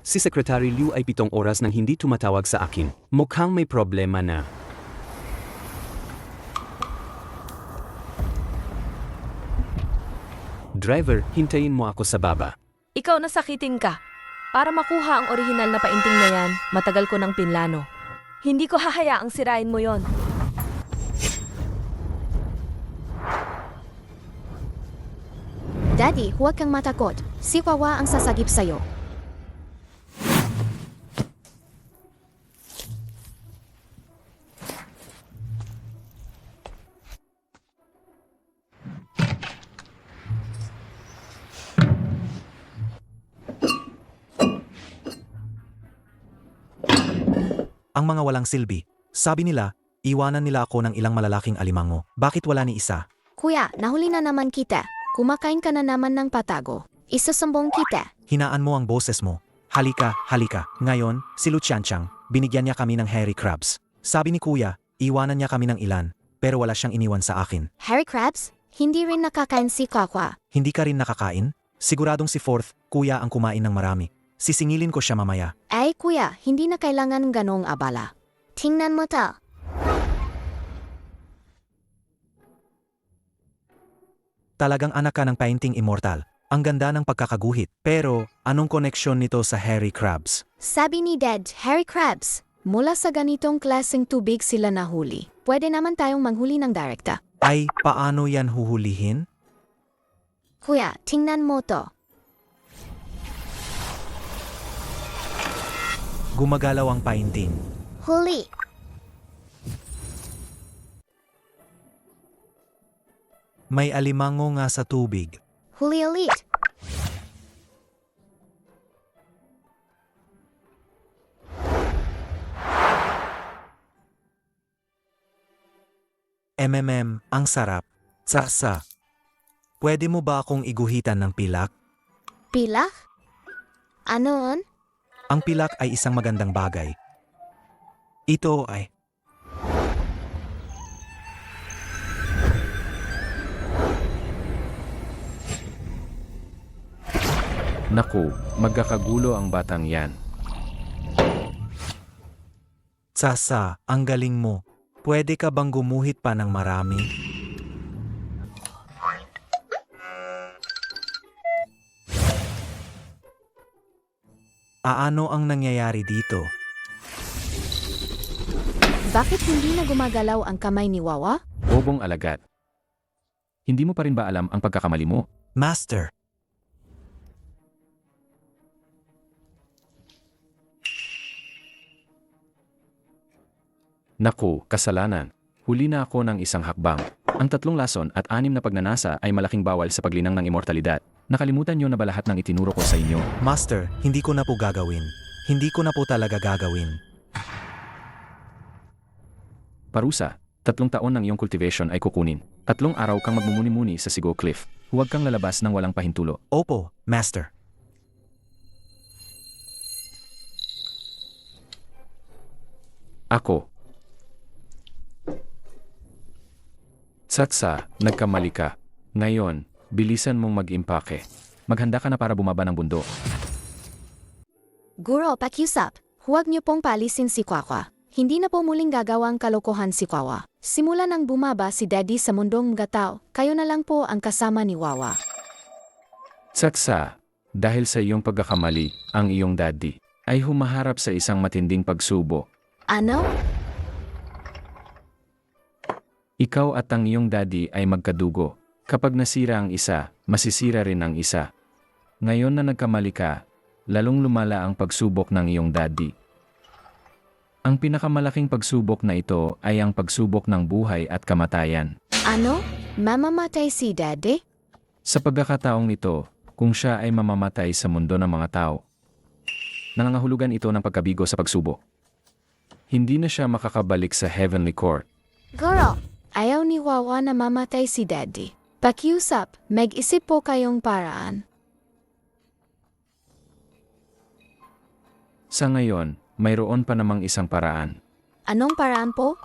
Si Secretary Liu ay 7 oras nang hindi tumatawag sa akin. Mukhang may problema na. Driver, hintayin mo ako sa baba. Ikaw nasakitin ka. Para makuha ang orihinal na painting na yan, matagal ko ng pinlano. Hindi ko hahayaang sirain mo yon. Daddy, huwag kang matakot. Si Wawa ang sasagip sa'yo. Ang mga walang silbi. Sabi nila, iwanan nila ako ng ilang malalaking alimango. Bakit wala ni isa? Kuya, nahuli na naman kita. Kumakain ka na naman ng patago. Isasumbong kita. Hinaan mo ang boses mo. Halika, halika. Ngayon, si Lucianchang, binigyan niya kami ng hairy crabs. Sabi ni kuya, iwanan niya kami ng ilan, pero wala siyang iniwan sa akin. Harry Krabs? Hindi rin nakakain si Kwakwa. Hindi ka rin nakakain? Siguradong si Fourth, kuya ang kumain ng marami. Sisingilin ko siya mamaya. Ay kuya, hindi na kailangan ganong abala. Tingnan mo ta. Talagang anak ka ng painting immortal. Ang ganda ng pagkakaguhit. Pero, anong koneksyon nito sa hairy crabs? Sabi ni Dad, Harry Krabs, mula sa ganitong klaseng tubig sila nahuli. Pwede naman tayong manghuli ng direkta. Ay, paano yan huhulihin? Kuya, tingnan mo to. Gumagalaw ang painting. Huli. May alimango nga sa tubig. Huli ulit. Ang sarap. Sasa. Pwede mo ba akong iguhitan ng pilak? Pilak? Anoon? Ang pilak ay isang magandang bagay. Ito ay... Naku, magkakagulo ang batang yan. Sasa, ang galing mo. Pwede ka bang gumuhit pa ng marami? Ano ang nangyayari dito? Bakit hindi na gumagalaw ang kamay ni Wawa? Bobong alagad. Hindi mo pa rin ba alam ang pagkakamali mo? Master, Naku, kasalanan. Huli na ako ng isang hakbang. Ang 3 lason at 6 na pagnanasa ay malaking bawal sa paglinang ng immortalidad. Nakalimutan niyo na ba lahat ng itinuro ko sa inyo? Master, hindi ko na po gagawin. Hindi ko na po talaga gagawin. Parusa, 3 taon ng iyong cultivation ay kukunin. 3 araw kang magmumuni-muni sa Sigo Cliff. Huwag kang lalabas ng walang pahintulo. Opo, Master. Ako. Satsa, nagkamali ka. Ngayon, bilisan mong mag-impake. Maghanda ka na para bumaba ng bundok. Guro, pakiusap. Huwag niyo pong paalisin si Kwakwa. Hindi na po muling gagawang kalokohan si Wawa. Simula nang bumaba si Daddy sa mundong mga tao, kayo na lang po ang kasama ni Wawa. Satsa, dahil sa iyong pagkakamali, ang iyong daddy ay humaharap sa isang matinding pagsubok. Ano? Ikaw at ang iyong daddy ay magkadugo. Kapag nasira ang isa, masisira rin ang isa. Ngayon na nagkamali ka, lalong lumala ang pagsubok ng iyong daddy. Ang pinakamalaking pagsubok na ito ay ang pagsubok ng buhay at kamatayan. Ano? Mamamatay si Daddy? Sa pagkakataong nito, kung siya ay mamamatay sa mundo ng mga tao, nangangahulugan ito ng pagkabigo sa pagsubok. Hindi na siya makakabalik sa Heavenly Court. Guro, ayaw ni Wawa na mamatay si Daddy. Pakiusap, mag-isip po kayong paraan. Sa ngayon, mayroon pa namang isang paraan. Anong paraan po?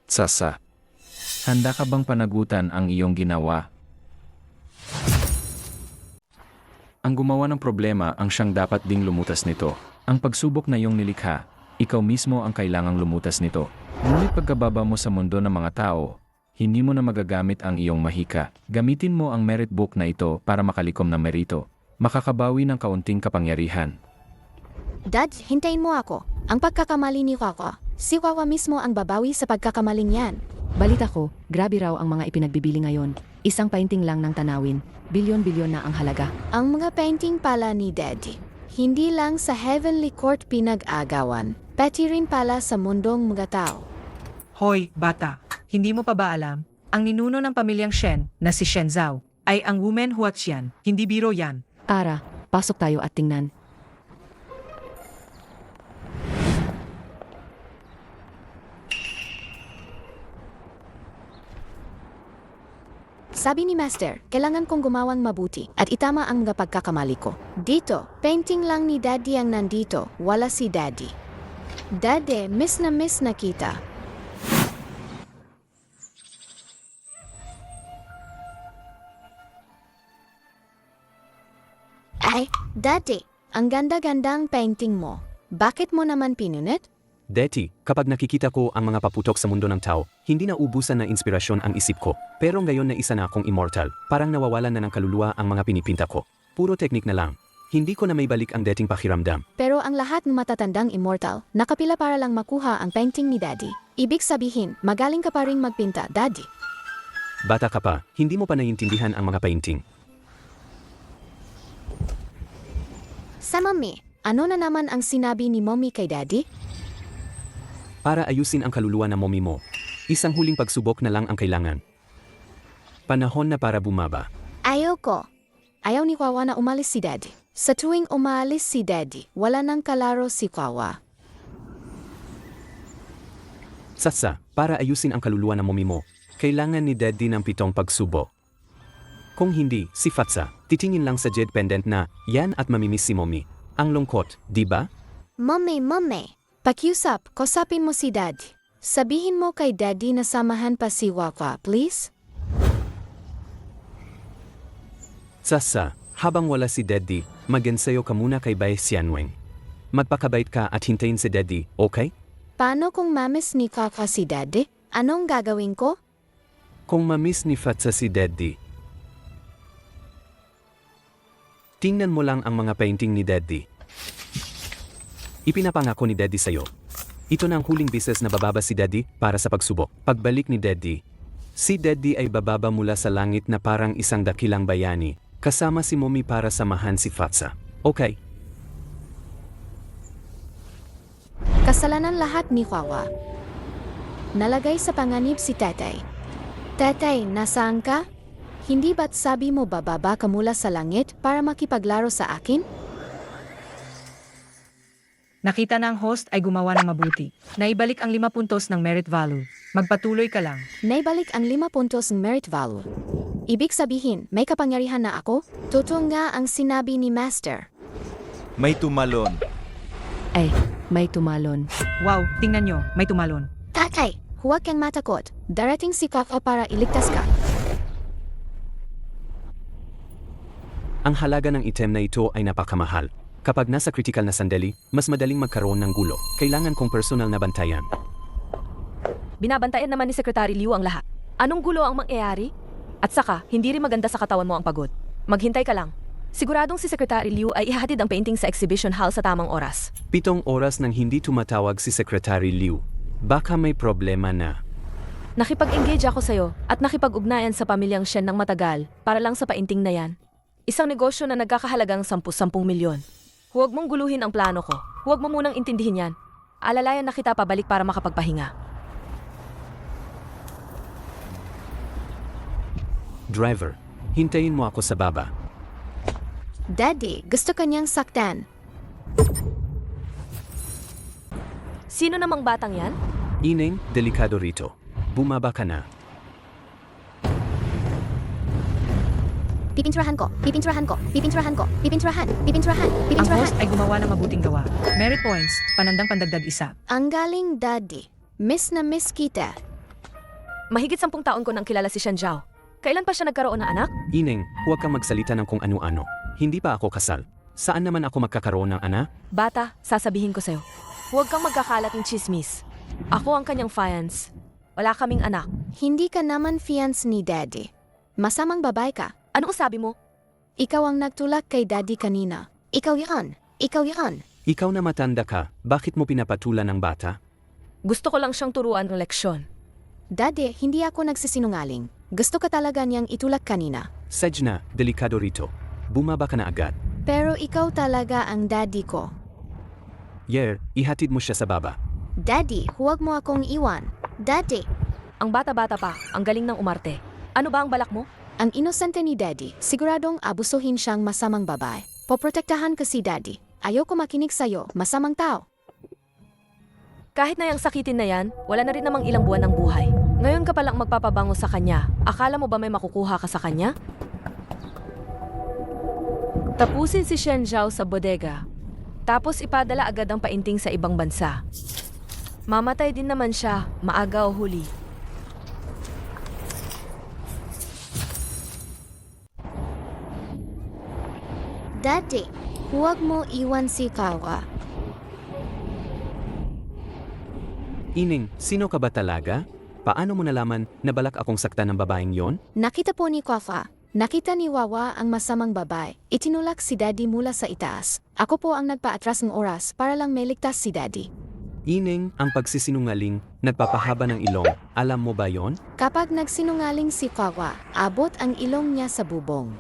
Sasa, handa ka bang panagutan ang iyong ginawa? Ang gumawa ng problema ang siyang dapat ding lumutas nito. Ang pagsubok na iyong nilikha, ikaw mismo ang kailangang lumutas nito. Ngunit pagkababa mo sa mundo ng mga tao, hindi mo na magagamit ang iyong mahika. Gamitin mo ang merit book na ito para makalikom ng merito. Makakabawi ng kaunting kapangyarihan. Dad, hintayin mo ako. Ang pagkakamali ni Wawa. Si Wawa mismo ang babawi sa pagkakamaling yan. Balita ko, grabe raw ang mga ipinagbibili ngayon. Isang painting lang ng tanawin. Bilyon-bilyon na ang halaga. Ang mga painting pala ni Daddy. Hindi lang sa Heavenly Court pinag-agawan. Pati rin pala sa mundong mga tao. Hoy, bata, hindi mo pa ba alam? Ang ninuno ng pamilyang Shen na si Shen Zhao ay ang woman Huaqian. Hindi biro yan. Tara, pasok tayo at tingnan. Sabi ni Master, kailangan kong gumawang mabuti at itama ang mga pagkakamali ko. Dito, painting lang ni Daddy ang nandito, wala si Daddy. Daddy, miss na kita. Ay, Daddy, ang ganda-gandang painting mo. Bakit mo naman pinunit? Daddy, kapag nakikita ko ang mga paputok sa mundo ng tao, hindi na ubusan na inspirasyon ang isip ko. Pero ngayon na isa na akong immortal, parang nawawalan na ng kaluluwa ang mga pinipinta ko. Puro teknik na lang. Hindi ko na may balik ang dating pakiramdam. Pero ang lahat ng matatandang immortal, nakapila para lang makuha ang painting ni Daddy. Ibig sabihin, magaling ka pa rin magpinta, Daddy. Bata ka pa, hindi mo pa naiintindihan ang mga painting. Sa Mommy, ano na naman ang sinabi ni Mommy kay Daddy? Para ayusin ang kaluluwa ng mommy mo, isang huling pagsubok na lang ang kailangan. Panahon na para bumaba. Ayoko. Ayaw ni Wawa na umalis si Daddy. Sa tuwing umalis si Daddy, wala nang kalaro si Wawa. Satsa, para ayusin ang kaluluwa ng mommy mo, kailangan ni Daddy ng 7 pagsubok. Kung hindi, si Fatsa, titingin lang sa jade pendant na, yan at mamimiss si mommy. Ang lungkot, di ba? Mommy, pakiusap, kausapin mo si Daddy. Sabihin mo kay Daddy na samahan pa si Wawa, please? Satsa, habang wala si Daddy, mag-ensayo ka muna kay Bai Xianweng. Magpakabait ka at hintayin si Daddy, okay? Paano kung mamiss ni Kaka si Daddy? Anong gagawin ko? Kung mamiss ni Fatsa si Daddy, tingnan mo lang ang mga painting ni Daddy. Ipinapangako ni Daddy sa'yo. Ito na ang huling beses na bababa si Daddy para sa pagsubok. Pagbalik ni Daddy, si Daddy ay bababa mula sa langit na parang isang dakilang bayani, kasama si Mommy para samahan si Fatsa. Okay. Kasalanan lahat ni Wawa. Nalagay sa panganib si Tatay. Tatay, nasaan ka? Hindi ba't sabi mo bababa ka mula sa langit para makipaglaro sa akin? Nakita na ang host ay gumawa ng mabuti. Naibalik ang 5 puntos ng merit value. Magpatuloy ka lang. Naibalik ang 5 puntos ng merit value. Ibig sabihin, may kapangyarihan na ako? Totoo nga ang sinabi ni Master. May tumalon. Ay, may tumalon. Wow, tingnan nyo, may tumalon. Tatay, huwag kang matakot. Darating si Kaka para iligtas ka. Ang halaga ng item na ito ay napakamahal. Kapag nasa critical na sandali, mas madaling magkaroon ng gulo. Kailangan kong personal na bantayan. Binabantayan naman ni Secretary Liu ang lahat. Anong gulo ang mangyayari? At saka, hindi rin maganda sa katawan mo ang pagod. Maghintay ka lang. Siguradong si Secretary Liu ay ihahatid ang painting sa exhibition hall sa tamang oras. 7 oras nang hindi tumatawag si Secretary Liu. Baka may problema na. Nakipag-engage ako sa'yo at nakipag-ugnayan sa pamilyang Shen ng matagal para lang sa painting na yan. Isang negosyo na nagkakahalagang 10 milyon. Huwag mong guluhin ang plano ko. Huwag mo munang intindihin yan. Alalayan na kita pabalik para makapagpahinga. Driver, hintayin mo ako sa baba. Daddy, gusto kanyang saktan. Sino namang batang yan? Ineng, delikado rito. Bumaba ka na. Pipinturahan ko. Ang host ay gumawa ng mabuting gawa. Merit points, panandang pandagdag 1. Ang galing, Daddy. Miss na miss kita. Mahigit 10 taon ko nang kilala si Shen Zhao. Kailan pa siya nagkaroon ng anak? Ineng, huwag kang magsalita ng kung ano-ano. Hindi pa ako kasal. Saan naman ako magkakaroon ng anak? Bata, sasabihin ko sa'yo. Huwag kang magkakalat ng chismis. Ako ang kanyang fiance. Wala kaming anak. Hindi ka naman fiance ni Daddy. Masamang babae ka. Anong sabi mo? Ikaw ang nagtulak kay Daddy kanina. Ikaw yan. Ikaw yan. Ikaw na matanda ka, bakit mo pinapatulan ng bata? Gusto ko lang siyang turuan ng leksyon. Daddy, hindi ako nagsisinungaling. Gusto ka talaga niyang itulak kanina. Sejna, delikado rito. Bumaba ka na agad. Pero ikaw talaga ang daddy ko. Yer, ihatid mo siya sa baba. Daddy, huwag mo akong iwan. Daddy, Ang bata-bata pa, ang galing ng umarte. Ano ba ang balak mo? ang inosente ni Daddy, siguradong abusuhin siyang masamang babae. Poprotektahan ka si Daddy. Ayoko makinig sa'yo, masamang tao. Kahit na yung sakitin na yan, wala na rin namang ilang buwan ng buhay. Ngayon ka palang magpapabango sa kanya. Akala mo ba may makukuha ka sa kanya? Tapusin si Shen Zhao sa bodega. Tapos ipadala agad ang painting sa ibang bansa. Mamatay din naman siya, maaga o huli. Daddy, huwag mo iwan si Kawa. Ining, sino ka ba talaga? Paano mo nalaman na balak akong saktan ng babaeng yon? Nakita po ni Kawa. Nakita ni Wawa ang masamang babae. Itinulak si Daddy mula sa itaas. Ako po ang nagpaatras ng oras para lang may ligtas si Daddy. Ining, ang pagsisinungaling, nagpapahaba ng ilong. Alam mo ba yon? Kapag nagsinungaling si Kawa, abot ang ilong niya sa bubong.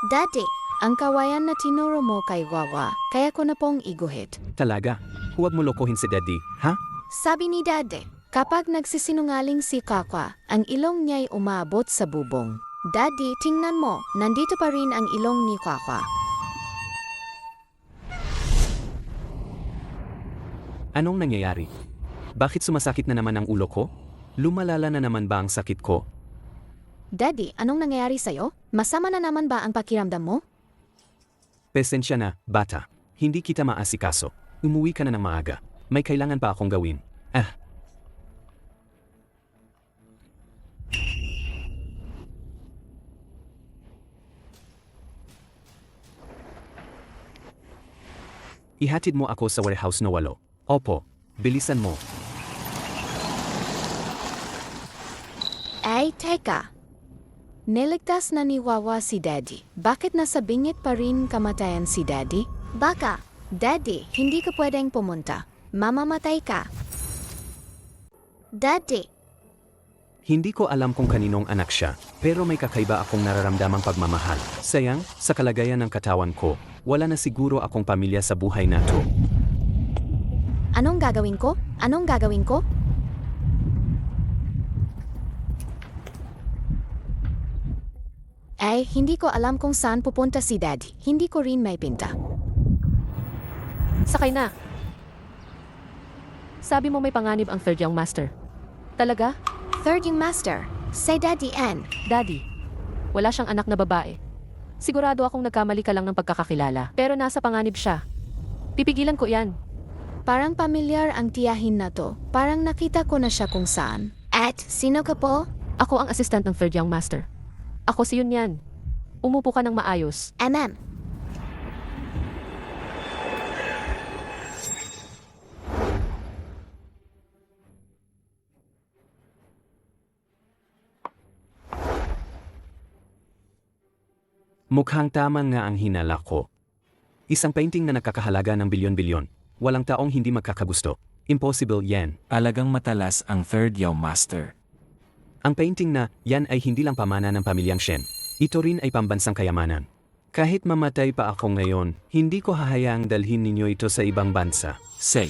Daddy, ang kawayan na tinuro mo kay Wawa, kaya ko na pong iguhit. Talaga? Huwag mo lokohin si Daddy, ha? Sabi ni Daddy, kapag nagsisinungaling si Kakwa, ang ilong niya'y umabot sa bubong. Daddy, tingnan mo, nandito pa rin ang ilong ni Kakwa. Anong nangyayari? Bakit sumasakit na naman ang ulo ko? Lumalala na naman ba ang sakit ko? Daddy, anong nangyayari sa'yo? Masama na naman ba ang pakiramdam mo? Pasensya na, bata. Hindi kita maasikaso. Umuwi ka na ng maaga. May kailangan pa akong gawin. Ihatid mo ako sa warehouse na 8. Opo, bilisan mo. Ay, teka. Niligtas na ni Wawa si Daddy. Bakit nasa bingit pa rin kamatayan si Daddy? Baka, Daddy, hindi ka pwedeng pumunta. Mamamatay ka. Daddy, Hindi ko alam kung kaninong anak siya, pero may kakaiba akong nararamdamang pagmamahal. Sayang, sa kalagayan ng katawan ko, wala na siguro akong pamilya sa buhay na to. anong gagawin ko? Anong gagawin ko? Ay, hindi ko alam kung saan pupunta si Daddy. Hindi ko rin may pinta. Sakay na. Sabi mo may panganib ang third young master. Talaga? Third yung master, say Daddy N. Daddy, wala siyang anak na babae. Sigurado akong nagkamali ka lang ng pagkakakilala. Pero nasa panganib siya. Pipigilan ko yan. Parang pamilyar ang tiyahin na to. Parang nakita ko na siya kung saan. At sino ka po? Ako ang assistant ng third young master. Ako si Yunyan. Umupo ka ng maayos. MM. Mukhang tama nga ang hinala ko. Isang painting na nakakahalaga ng bilyon-bilyon. Walang taong hindi magkakagusto. Impossible yan. Alagang matalas ang third young master. Ang painting na yan ay hindi lang pamana ng pamilyang Shen. Ito rin ay pambansang kayamanan. Kahit mamatay pa ako ngayon, hindi ko hahayaang dalhin ninyo ito sa ibang bansa. Say,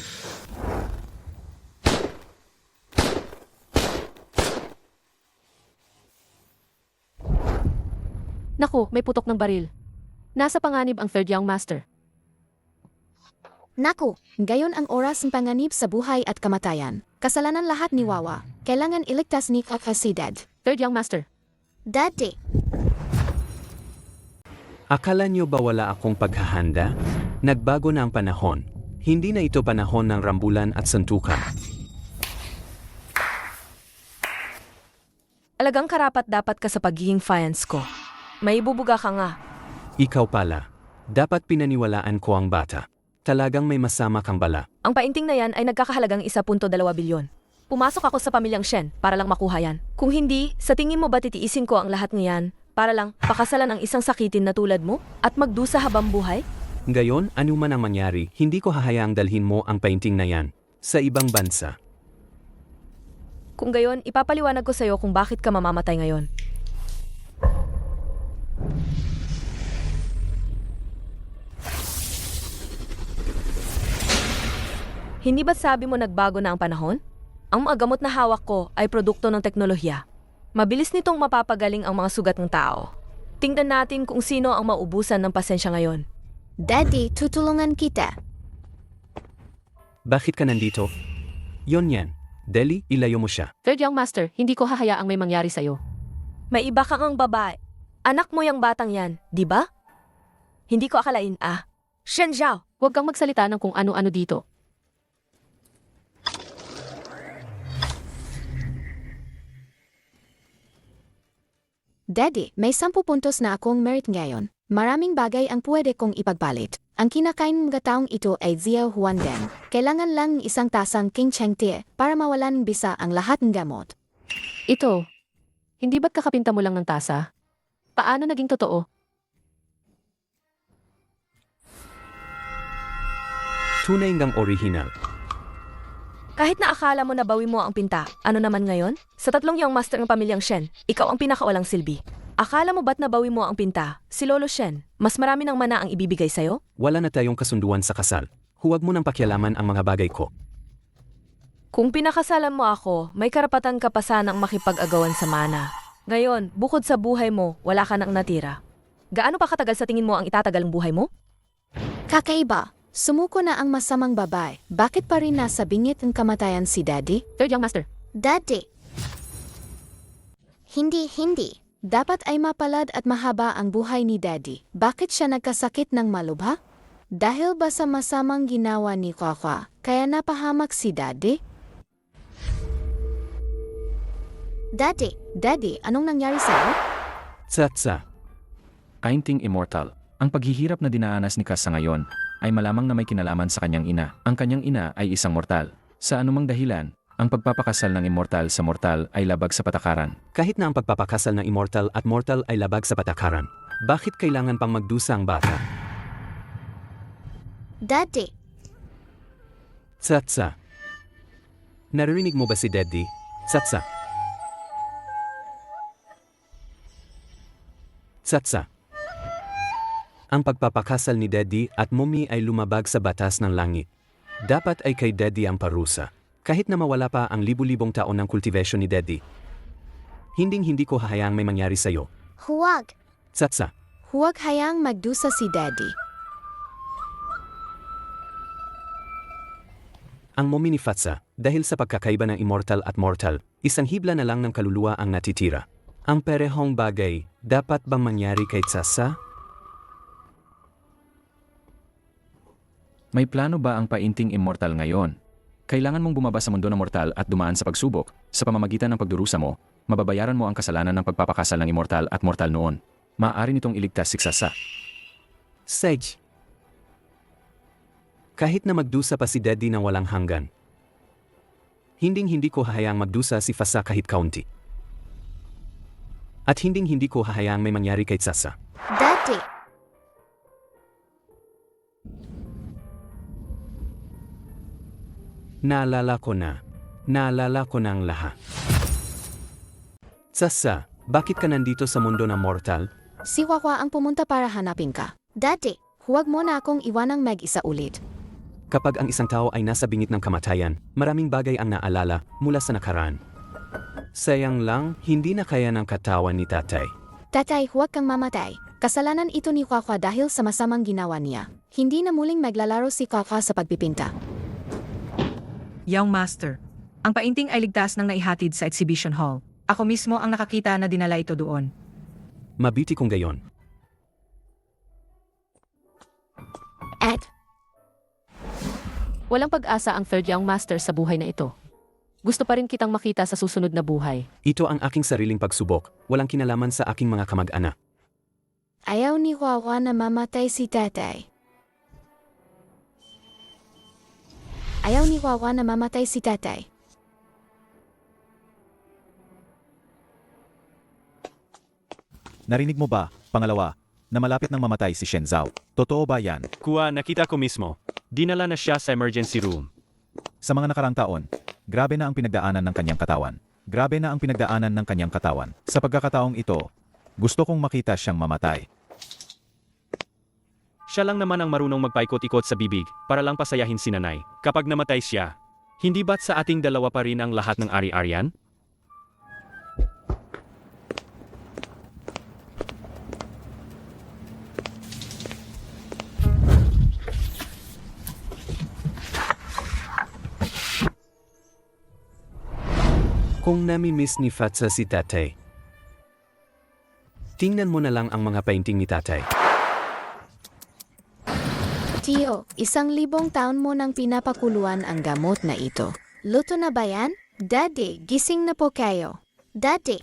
Naku, may putok ng baril. Nasa panganib ang third young master. Naku, gayon ang oras ng panganib sa buhay at kamatayan. Kasalanan lahat ni Wawa. Kailangan iligtas ni Kaka si Dad. Third young master. Daddy, Akala nyo ba wala akong paghahanda? Nagbago na ang panahon. Hindi na ito panahon ng rambulan at suntukan. Alagang karapat dapat ka sa pagiging fans ko. May bubuga ka nga. Ikaw pala. Dapat pinaniwalaan ko ang bata. Talagang may masama kang bala. Ang painting na yan ay nagkakahalagang 1.2 bilyon. Pumasok ako sa pamilyang Shen para lang makuha yan. Kung hindi, sa tingin mo ba titiisin ko ang lahat ngayon para lang pakasalan ang isang sakitin na tulad mo at magdusa habang buhay? Ngayon, ano man ang mangyari, hindi ko hahayaang dalhin mo ang painting na yan sa ibang bansa. Kung gayon, ipapaliwanag ko sa'yo kung bakit ka mamamatay ngayon. Hindi ba sabi mo nagbago na ang panahon? Ang mga gamot na hawak ko ay produkto ng teknolohiya. Mabilis nitong mapapagaling ang mga sugat ng tao. Tingnan natin kung sino ang maubusan ng pasensya ngayon. Daddy, tutulungan kita. Bakit ka nandito? Yon yan. Deli, ilayo mo siya. Third Young Master, hindi ko hahayaang may mangyari sa'yo. May iba kang ang babae. Anak mo yung batang yan, di ba? Hindi ko akalain Shen Zhao, Huwag kang magsalita ng kung ano-ano dito. Daddy, may 10 puntos na akong merit ngayon. Maraming bagay ang pwede kong ipagpalit. Ang kinakain mga taong ito ay Ziao Huanden. Kailangan lang isang tasang King Cheng Tie para mawalan ng bisa ang lahat ng gamot. Ito, hindi ba't kakapinta mo lang ng tasa? Paano naging totoo? Tunay ngang original. kahit na akala mo na bawi mo ang pinta, ano naman ngayon? Sa 3 Young Master ng pamilyang Shen, ikaw ang pinakawalang silbi. Akala mo ba't nabawi mo ang pinta? Si Lolo Shen, mas marami ng mana ang ibibigay sa'yo? Wala na tayong kasunduan sa kasal. Huwag mo nang pakialaman ang mga bagay ko. Kung pinakasalan mo ako, may karapatan ka pa sanang makipag-agawan sa mana. Ngayon, bukod sa buhay mo, wala ka nang natira. Gaano pa katagal sa tingin mo ang itatagal ang buhay mo? Kakaiba, sumuko na ang masamang babae. Bakit pa rin nasa bingit ang kamatayan si Daddy? Third Young Master, Daddy! Hindi. Dapat ay mapalad at mahaba ang buhay ni Daddy. Bakit siya nagkasakit ng malubha? Dahil ba sa masamang ginawa ni Kwakwa, kaya napahamak si Daddy? Daddy, anong nangyari sa'yo? Tsatsa. Kainting immortal. Ang paghihirap na dinaanas ni Kas sa ngayon ay malamang na may kinalaman sa kanyang ina. Ang kanyang ina ay isang mortal. Sa anumang dahilan, ang pagpapakasal ng immortal sa mortal ay labag sa patakaran. Kahit na ang pagpapakasal ng immortal at mortal ay labag sa patakaran, bakit kailangan pang magdusa ang bata? Daddy, Tsatsa. Naririnig mo ba si Daddy? Tsatsa. Tsatsa. Ang pagpapakasal ni Daddy at Mommy ay lumabag sa batas ng langit. Dapat ay kay Daddy ang parusa. Kahit na mawala pa ang libu-libong taon ng cultivation ni Daddy. Hindi ko hahayaang may mangyari sa'yo. huwag. Tsatsa. Huwag hayang magdusa si Daddy. Ang Mommy ni Fatsa, dahil sa pagkakaiba ng immortal at mortal, isang hibla na lang ng kaluluwa ang natitira. Ang perehong bagay, dapat bang mangyari kay Tsatsa? May plano ba ang painting immortal ngayon? Kailangan mong bumaba sa mundo ng mortal at dumaan sa pagsubok. Sa pamamagitan ng pagdurusa mo, mababayaran mo ang kasalanan ng pagpapakasal ng immortal at mortal noon. Maaari nitong iligtas si Tsatsa. Sage. Kahit na magdusa pa si Daddy na walang hanggan. Hindi ko hahayaang magdusa si Fatsa kahit kaunti. At hindi ko hahayaang may mangyari kay Tsatsa. Daddy, Naalala ko na ang lahat. Tsatsa, bakit ka nandito sa mundo ng mortal? si Kwakwa ang pumunta para hanapin ka. Daddy, huwag mo na akong iwanang mag-isa ulit. Kapag ang isang tao ay nasa bingit ng kamatayan, maraming bagay ang naalala mula sa nakaraan. Sayang lang, hindi na kaya ng katawan ni tatay. Tatay, huwag kang mamatay. Kasalanan ito ni Kwakwa dahil sa masamang ginawa niya. Hindi na muling maglalaro si Kwakwa sa pagpipinta. Young Master, ang painting ay ligtas nang naihatid sa exhibition hall. Ako mismo ang nakakita na dinala ito doon. Mabiti kong gayon. Ed, walang pag-asa ang Third Young Master sa buhay na ito. Gusto pa rin kitang makita sa susunod na buhay. Ito ang aking sariling pagsubok, walang kinalaman sa aking mga kamag-anak. Ayaw ni Wawa na mamatay si tatay. Ayaw ni Wawa na mamatay si tatay. Narinig mo ba, pangalawa, na malapit nang mamatay si Shen Zhao? Totoo ba yan? Kuya, nakita ko mismo. Dinala na siya sa emergency room. Sa mga nakarang taon, grabe na ang pinagdaanan ng kanyang katawan. Grabe na ang pinagdaanan ng kanyang katawan. Sa pagkakataong ito, gusto kong makita siyang mamatay. Siya lang naman ang marunong magpaikot-ikot sa bibig para lang pasayahin si nanay. Kapag namatay siya, hindi ba't sa ating dalawa pa rin ang lahat ng ari-arian? Kung nami-miss ni Fatsa si tatay, tingnan mo na lang ang mga painting ni tatay. Tio, 1,000 taon mo nang pinapakuluan ang gamot na ito. Luto na ba yan? Daddy, gising na po kayo. Daddy,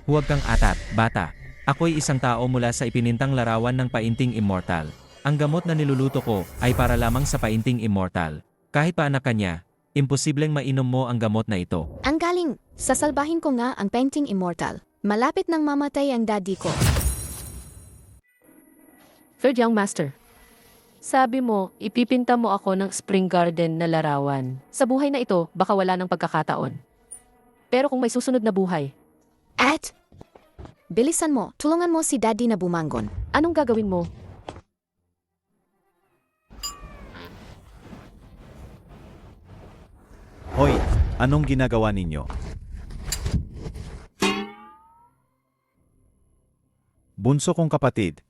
Huwag kang atat, bata. Ako'y isang tao mula sa ipinintang larawan ng painting immortal. Ang gamot na niluluto ko ay para lamang sa painting immortal. Kahit pa anak ka niya, imposibleng mainom mo ang gamot na ito. ang galing. Sasalbahin ko nga ang painting immortal. Malapit nang mamatay ang daddy ko. Third Young Master. Sabi mo, ipipinta mo ako ng Spring Garden na larawan. Sa buhay na ito, baka wala ng pagkakataon. Pero kung may susunod na buhay, At, bilisan mo, tulungan mo si daddy na bumangon. anong gagawin mo? Hoy, anong ginagawa ninyo? Bunso kong kapatid,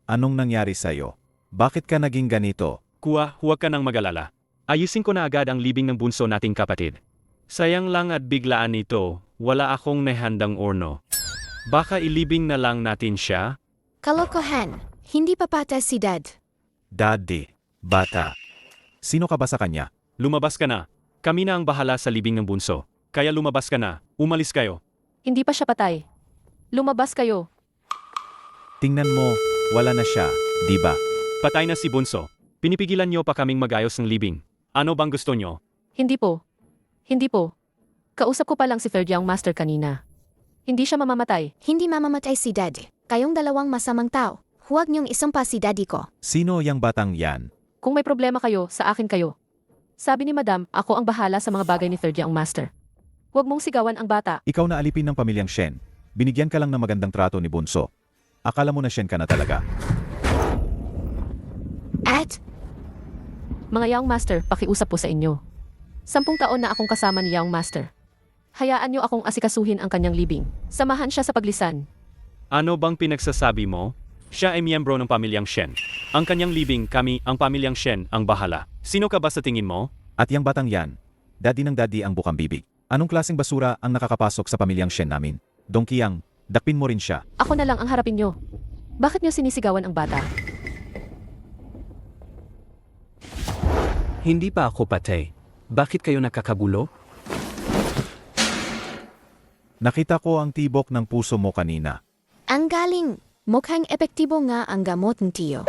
anong nangyari sa'yo? Bakit ka naging ganito? Kuya, huwag ka nang mag-alala. Ayusin ko na agad ang libing ng bunso nating kapatid. Sayang lang at biglaan ito, wala akong nahandang orno. Baka ilibing na lang natin siya? Kalokohan, hindi pa patas si dad. Daddy, bata. Sino ka ba sa kanya? Lumabas ka na. Kami na ang bahala sa libing ng bunso. Kaya lumabas ka na. Umalis kayo. Hindi pa siya patay. Lumabas kayo. Tingnan mo, wala na siya, di ba? Patay na si bunso. Pinipigilan niyo pa kaming magayos ng libing. Ano bang gusto niyo? Hindi po. Hindi po. Kausap ko pa lang si Third Young Master kanina. Hindi siya mamamatay. Hindi mamamatay si dad. Kayong dalawang masamang tao. Huwag niyong isumpa si daddy ko. Sino yang batang yan? Kung may problema kayo, sa akin kayo. Sabi ni Madam, ako ang bahala sa mga bagay ni Third Young Master. Huwag mong sigawan ang bata. Ikaw na alipin ng pamilyang Shen. Binigyan ka lang ng magandang trato ni Bunso. Akala mo na Shen ka na talaga. At, Mga Young Master, pakiusap po sa inyo. 10 taon na akong kasama ni Young Master. Hayaan niyo akong asikasuhin ang kanyang libing. Samahan siya sa paglisan. Ano bang pinagsasabi mo? Siya ay miyembro ng pamilyang Shen. Ang kanyang libing, kami, ang pamilyang Shen, ang bahala. Sino ka ba sa tingin mo? At yang batang yan, daddy ng daddy ang bukang bibig. Anong klaseng basura ang nakakapasok sa pamilyang Shen namin? Dongkiyang, dakpin mo rin siya. Ako na lang ang harapin niyo. Bakit niyo sinisigawan ang bata? Hindi pa ako patay. Bakit kayo nakakagulo? Nakita ko ang tibok ng puso mo kanina. ang galing. Mukhang epektibo nga ang gamot ng tiyo.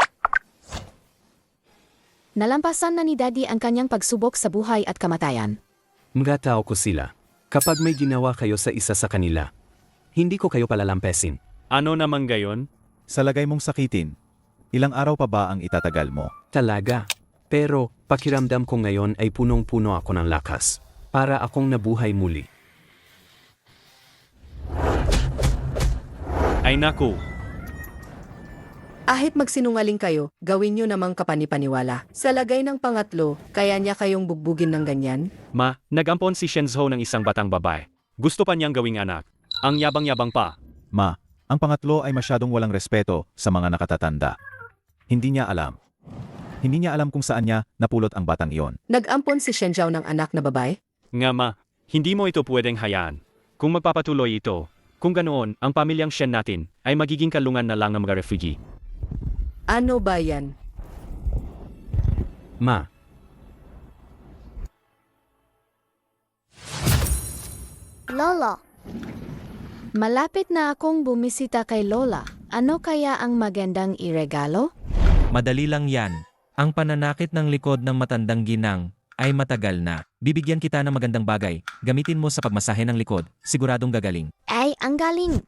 Nalampasan na ni daddy ang kanyang pagsubok sa buhay at kamatayan. Mga tao ko sila. Kapag may ginawa kayo sa isa sa kanila, hindi ko kayo palalampesin. Ano naman gayon? Sa lagay mong sakitin, ilang araw pa ba ang itatagal mo? Talaga. Pero, pakiramdam ko ngayon ay punong-puno ako ng lakas. Para akong nabuhay muli. Ay naku, Ahit magsinungaling kayo, gawin nyo namang kapanipaniwala. Sa lagay ng pangatlo, kaya niya kayong bugbugin ng ganyan? ma, nagampon si Shenzhou ng isang batang babae. Gusto pa niyang gawing anak. Ang yabang-yabang pa. Ma, ang pangatlo ay masyadong walang respeto sa mga nakatatanda. Hindi niya alam. Hindi niya alam kung saan niya napulot ang batang iyon. Nag-ampon si Shenzhou ng anak na babae? Nga ma, hindi mo ito pwedeng hayaan. Kung magpapatuloy ito, kung ganoon, ang pamilyang Shen natin ay magiging kalungan na lang ng mga refugee. Ano ba yan? Ma, Lolo. Malapit na akong bumisita kay Lola. Ano kaya ang magandang iregalo? Madali lang yan. Ang pananakit ng likod ng matandang ginang ay matagal na. Bibigyan kita ng magandang bagay. Gamitin mo sa pagmasahe ng likod. Siguradong gagaling. Ay, ang galing.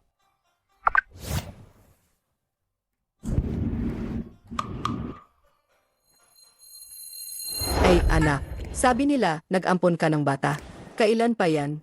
Ay, anak. Sabi nila, nag-ampon ka ng bata. Kailan pa yan?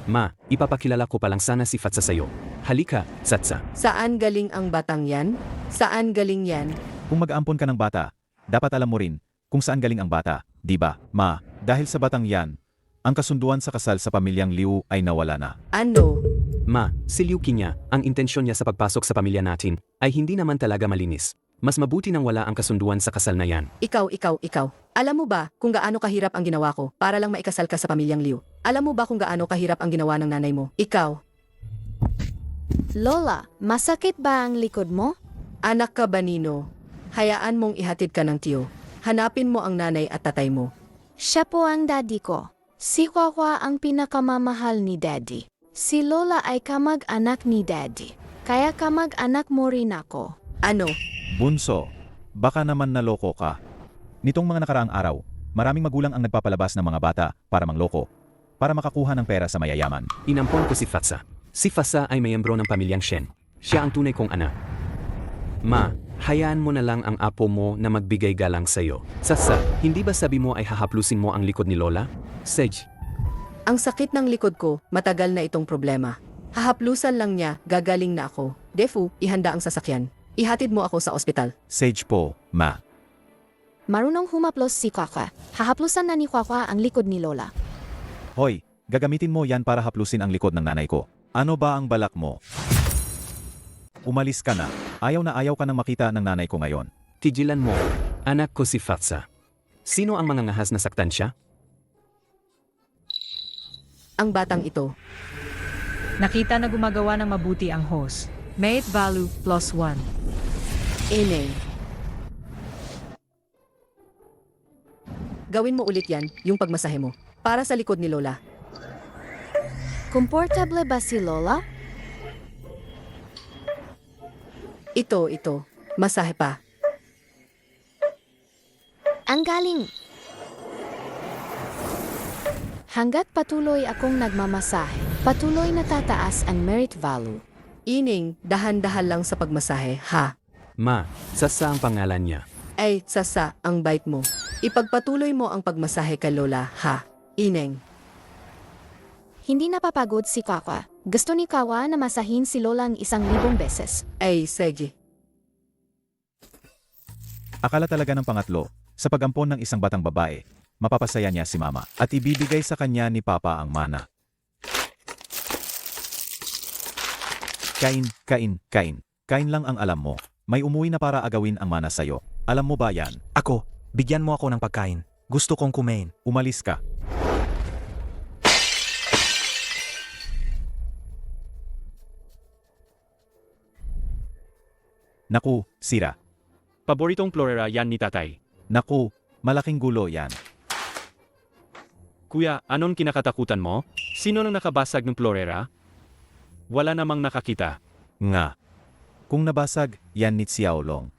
Ma, ipapakilala ko pa lang sana si Fatsa sa'yo. Halika, Satsa. Saan galing ang batang yan? Saan galing yan? Kung mag-ampon ka ng bata, dapat alam mo rin kung saan galing ang bata, di ba? Ma, dahil sa batang yan, ang kasunduan sa kasal sa pamilyang Liu ay nawala na. Ano? Ma, si Liu Qingya, ang intensyon niya sa pagpasok sa pamilya natin ay hindi naman talaga malinis. Mas mabuti nang wala ang kasunduan sa kasal na yan. Ikaw. Alam mo ba kung gaano kahirap ang ginawa ko para lang maikasal ka sa pamilyang Liu? Alam mo ba kung gaano kahirap ang ginawa ng nanay mo? Ikaw. Lola, masakit ba ang likod mo? Anak ka ba, Nino? Hayaan mong ihatid ka ng tiyo. Hanapin mo ang nanay at tatay mo. Siya po ang daddy ko. Si Wawa ang pinakamamahal ni daddy. Si Lola ay kamag-anak ni daddy. Kaya kamag-anak mo rin ako. Ano? Bunso, baka naman naloko ka. Nitong mga nakaraang araw, maraming magulang ang nagpapalabas ng mga bata para mangloko, para makakuha ng pera sa mayayaman. Inampon ko si Fatsa. Si Fatsa ay miyembro ng pamilyang Shen. Siya ang tunay kong anak. Ma, hayaan mo na lang ang apo mo na magbigay galang sa'yo. Satsa, hindi ba sabi mo ay hahaplusin mo ang likod ni Lola? Sage, Ang sakit ng likod ko, matagal na itong problema. Hahaplusan lang niya, gagaling na ako. Defu, ihanda ang sasakyan. Ihatid mo ako sa ospital. Sage po, ma. Marunong humaplos si Wawa. Hahaplusan na ni Wawa ang likod ni Lola. Hoy, gagamitin mo yan para haplusin ang likod ng nanay ko. Ano ba ang balak mo? Umalis ka na. Ayaw ka nang makita ng nanay ko ngayon. tigilan mo. Anak ko si Fatsa. Sino ang mga ngahas na saktan siya? Ang batang ito. Nakita na gumagawa ng mabuti ang host. Mate value +1. Ineng. Gawin mo ulit yan, yung pagmasahe mo. Para sa likod ni Lola. Komportable ba si Lola? Ito. Masahe pa. Ang galing! Hanggat patuloy akong nagmamasahe, patuloy natataas ang merit value. Ining, dahan-dahan lang sa pagmasahe, ha? Ma, Sasa ang pangalan niya. Ay, Sasa, ang bait mo. Ipagpatuloy mo ang pagmasahe kay Lola, ha? Ineng. Hindi napapagod si Wawa. Gusto ni Wawa na masahin si Lola ang 1,000 beses. Ay, sige. Akala talaga ng pangatlo, sa pag-ampon ng isang batang babae, mapapasaya niya si mama at ibibigay sa kanya ni papa ang mana. Kain. Kain lang ang alam mo. May umuwi na para agawin ang mana sa'yo. Alam mo ba yan? Ako, bigyan mo ako ng pagkain. Gusto kong kumain. Umalis ka. Naku, sira. Paboritong florera yan ni tatay. Naku, malaking gulo yan. Kuya, anong kinakatakutan mo? Sino nang nakabasag ng florera? Wala namang nakakita. Nga. Kung nabasag, yan ni Xiaolong.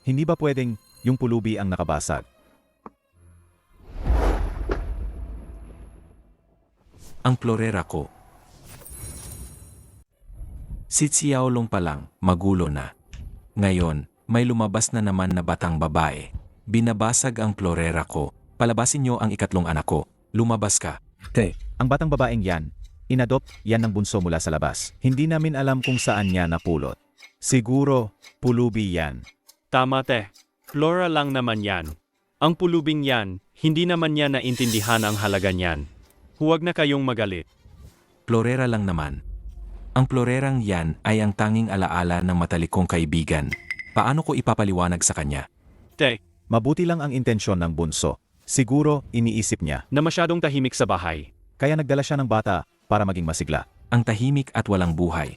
Hindi ba pwedeng yung pulubi ang nakabasag? Ang florera ko. Si Xiaolong pa lang, magulo na. Ngayon, may lumabas na naman na batang babae. Binabasag ang florera ko. Palabasin niyo ang ikatlong anak ko. Lumabas ka. Ang batang babaeng yan, inadopt yan ng bunso mula sa labas. Hindi namin alam kung saan niya napulot. Siguro, pulubi yan. Tama te. Flora lang naman yan. Ang pulubing yan, hindi naman niya naintindihan ang halaga niyan. Huwag na kayong magalit. Florera lang naman. Ang florerang yan ay ang tanging alaala ng matalikong kaibigan. Paano ko ipapaliwanag sa kanya? Te, Mabuti lang ang intensyon ng bunso. Siguro, iniisip niya. na masyadong tahimik sa bahay. Kaya nagdala siya ng bata para maging masigla. Ang tahimik at walang buhay.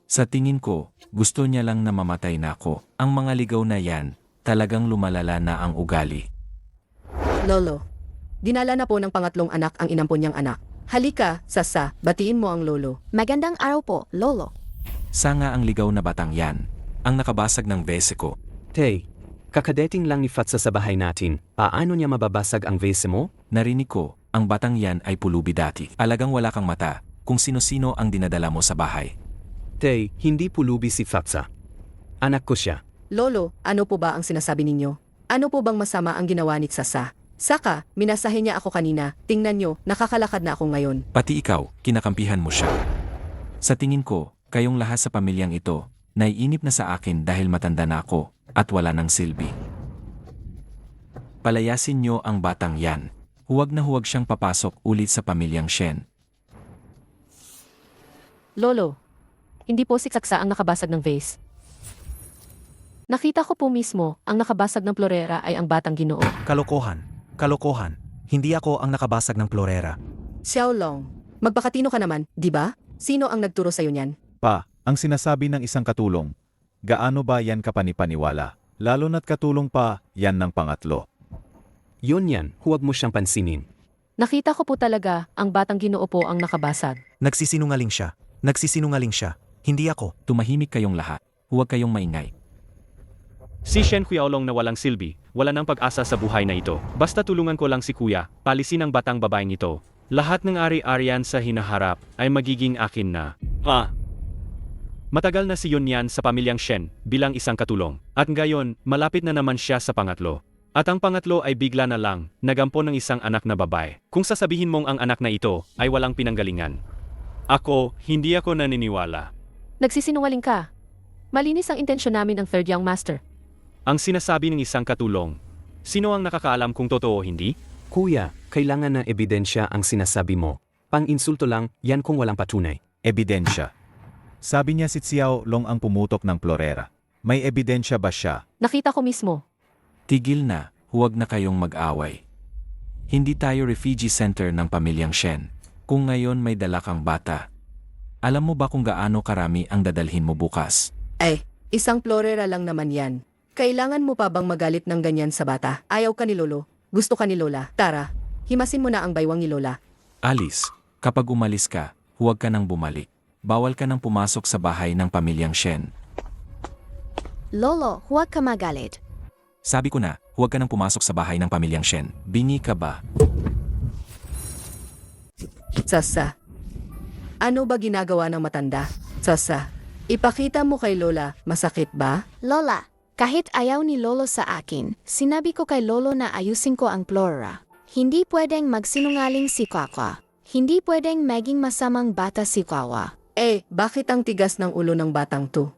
Sa tingin ko, gusto niya lang na mamatay na ako. Ang mga ligaw na yan, talagang lumalala na ang ugali. Lolo, Dinala na po ng pangatlong anak ang inampon niyang anak. Halika, Sasa, batiin mo ang lolo. Magandang araw po, Lolo. Sanga ang ligaw na batang yan, ang nakabasag ng vese ko. Tay, kakadating lang ni Fatsa sa bahay natin. Paano niya mababasag ang vase mo? Narinig ko, ang batang yan ay pulubi dati. Alagang wala kang mata, kung sino-sino ang dinadala mo sa bahay. Tay, hindi pulubi si Fatsa. Anak ko siya. Lolo, ano po ba ang sinasabi ninyo? Ano po bang masama ang ginawa ni Sasa? Saka, minasahe niya ako kanina. Tingnan nyo, nakakalakad na ako ngayon. Pati ikaw, kinakampihan mo siya. Sa tingin ko, kayong lahat sa pamilyang ito, naiinip na sa akin dahil matanda na ako at wala ng silbi. Palayasin nyo ang batang yan. Huwag na huwag siyang papasok ulit sa pamilyang Shen. Lolo, hindi po si Saksa ang nakabasag ng vase. Nakita ko po mismo, ang nakabasag ng florera ay ang batang Ginoo. Kalokohan. Kalokohan. Hindi ako ang nakabasag ng florera. Xiaolong, magpakatino ka naman, di ba? Sino ang nagturo sa'yo niyan? Pa, ang sinasabi ng isang katulong, gaano ba yan kapanipaniwala? Lalo na't katulong pa, yan ng pangatlo. Yun yan, huwag mo siyang pansinin. Nakita ko po talaga, ang batang Ginoo po ang nakabasag. Nagsisinungaling siya. Nagsisinungaling siya. Hindi ako. Tumahimik kayong lahat. Huwag kayong maingay. Si Shen Qiaolong na walang silbi, wala nang pag-asa sa buhay na ito. Basta tulungan ko lang si kuya, palisin ang batang babaeng ito. Lahat ng ari-arian sa hinaharap ay magiging akin na. Matagal na si Yunyan sa pamilyang Shen bilang isang katulong. At ngayon, malapit na naman siya sa pangatlo. At ang pangatlo ay bigla na lang, nagampon ng isang anak na babae. Kung sasabihin mong ang anak na ito ay walang pinanggalingan. Hindi ako naniniwala. Nagsisinungaling ka. Malinis ang intensyon namin ng third young master. Ang sinasabi ng isang katulong, sino ang nakakaalam kung totoo o hindi? Kuya, kailangan ng ebidensya ang sinasabi mo. Pang-insulto lang, yan kung walang patunay. Ebidensya. Sabi niya si Xiao Long ang pumutok ng florera. May ebidensya ba siya? Nakita ko mismo. Tigil na, huwag na kayong mag-away. Hindi tayo refugee center ng pamilyang Shen. Kung ngayon may dala kang bata, alam mo ba kung gaano karami ang dadalhin mo bukas? Isang florera lang naman yan. Kailangan mo pa bang magalit ng ganyan sa bata? Ayaw ka ni Lolo. Gusto ka ni Lola. Tara, himasin mo na ang baywang ni Lola. Alice, kapag umalis ka, huwag ka nang bumalik. Bawal ka nang pumasok sa bahay ng pamilyang Shen. Lolo, huwag ka magalit. Sabi ko na, huwag ka nang pumasok sa bahay ng pamilyang Shen. Bingi ka ba? Sasa, ano ba ginagawa ng matanda? Sasa, ipakita mo kay Lola, masakit ba? Lola, kahit ayaw ni Lolo sa akin, sinabi ko kay Lolo na ayusin ko ang flora. Hindi pwedeng magsinungaling si Kwakwa. Hindi pwedeng maging masamang bata si Kwakwa. Bakit ang tigas ng ulo ng batang to?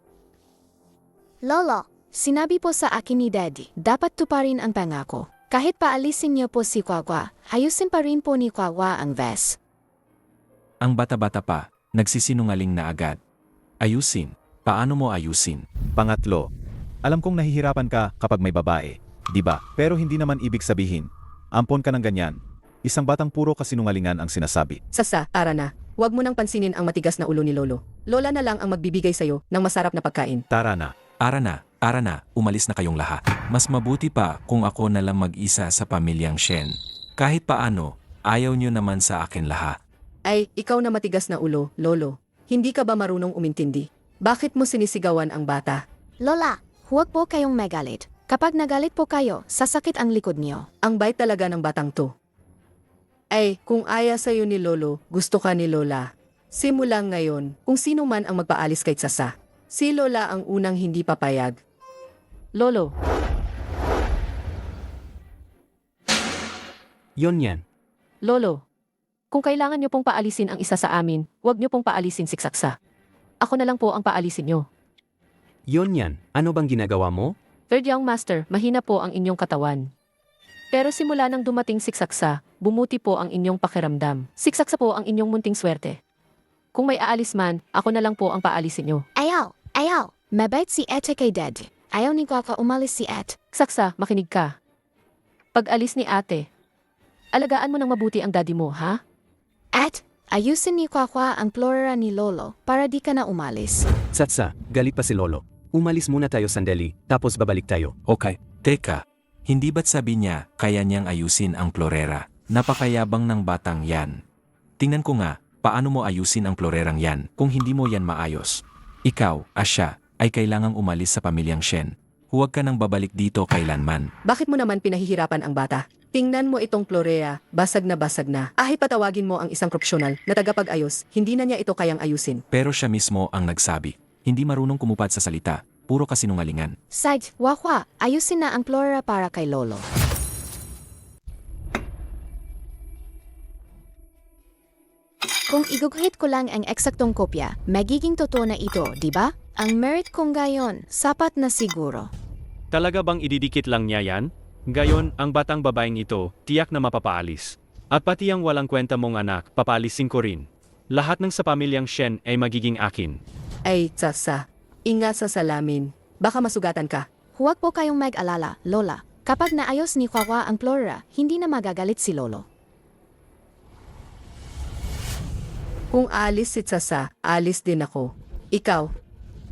Lolo, sinabi po sa akin ni Daddy, dapat tuparin ang pangako. Kahit paalisin niyo po si Kwakwa, ayusin pa rin po ni Kwakwa ang vase. Ang bata-bata pa, nagsisinungaling na agad. Ayusin. Paano mo ayusin? Pangatlo, alam kong nahihirapan ka kapag may babae, di ba? Pero hindi naman ibig sabihin, ampon ka ng ganyan. Isang batang puro kasinungalingan ang sinasabi. Sasa, ara na. Huwag mo nang pansinin ang matigas na ulo ni Lolo. Lola na lang ang magbibigay sa'yo ng masarap na pagkain. Tara na. Ara na, umalis na kayong lahat. Mas mabuti pa kung ako na lang mag-isa sa pamilyang Shen. Kahit paano, ayaw nyo naman sa akin lahat. Ikaw na matigas na ulo, Lolo. Hindi ka ba marunong umintindi? Bakit mo sinisigawan ang bata? Lola, huwag po kayong magalit. Kapag nagalit po kayo, sasakit ang likod niyo. Ang bait talaga ng batang to. Kung aya sa'yo ni Lolo, gusto ka ni Lola. Simula ngayon, kung sino man ang magpaalis kay Sasa, si Lola ang unang hindi papayag. Lolo, Yun yan. Lolo, kung kailangan nyo pong paalisin ang isa sa amin, huwag nyo pong paalisin si Saksa. Ako na lang po ang paalisin nyo. Yun yan. Ano bang ginagawa mo? Third young master, mahina po ang inyong katawan. Pero simula nang dumating si Saksa, bumuti po ang inyong pakiramdam. Siksaksa po ang inyong munting swerte. Kung may aalis man, ako na lang po ang paalisin nyo. Ayaw. Mabait si Ate kay Daddy. Ayaw ni Kwakwa umalis si Ate. Saksa, makinig ka. Pag alis ni ate, alagaan mo ng mabuti ang daddy mo, ha? At, ayusin ni Kwakwa ang flora ni Lolo para di ka na umalis. Satsa, galit pa si Lolo. Umalis muna tayo sandali, tapos babalik tayo. Okay. Teka, hindi ba't sabi niya kaya niyang ayusin ang florera? Napakayabang ng batang yan. Tingnan ko nga, paano mo ayusin ang florerang yan kung hindi mo yan maayos. Ikaw, Asya, ay kailangang umalis sa pamilyang Shen. Huwag ka nang babalik dito kailanman. Bakit mo naman pinahihirapan ang bata? Tingnan mo itong Florea, basag na basag na. Ahit patawagin mo ang isang propsyonal na tagapag-ayos, hindi na niya ito kayang ayusin. Pero siya mismo ang nagsabi. Hindi marunong kumupad sa salita, puro kasinungalingan. Side, Wakwa, ayusin na ang flora para kay Lolo. Kung iguguhit ko lang ang eksaktong kopya, magiging totoo na ito, di ba? Ang merit kong gayon, sapat na siguro. Talaga bang ididikit lang niya yan? Gayon, ang batang babaeng ito, tiyak na mapapaalis. At pati ang walang kwenta mong anak, papaalisin ko rin. Lahat ng sa pamilyang Shen ay magiging akin. Ay, tsasa. Ingat sa salamin. Baka masugatan ka. Huwag po kayong mag-alala, Lola. Kapag naayos ni Kwawa ang flora, hindi na magagalit si Lolo. Kung alis si Tsasa, alis din ako. Ikaw,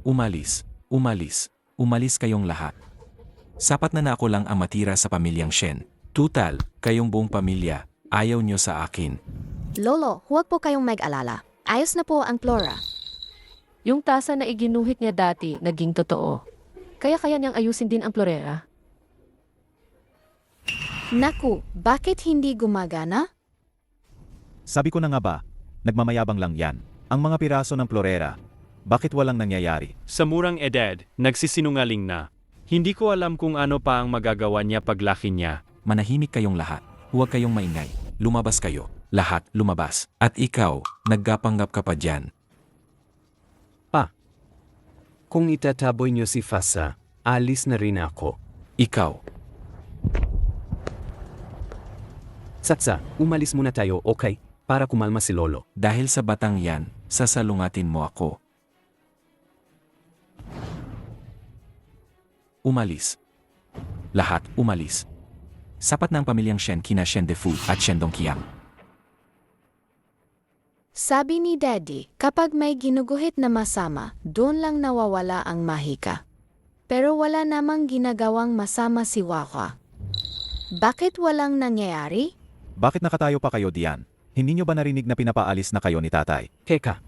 Umalis, umalis, umalis kayong lahat. Sapat na ako lang ang matira sa pamilyang Shen. Tutal, kayong buong pamilya, ayaw nyo sa akin. Lolo, huwag po kayong mag-alala. Ayos na po ang flora. Yung tasa na iginuhit niya dati, naging totoo. Kaya niyang ayusin din ang florera. Naku, bakit hindi gumagana? Sabi ko na nga ba, nagmamayabang lang yan. Ang mga piraso ng florera, bakit walang nangyayari? Sa murang edad, nagsisinungaling na. Hindi ko alam kung ano pa ang magagawa niya paglaki niya. Manahimik kayong lahat. Huwag kayong maingay. Lumabas kayo. Lahat lumabas. At ikaw, naggapanggap ka pa dyan. Kung itataboy niyo si Fasa, alis na rin ako. Ikaw, Satsa, umalis muna tayo, okay? Para kumalma si Lolo. dahil sa batang yan, sasalungatin mo ako. Umalis. Lahat umalis. Sapat na ang pamilyang Shen kina Shen Defu at Shen Dongqiang. Sabi ni Daddy, kapag may ginuguhit na masama, doon lang nawawala ang mahika. Pero wala namang ginagawang masama si Wakwa. Bakit walang nangyayari? Bakit nakatayo pa kayo diyan? Hindi nyo ba narinig na pinapaalis na kayo ni tatay? Teka.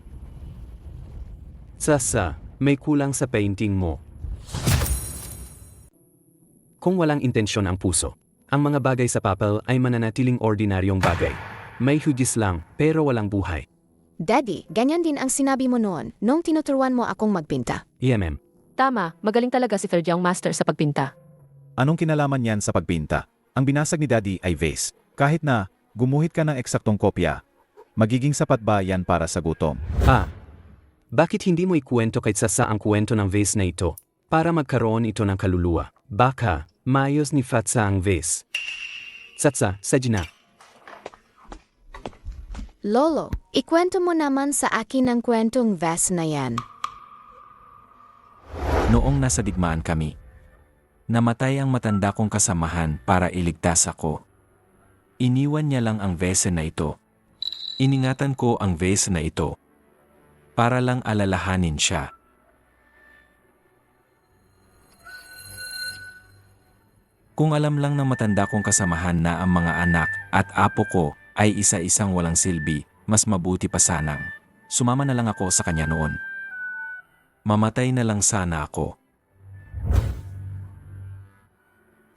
Sasa, may kulang sa painting mo. Kung walang intensyon ang puso, ang mga bagay sa papel ay mananatiling ordinaryong bagay. May hugis lang, pero walang buhay. Daddy, ganyan din ang sinabi mo noon nung tinuturuan mo akong magpinta. EMM. Tama, magaling talaga si Ferjiang master sa pagpinta. Anong kinalaman yan sa pagpinta? Ang binasag ni Daddy ay vase. Kahit na gumuhit ka ng eksaktong kopya, magiging sapat ba yan para sa gutom? Bakit hindi mo ikuwento kay Sasa ang kwento ng vase na ito? Para magkaroon ito ng kaluluwa. Baka, mayos ni Fatsa ang vase. Satsa, sadya na. Lolo, ikwento mo naman sa akin ang kwentong vase na yan. Noong nasa digmaan kami, namatay ang matanda kong kasamahan para iligtas ako. Iniwan niya lang ang vase na ito. Iningatan ko ang vase na ito para lang alalahanin siya. Kung alam lang ng matanda kong kasamahan na ang mga anak at apo ko ay isa-isang walang silbi, mas mabuti pa sanang sumama na lang ako sa kanya noon. Mamatay na lang sana ako.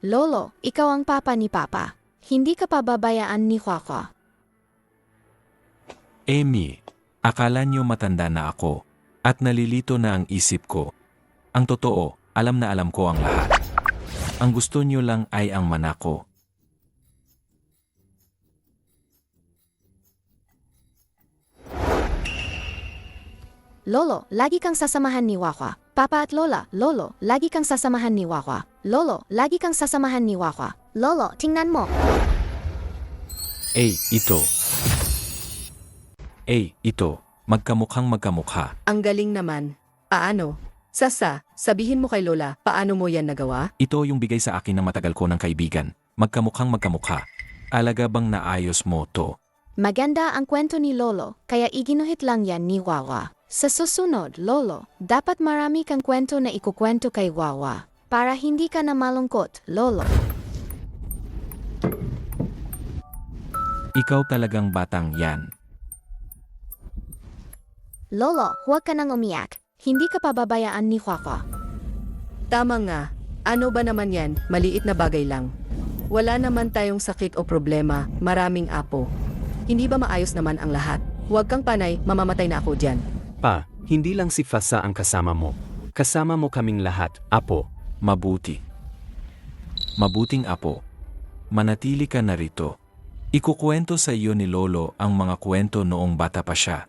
Lolo, ikaw ang papa ni Papa. Hindi ka pababayaan ni Kwakwa. Amy, akala niyo matanda na ako at nalilito na ang isip ko. Ang totoo, alam na alam ko ang lahat. Ang gusto niyo lang ay ang manako. Lolo, lagi kang sasamahan ni Wakwa. Papa at Lola, Lolo, lagi kang sasamahan ni Wakwa. Lolo, lagi kang sasamahan ni Wakwa. Lolo, tingnan mo. Ito. Magkamukhang magkamukha. ang galing naman. Paano? Sasa, sabihin mo kay Lola, paano mo yan nagawa? Ito yung bigay sa akin ng matagal ko ng kaibigan. Magkamukhang magkamukha. Alaga bang naayos mo to? Maganda ang kwento ni Lolo, kaya iginuhit lang yan ni Wawa. Sa susunod, Lolo, dapat marami kang kwento na ikukwento kay Wawa. Para hindi ka na malungkot, Lolo. Ikaw talagang batang yan. Lolo, huwag ka nang umiyak. Hindi ka pababayaan ni Kwakwa. Tama nga. Ano ba naman yan? Maliit na bagay lang. Wala naman tayong sakit o problema. Maraming apo. Hindi ba maayos naman ang lahat? Huwag kang panay, mamamatay na ako dyan. Pa, hindi lang si Fasa ang kasama mo. Kasama mo kaming lahat, apo. Mabuti. Mabuting apo. Manatili ka narito. Ikukwento sa iyo ni Lolo ang mga kwento noong bata pa siya.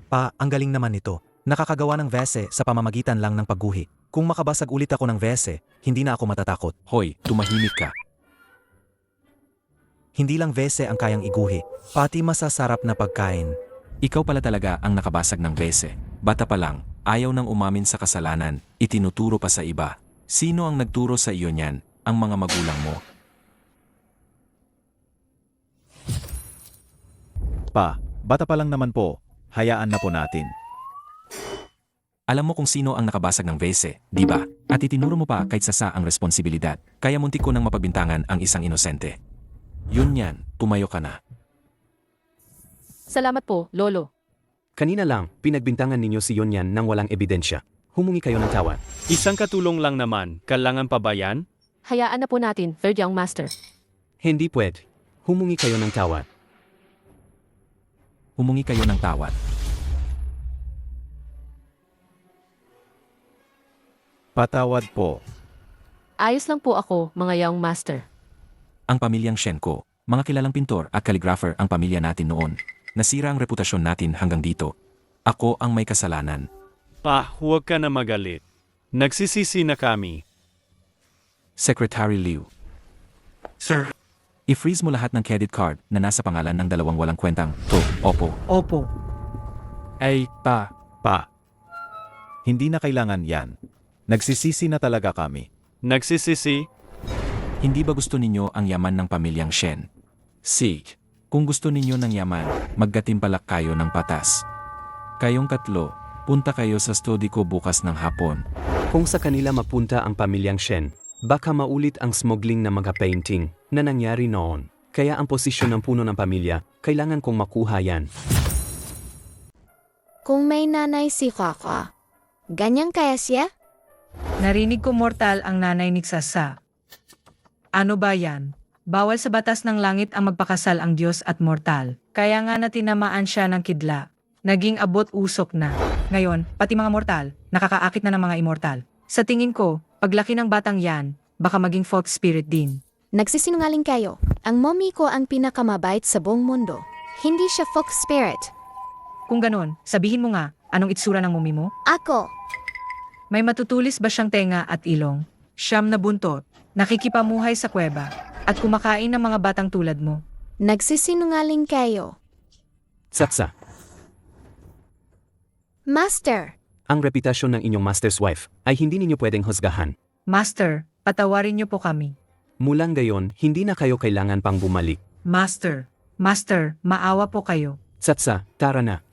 Pa, ang galing naman nito. Nakakagawa ng vese sa pamamagitan lang ng pagguhi. Kung makabasag ulit ako ng vese, hindi na ako matatakot. Hoy, tumahimik ka. Hindi lang vese ang kayang iguhi, pati masasarap na pagkain. Ikaw pala talaga ang nakabasag ng bese. Bata pa lang, ayaw nang umamin sa kasalanan, itinuturo pa sa iba. Sino ang nagturo sa iyo niyan? Ang mga magulang mo. Pa, bata pa lang naman po. Hayaan na po natin. Alam mo kung sino ang nakabasag ng bese, di ba? At itinuro mo pa kahit sasa ang responsibilidad. Kaya muntik ko nang mapagbintangan ang isang inosente. Yun yan, tumayo ka na. Salamat po, Lolo. Kanina lang, pinagbintangan ninyo si Yonyan nang walang ebidensya. Humungi kayo ng tawad. Isang katulong lang naman, kailangan pa ba yan? Hayaan na po natin, Third Young Master. Hindi pwede. Humungi kayo ng tawad. Humungi kayo ng tawad. Patawad po. Ayos lang po ako, mga Young Master. Ang pamilyang Shenko, mga kilalang pintor at calligrapher ang pamilya natin noon. Nasira ang reputasyon natin hanggang dito. Ako ang may kasalanan. Pa, huwag ka na magalit. Nagsisisi na kami. Secretary Liu. Sir. I-freeze mo lahat ng credit card na nasa pangalan ng dalawang walang kwentang to, opo. Opo. Ay, pa. Pa. Hindi na kailangan yan. Nagsisisi na talaga kami. Nagsisisi? Hindi ba gusto ninyo ang yaman ng pamilyang Shen? Sig, kung gusto ninyo ng yaman, magkatimpalak kayo ng patas. Kayong katlo, punta kayo sa study ko bukas ng hapon. Kung sa kanila mapunta ang pamilyang Shen, baka maulit ang smuggling na mga painting na nangyari noon. Kaya ang posisyon ng puno ng pamilya, kailangan kong makuha yan. Kung may nanay si Kwakwa, ganyang kaya siya? Narinig ko mortal ang nanay ni Sasa. Ano ba yan? Bawal sa batas ng langit ang magpakasal ang Diyos at mortal. Kaya nga na tinamaan siya ng kidla. Naging abot-usok na. Ngayon, pati mga mortal, nakakaakit na ng mga immortal. Sa tingin ko, paglaki ng batang yan, baka maging folk spirit din. Nagsisinungaling kayo. Ang mommy ko ang pinakamabait sa buong mundo. Hindi siya folk spirit. Kung ganon, sabihin mo nga, anong itsura ng mommy mo? Ako. May matutulis ba siyang tenga at ilong? Siyam na buntot, nakikipamuhay sa kuweba, at kumakain ng mga batang tulad mo. Nagsisinungaling kayo. Satsa, Master. ang reputasyon ng inyong master's wife ay hindi ninyo pwedeng husgahan. Master, patawarin niyo po kami. Mulang gayon, hindi na kayo kailangan pang bumalik. Master, maawa po kayo. Satsa, tara na.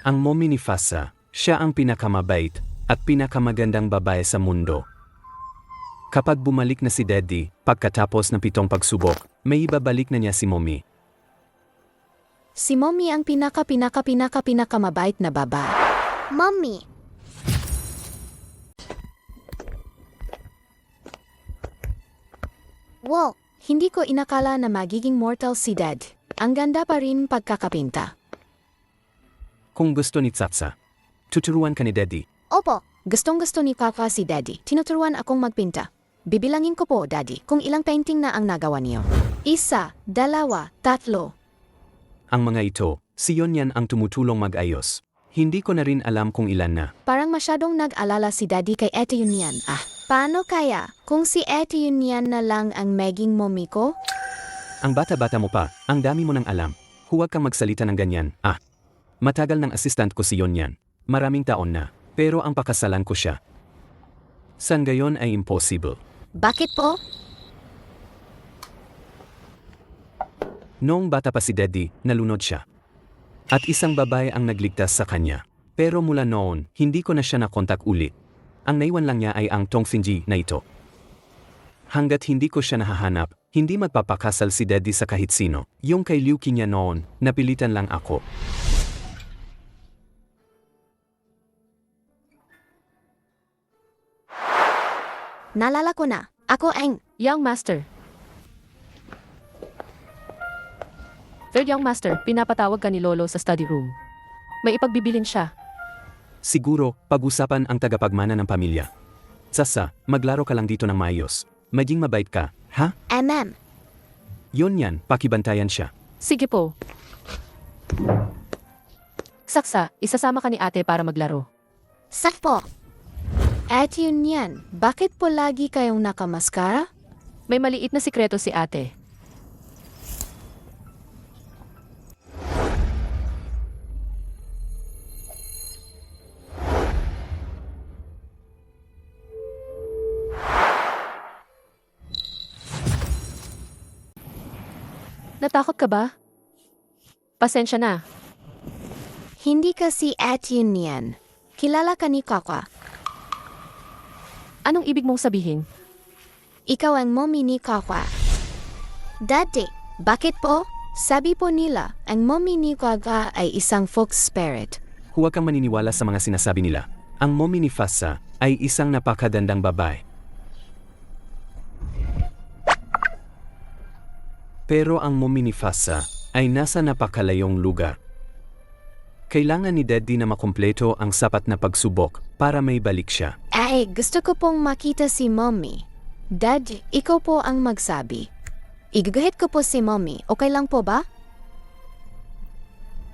Ang mommy ni Fasa, siya ang pinakamabait at pinakamagandang babae sa mundo. Kapag bumalik na si Daddy, pagkatapos ng 7 pagsubok, may ibabalik na niya si mommy. Si mommy ang pinakamabait na babae. Mommy. Wow, hindi ko inakala na magiging mortal si Dad. Ang ganda pa rin pagkakapinta. Kung gusto ni Tsatsa, tuturuan ka ni Daddy. Opo, gustong-gusto ni Kaka si Daddy. Tinuturuan akong magpinta. Bibilangin ko po, Daddy, kung ilang painting na ang nagawa niyo. 1, 2, 3. Ang mga ito, si Yonyan ang tumutulong mag-ayos. Hindi ko na rin alam kung ilan na. Parang masyadong nag-alala si Daddy kay Ate Yunyan. Paano kaya kung si Ate Yunyan na lang ang maging mommy ko? Ang bata-bata mo pa, ang dami mo nang alam. Huwag kang magsalita ng ganyan. Matagal ng assistant ko si Yonyan. Maraming taon na. Pero ang pakasalan ko siya. San gayon ay impossible. Bakit po? Noong bata pa si Daddy, nalunod siya. At isang babae ang nagligtas sa kanya. Pero mula noon, hindi ko na siya nakontak ulit. Ang naiwan lang niya ay ang Tongfinji na ito. Hanggat hindi ko siya nahahanap, hindi magpapakasal si Daddy sa kahit sino. Yung kay Liu Qi niya noon, napilitan lang ako. Nalala ko na. Ako ang... Young Master. Third Young Master, pinapatawag ka ni Lolo sa study room. May ipagbibilin siya. Siguro, pag-usapan ang tagapagmana ng pamilya. Sasa, maglaro ka lang dito ng maayos. Maging mabait ka, ha? Yon yan, pakibantayan siya. Sige po. Saksa, isasama ka ni ate para maglaro. Sakpo. At yun yan, bakit po lagi kayong nakamaskara? May maliit na sikreto si ate. Natakot ka ba? Pasensya na. Hindi kasi at yun yan. Kilala ka ni Kaka. Anong ibig mong sabihin? Ikaw ang mommy ni Kaka. Daddy, bakit po? Sabi po nila, ang mommy ni Kaka ay isang fox spirit. Huwag kang maniniwala sa mga sinasabi nila. Ang mommy ni Fasa ay isang napakagandang babae. Pero ang mommy ni Fasa ay nasa napakalayong lugar. Kailangan ni Daddy na makumpleto ang sapat na pagsubok para may balik siya. Ay, gusto ko pong makita si mommy. Dad, ikaw po ang magsabi. Igagahit ko po si mommy, okay lang po ba?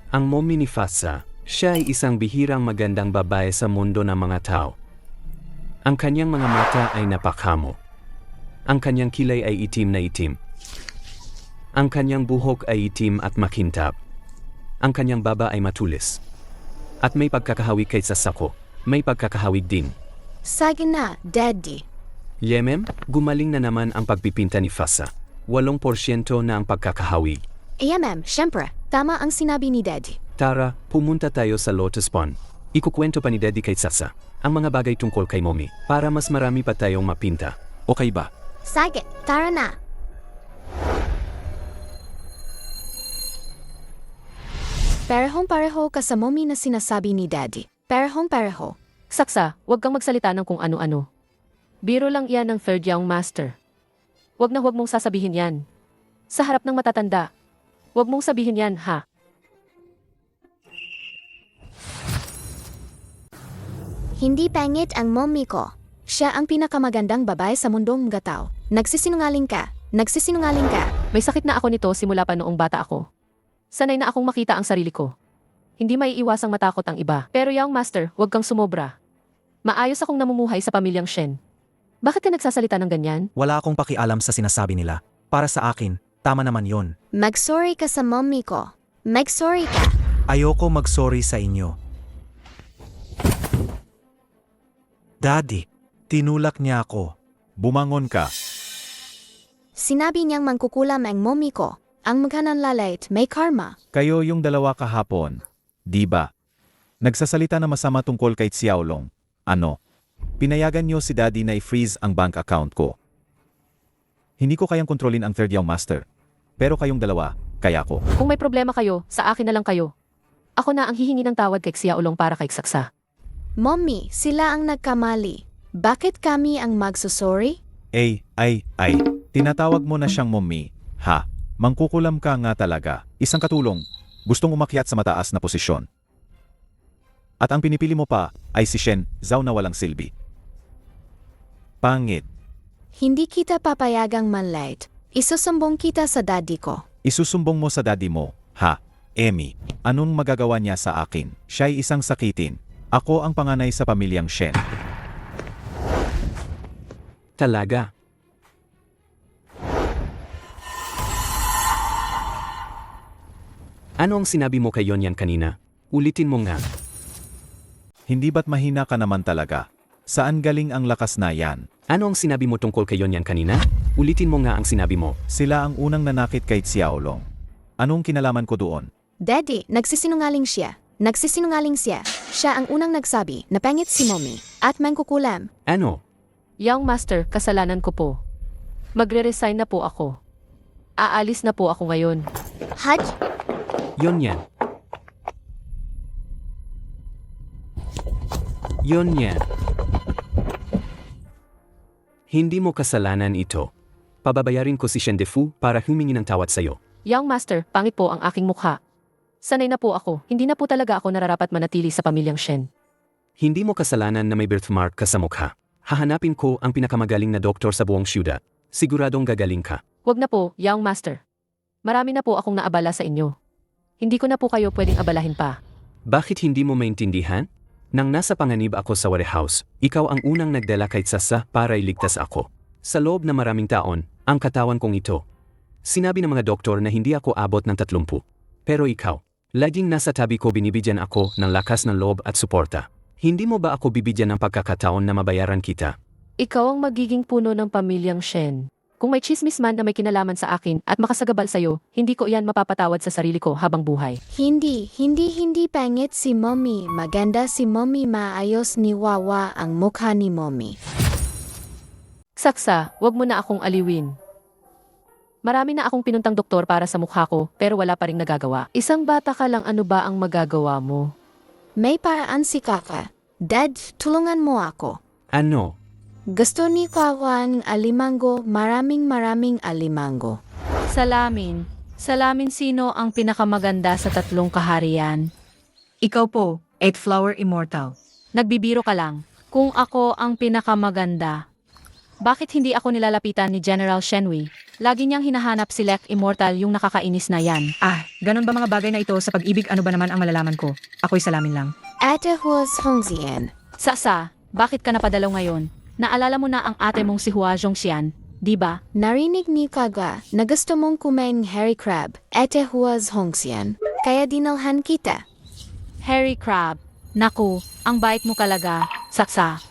Ang mommy ni Fasa, siya ay isang bihirang magandang babae sa mundo ng mga tao. Ang kanyang mga mata ay napakamo. Ang kanyang kilay ay itim na itim. Ang kanyang buhok ay itim at makintab. Ang kanyang baba ay matulis. At may pagkakahawig kay Sasako. May pagkakahawig din. Sige na, Daddy. Yemem, gumaling na naman ang pagpipinta ni Fasa. 8% na ang pagkakahawig. Ma'am, syempre, tama ang sinabi ni Daddy. Tara, pumunta tayo sa Lotus Pond. Ikukwento pa ni Daddy kay Sasa ang mga bagay tungkol kay Mommy para mas marami pa tayong mapinta. Okay ba? Sige, tara na. Parehong-pareho ka sa mommy na sinasabi ni Daddy. Parehong-pareho. Saksa, huwag kang magsalita ng kung ano-ano. Biro lang yan ng third young master. Huwag mong sasabihin yan. Sa harap ng matatanda. Huwag mong sabihin yan, ha? Hindi pangit ang mommy ko. Siya ang pinakamagandang babae sa mundong gataw. Nagsisinungaling ka. Nagsisinungaling ka. May sakit na ako nito simula pa noong bata ako. Sanay na akong makita ang sarili ko. Hindi maiiwasang matakot ang iba. Pero young master, huwag kang sumobra. Maayos akong namumuhay sa pamilyang Shen. Bakit ka nagsasalita ng ganyan? Wala akong pakialam sa sinasabi nila. Para sa akin, tama naman yon. Mag-sorry ka sa mommy ko. Mag-sorry ka. Ayoko mag-sorry sa inyo. Daddy, tinulak niya ako. Bumangon ka. Sinabi niyang mangkukulam ang mommy ko. Ang maghananlalait may karma. Kayo yung dalawa kahapon. Di ba? Nagsasalita na masama tungkol kay Xiaolong. Ano? Pinayagan niyo si Daddy na i-freeze ang bank account ko. Hindi ko kayang kontrolin ang third young master. Pero kayong dalawa, kaya ko. Kung may problema kayo, sa akin na lang kayo. Ako na ang hihingi ng tawad kay Xiaolong para kay Saksa. Mommy, sila ang nagkamali. Bakit kami ang magsusorry? Ay. Tinatawag mo na siyang mommy. Ha? Mangkukulam ka nga talaga. Isang katulong. Gustong umakyat sa mataas na posisyon. At ang pinipili mo pa ay si Shen Zhao na walang silbi. Pangit. Hindi kita papayagang manlait. Isusumbong kita sa daddy ko. Isusumbong mo sa daddy mo. Ha? Emmy, anong magagawa niya sa akin? Siya'y isang sakitin. Ako ang panganay sa pamilyang Shen. Talaga? Ano ang sinabi mo kay Yonyan kanina? Ulitin mo nga. Hindi ba't mahina ka naman talaga? Saan galing ang lakas na yan? Ano ang sinabi mo tungkol kay Yonyan kanina? Ulitin mo nga ang sinabi mo. Sila ang unang nanakit kay Xiaolong. Anong kinalaman ko doon? Daddy, nagsisinungaling siya. Nagsisinungaling siya. Siya ang unang nagsabi na pangit si Mommy at mangkukulam. Ano? Young Master, kasalanan ko po. Magre-resign na po ako. Aalis na po ako ngayon. Haj, Yon yan. Yon yan. Hindi mo kasalanan ito. Pababayarin ko si Shen Defu para humingi ng tawad sa'yo. Young Master, pangit po ang aking mukha. Sanay na po ako, hindi na po talaga ako nararapat manatili sa pamilyang Shen. Hindi mo kasalanan na may birthmark ka sa mukha. Hahanapin ko ang pinakamagaling na doktor sa buong syudad. Siguradong gagaling ka. Huwag na po, Young Master. Marami na po akong naabala sa inyo. Hindi ko na po kayo pwedeng abalahin pa. Bakit hindi mo maintindihan? Nang nasa panganib ako sa warehouse, ikaw ang unang nagdala kay Sasa para iligtas ako. Sa loob na maraming taon, ang katawan kong ito. Sinabi ng mga doktor na hindi ako abot ng 30. Pero ikaw, laging nasa tabi ko, binibigyan ako ng lakas ng loob at suporta. Hindi mo ba ako bibigyan ng pagkakataon na mabayaran kita? Ikaw ang magiging puno ng pamilyang Shen. Kung may chismis man na may kinalaman sa akin at makasagabal sa'yo, hindi ko iyan mapapatawad sa sarili ko habang buhay. hindi pangit si Mommy. Maganda si Mommy, maayos ni Wawa ang mukha ni Mommy. Saksa, wag mo na akong aliwin. Marami na akong pinuntang doktor para sa mukha ko pero wala pa ring nagagawa. Isang bata ka lang, ano ba ang magagawa mo? May paraan si Kaka. Dad, tulungan mo ako. Ano? Gusto ni Wawa ng alimango, maraming alimango. Salamin. Salamin, sino ang pinakamaganda sa 3 kaharian? Ikaw po, 8 Flower Immortal. Nagbibiro ka lang. Kung ako ang pinakamaganda, bakit hindi ako nilalapitan ni General Shenhui? Lagi niyang hinahanap si Lek Immortal, yung nakakainis na yan. Ganun ba mga bagay na ito sa pag-ibig? Ano ba naman ang malalaman ko? Ako'y salamin lang. Ate Huas Hongzian. Sasa, bakit ka napadalaw ngayon? Naalala mo na ang ate mong si Hua Zhongxian, di ba? Narinig ni Kaga na gusto mong kumain Harry Crab, Ate Huas Hongzian. Kaya dinalhan kita. Harry Crab. Naku, ang bait mo talaga, Saksa.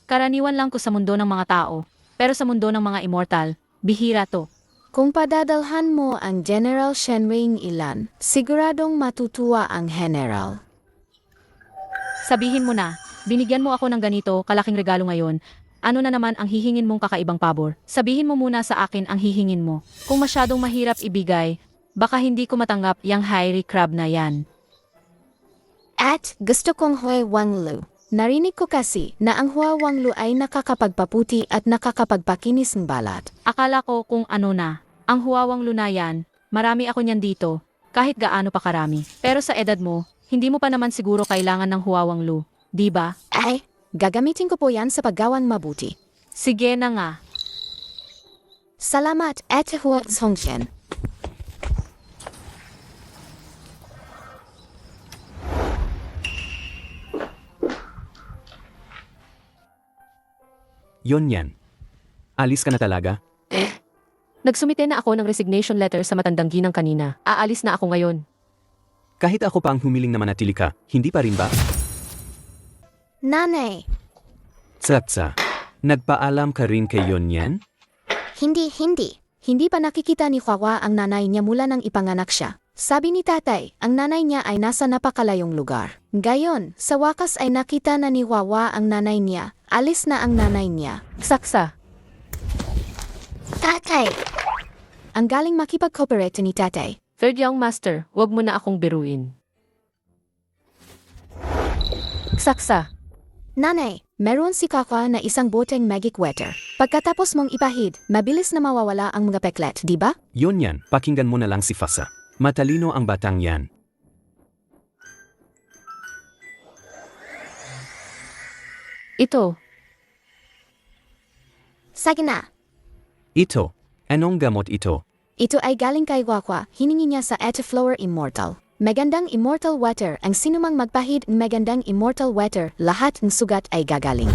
Karaniwan lang ko sa mundo ng mga tao, pero sa mundo ng mga immortal, bihira to. Kung padadalhan mo ang General Shenwing ilan, siguradong matutuwa ang General. Sabihin mo na, binigyan mo ako ng ganito kalaking regalo ngayon. Ano na naman ang hihingin mong kakaibang pabor? Sabihin mo muna sa akin ang hihingin mo. Kung masyadong mahirap ibigay, baka hindi ko matanggap yung Harry Crab na yan. At gusto kong Hua Wanglu. Narinig ko kasi na ang Hua Wanglu ay nakakapagpaputi at nakakapagpakinis ng balat. Akala ko kung ano na. Ang huwawang lunayan, marami ako niyan dito, kahit gaano pa karami. Pero sa edad mo, hindi mo pa naman siguro kailangan ng huwawang lu, di ba? Ay, gagamitin ko po yan sa paggawang mabuti. Sige na nga. Salamat, Ate Hua Zhongxian. Yon yan. Alis ka na talaga? Nagsumite na ako ng resignation letter sa matandang ginang kanina. Aalis na ako ngayon. Kahit ako pa ang humiling na manatili ka, hindi pa rin ba? Nanay, Tsatsa, nagpaalam ka rin kay Yon yan? hindi. Hindi pa nakikita ni Hua ang nanay niya mula nang ipanganak siya. Sabi ni tatay, ang nanay niya ay nasa napakalayong lugar. Gayon, sa wakas ay nakita na ni Hua ang nanay niya. Alis na ang nanay niya. Saksa, Tatay! Ang galing makipag-cooperate ni tatay. Third Young Master, wag mo na akong biruin. Saksa, Nanay, meron si Kaka na isang boteng magic water. Pagkatapos mong ipahid, mabilis na mawawala ang mga peklet, di ba? Yon yan, pakinggan mo na lang si Fasa. Matalino ang batang yan. ito, Sige na. Ito, anong gamot ito? Ito ay galing kay Wakwa, hiningi niya sa Etaflower Immortal. Magandang immortal water, ang sinumang magpahid ng magandang immortal water, lahat ng sugat ay gagaling.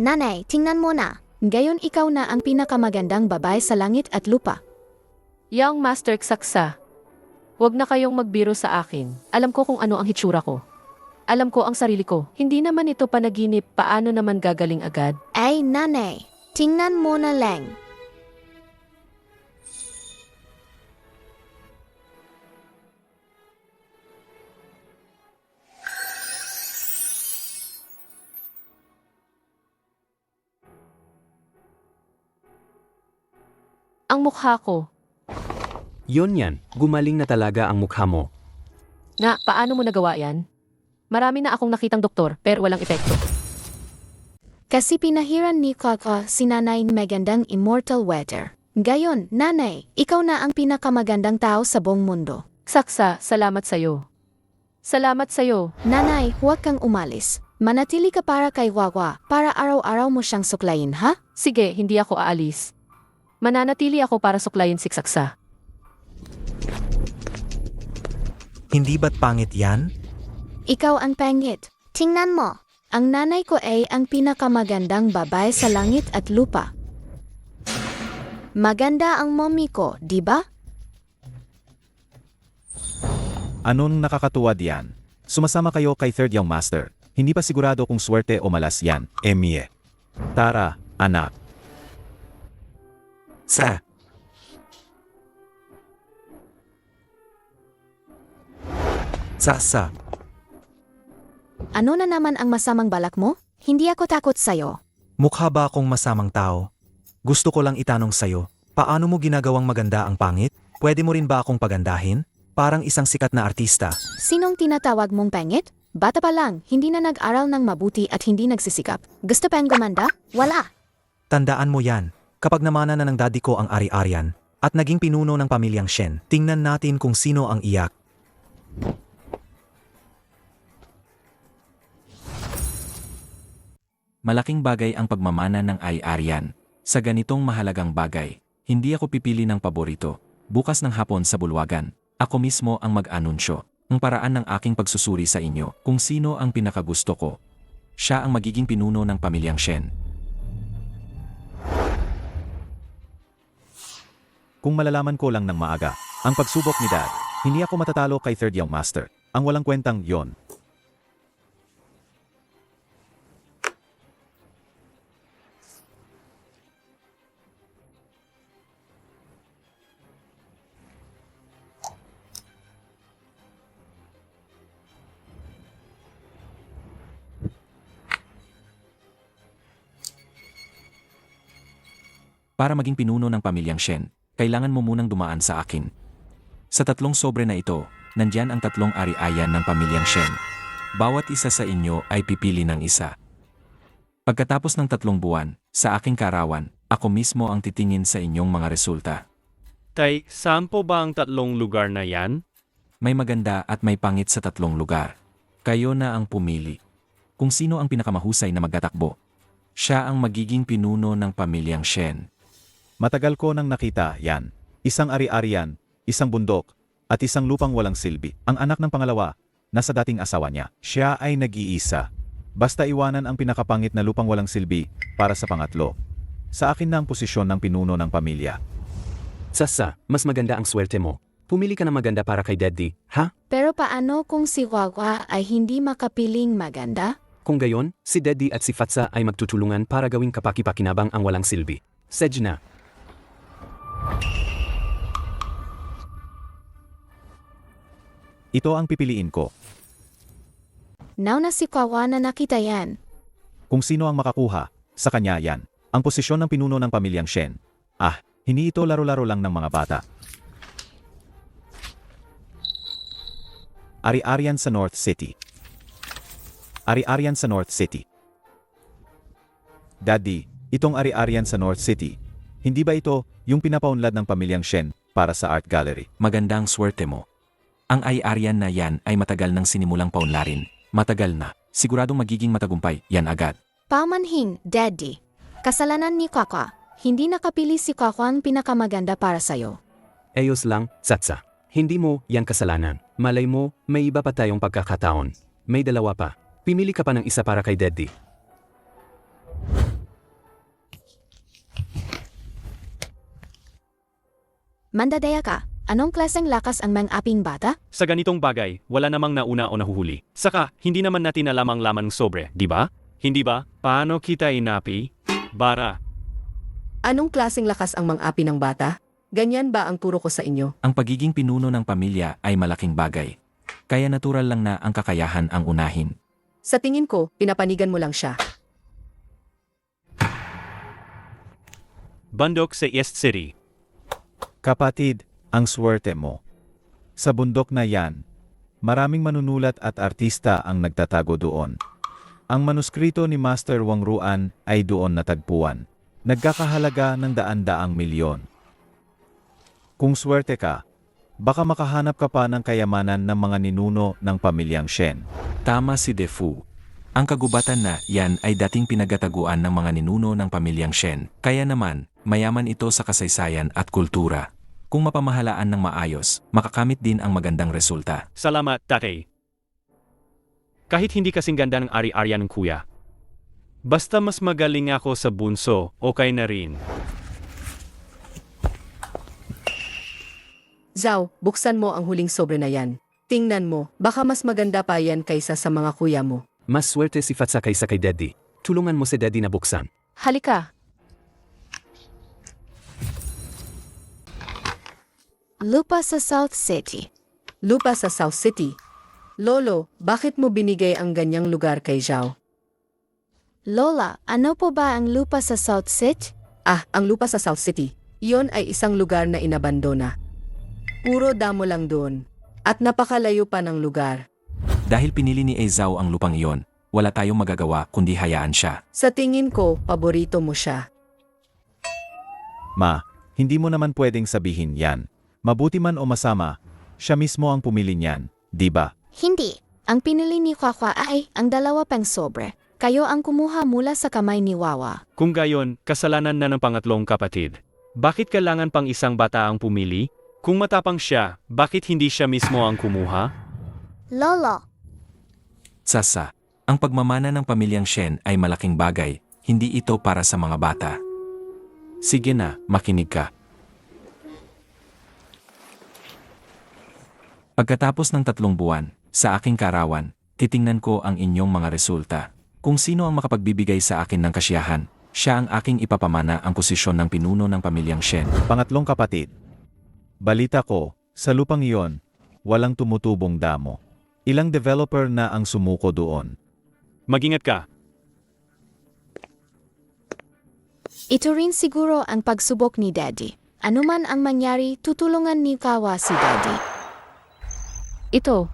Nanay, tingnan mo na. Ngayon ikaw na ang pinakamagandang babae sa langit at lupa. Young Master Saksa, wag na kayong magbiro sa akin. Alam ko kung ano ang hitsura ko. Alam ko ang sarili ko. Hindi naman ito panaginip, paano naman gagaling agad? Ay, nanay, tingnan mo na lang. Ang mukha ko. Yon yan, gumaling na talaga ang mukha mo. Na, paano mo nagawa yan? Marami na akong nakitang doktor pero walang epekto. Kasi pinahiran ni Kaka si Nanay magandang immortal weather. Gayon, Nanay, ikaw na ang pinakamagandang tao sa buong mundo. Saksa, salamat sa'yo. Salamat sa'yo. Nanay, huwag kang umalis. Manatili ka para kay Wawa, para araw-araw mo siyang suklayin, ha? Sige, hindi ako aalis. Mananatili ako para suklayin si Saksa. Hindi ba't pangit yan? Ikaw ang pangit. Tingnan mo. Ang nanay ko ay ang pinakamagandang babae sa langit at lupa. Maganda ang mommy ko, di ba? Anong nakakatuwa diyan? Sumasama kayo kay Third Young Master. Hindi pa sigurado kung swerte o malas yan, Emie. Tara, anak. Sa. Sa. Ano na naman ang masamang balak mo? Hindi ako takot sa'yo. Mukha ba akong masamang tao? Gusto ko lang itanong sa'yo, paano mo ginagawang maganda ang pangit? Pwede mo rin ba akong pagandahin? Parang isang sikat na artista. Sinong tinatawag mong pangit? Bata pa lang, hindi na nag-aral ng mabuti at hindi nagsisikap. Gusto pang gumanda? Wala! Tandaan mo yan, kapag namana na ng daddy ko ang ari-arian at naging pinuno ng pamilyang Shen, tingnan natin kung sino ang iyak. Malaking bagay ang pagmamana ng ari-arian. Sa ganitong mahalagang bagay, hindi ako pipili ng paborito. Bukas ng hapon sa bulwagan, ako mismo ang mag-anunsyo. Ang paraan ng aking pagsusuri sa inyo kung sino ang pinakagusto ko. Siya ang magiging pinuno ng pamilyang Shen. Kung malalaman ko lang ng maaga, ang pagsubok ni Dad, hindi ako matatalo kay Third Young Master. Ang walang kwentang yon. Para maging pinuno ng pamilyang Shen, kailangan mo munang dumaan sa akin. Sa 3 sobre na ito, nandyan ang 3 ari-ayan ng pamilyang Shen. Bawat isa sa inyo ay pipili ng isa. Pagkatapos ng 3 buwan, sa aking karawan, ako mismo ang titingin sa inyong mga resulta. Tay, saan po ba ang 3 lugar na yan? May maganda at may pangit sa 3 lugar. Kayo na ang pumili. Kung sino ang pinakamahusay na magtatakbo, siya ang magiging pinuno ng pamilyang Shen. Matagal ko nang nakita yan. Isang ari-arian, isang bundok, at isang lupang walang silbi. Ang anak ng pangalawa, nasa dating asawa niya. Siya ay nag-iisa. Basta iwanan ang pinakapangit na lupang walang silbi para sa pangatlo. Sa akin na ang posisyon ng pinuno ng pamilya. Sasa, mas maganda ang swerte mo. Pumili ka na maganda para kay Daddy, ha? Pero paano kung si Wawa ay hindi makapiling maganda? Kung gayon, si Daddy at si Fatsa ay magtutulungan para gawing kapaki-pakinabang ang walang silbi. Sedge na. Ito ang pipiliin ko. Now na si Wawa na nakita yan. Kung sino ang makakuha, sa kanya yan. Ang posisyon ng pinuno ng pamilyang Shen. Hindi ito laro-laro lang ng mga bata. Ari-arian sa North City. Ari-arian sa North City. Daddy, itong ari-arian sa North City. Hindi ba ito yung pinapaunlad ng pamilyang Shen para sa art gallery? Magandang swerte mo. Ang ari-arian na yan ay matagal nang sinimulang paunlarin. Matagal na. Siguradong magiging matagumpay yan agad. Paumanhin, Daddy. Kasalanan ni Kaka. Hindi nakapili si Kaka ang pinakamaganda para sa'yo. Ayos lang, Satsa. Hindi mo yan kasalanan. Malay mo, may iba pa tayong pagkakataon. May 2 pa. Pimili ka pa ng isa para kay Daddy. Mandadaya ka. Anong klaseng lakas ang mang-aping bata? Sa ganitong bagay, wala namang nauna o nahuhuli. Saka, hindi naman natin alam ang laman ng sobre, di ba? Hindi ba? Paano kita inapi? Bara. Anong klaseng lakas ang mang-api ng bata? Ganyan ba ang turo ko sa inyo? Ang pagiging pinuno ng pamilya ay malaking bagay. Kaya natural lang na ang kakayahan ang unahin. Sa tingin ko, pinapanigan mo lang siya. Bandok sa East City. Kapatid, ang swerte mo. Sa bundok na yan, maraming manunulat at artista ang nagtatago doon. Ang manuskrito ni Master Wang Ruan ay doon natagpuan. Nagkakahalaga ng daan-daang milyon. Kung swerte ka, baka makahanap ka pa ng kayamanan ng mga ninuno ng pamilyang Shen. Tama si Defu. Ang kagubatan na yan ay dating pinagataguan ng mga ninuno ng pamilyang Shen. Kaya naman, mayaman ito sa kasaysayan at kultura. Kung mapamahalaan ng maayos, makakamit din ang magandang resulta. Salamat, tatay. Kahit hindi kasing ganda ng ari-arya ng kuya. Basta mas magaling ako sa bunso, okay na rin. Zhao, buksan mo ang huling sobre na yan. Tingnan mo, baka mas maganda pa yan kaysa sa mga kuya mo. Mas swerte si Fatsa kaysa kay Daddy. Tulungan mo si Daddy na buksan. Halika. Lupa sa South City. Lupa sa South City. Lolo, bakit mo binigay ang ganyang lugar kay Zhao? Lola, ano po ba ang lupa sa South City? Ah, ang lupa sa South City. Iyon ay isang lugar na inabandona. Puro damo lang doon. At napakalayo pa ng lugar. Dahil pinili ni Ezao ang lupang iyon, wala tayong magagawa kundi hayaan siya. Sa tingin ko, paborito mo siya. Ma, hindi mo naman pwedeng sabihin yan. Mabuti man o masama, siya mismo ang pumili niyan, di ba? Hindi. Ang pinili ni Kwakwa ay ang dalawa pang sobre. Kayo ang kumuha mula sa kamay ni Wawa. Kung gayon, kasalanan na ng pangatlong kapatid. Bakit kailangan pang isang bata ang pumili? Kung matapang siya, bakit hindi siya mismo ang kumuha? Lolo. Sasa, ang pagmamana ng pamilyang Shen ay malaking bagay, hindi ito para sa mga bata. Sige na, makinig ka. Pagkatapos ng 3 buwan, sa aking karawan, titingnan ko ang inyong mga resulta. Kung sino ang makapagbibigay sa akin ng kasiyahan, siya ang aking ipapamana ang posisyon ng pinuno ng pamilyang Shen. Pangatlong kapatid. Balita ko, sa lupang iyon, walang tumutubong damo. Ilang developer na ang sumuko doon. Mag-ingat ka. Ito rin siguro ang pagsubok ni Daddy. Ano man ang mangyari, tutulungan ni Kawa si Daddy. Ito.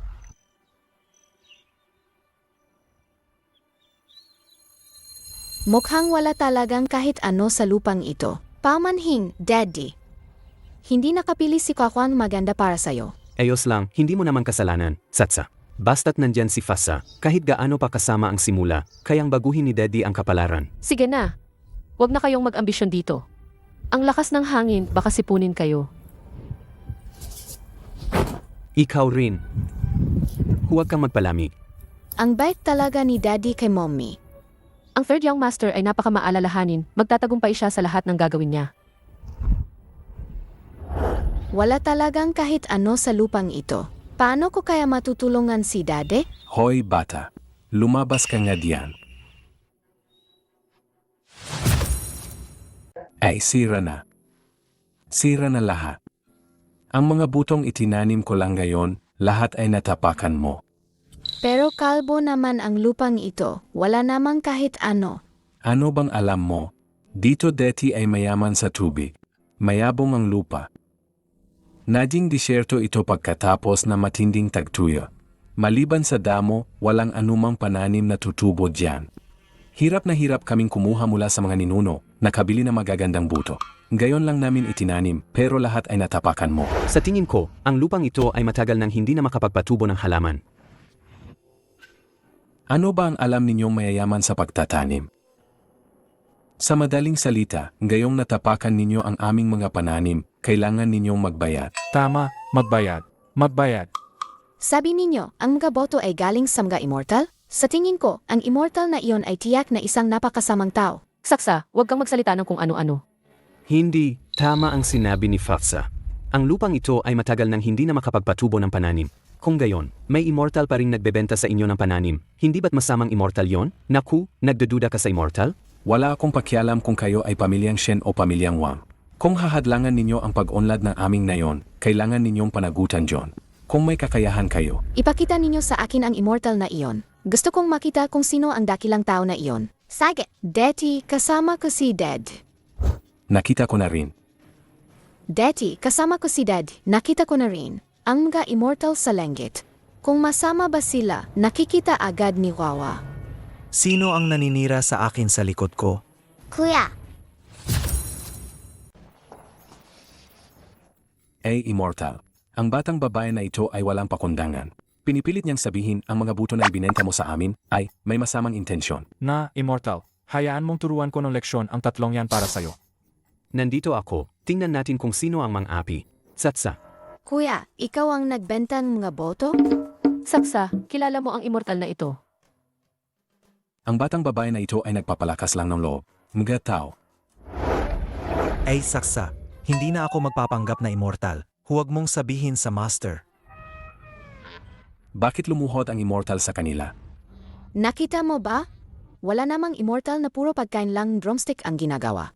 Mukhang wala talagang kahit ano sa lupang ito. Pamanhing, Daddy. Hindi nakapili si Kwakwan maganda para sa'yo. Ayos lang, hindi mo naman kasalanan, Satsa. Basta't nandyan si Fasa, kahit gaano pa kasama ang simula, kayang baguhin ni Daddy ang kapalaran. Sige na. Huwag na kayong mag-ambisyon dito. Ang lakas ng hangin, baka sipunin kayo. Ikaw rin. Huwag kang magpalamig. Ang bait talaga ni Daddy kay Mommy. Ang third young master ay napakamaalalahanin, magtatagumpay siya sa lahat ng gagawin niya. Wala talagang kahit ano sa lupang ito. Paano ko kaya matutulungan si Daddy? Hoy bata, lumabas ka nga diyan. Ay sira na. Sira na lahat. Ang mga butong itinanim ko lang ngayon, lahat ay natapakan mo. Pero kalbo naman ang lupang ito. Wala namang kahit ano. Ano bang alam mo? Dito deti ay mayaman sa tubig. Mayabong ang lupa. Naging disyerto ito pagkatapos na matinding tagtuyo. Maliban sa damo, walang anumang pananim na tutubo diyan. Hirap na hirap kaming kumuha mula sa mga ninuno, nakabili na magagandang buto. Gayon lang namin itinanim, pero lahat ay natapakan mo. Sa tingin ko, ang lupang ito ay matagal nang hindi na makapagpatubo ng halaman. Ano ba ang alam ninyong mayayaman sa pagtatanim? Sa madaling salita, gayong natapakan ninyo ang aming mga pananim, kailangan ninyong magbayad. Tama, magbayad. Magbayad. Sabi ninyo, ang mga boto ay galing sa mga immortal? Sa tingin ko, ang immortal na iyon ay tiyak na isang napakasamang tao. Saksa, huwag kang magsalita ng kung ano-ano. Hindi, tama ang sinabi ni Fafsa. Ang lupang ito ay matagal nang hindi na makapagpatubo ng pananim. Kung gayon, may immortal pa rin nagbebenta sa inyo ng pananim. Hindi ba't masamang immortal yon? Naku, nagdududa ka sa immortal? Wala akong pakialam kung kayo ay pamilyang Shen o pamilyang Wang. Kung hahadlangan ninyo ang pag-unlad ng aming nayon, kailangan ninyong panagutan John. Kung may kakayahan kayo. Ipakita ninyo sa akin ang immortal na iyon. Gusto kong makita kung sino ang dakilang tao na iyon. Sige, Daddy, kasama ko si Dad. Nakita ko na rin. Daddy, kasama ko si Dad, nakita ko na rin, ang mga immortal sa langit. Kung masama ba sila, nakikita agad ni Wawa. Sino ang naninira sa akin sa likod ko? Kuya, Immortal. Ang batang babae na ito ay walang pakundangan. Pinipilit niyang sabihin ang mga buto na ibinenta mo sa amin ay may masamang intensyon. Na, Immortal, hayaan mong turuan ko ng leksyon ang tatlong yan para sa'yo. Nandito ako, tingnan natin kung sino ang mang-api. Satsa, Kuya, ikaw ang nagbenta ng mga boto? Saksa, kilala mo ang immortal na ito. Ang batang babae na ito ay nagpapalakas lang ng loob. Mga tao. Ay saksa, hindi na ako magpapanggap na immortal. Huwag mong sabihin sa master. Bakit lumuhod ang immortal sa kanila? Nakita mo ba? Wala namang immortal na puro pagkain lang drumstick ang ginagawa.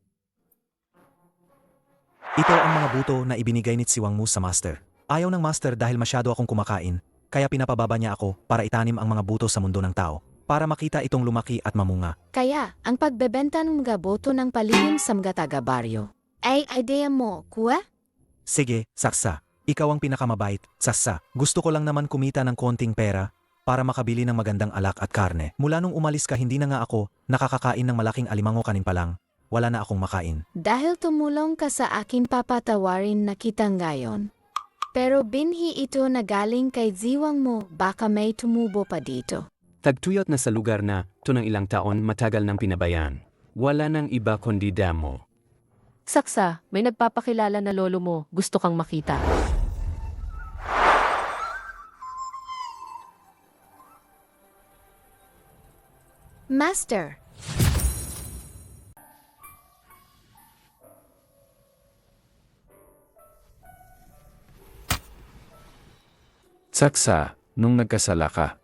Ito ang mga buto na ibinigay ni Tsiwang Mu sa master. Ayaw ng master dahil masyado akong kumakain, kaya pinapababa niya ako para itanim ang mga buto sa mundo ng tao, para makita itong lumaki at mamunga. Kaya, ang pagbebenta ng mga boto ng palihim sa mga taga-baryo. Ay idea mo, kuya? Sige, saksa. Ikaw ang pinakamabait, saksa. Gusto ko lang naman kumita ng konting pera para makabili ng magandang alak at karne. Mula nung umalis ka hindi na nga ako nakakakain ng malaking alimango kanin pa lang. Wala na akong makain. Dahil tumulong ka sa akin papatawarin na kita ngayon. Pero binhi ito na galing kay Ziwang mo, baka may tumubo pa dito. tagtuyot na sa lugar na, to ng ilang taon matagal nang pinabayaan. Wala nang iba kundi damo. Saksa, may nagpapakilala na lolo mo, gusto kang makita. Master, Saksa, nung nagkasala ka.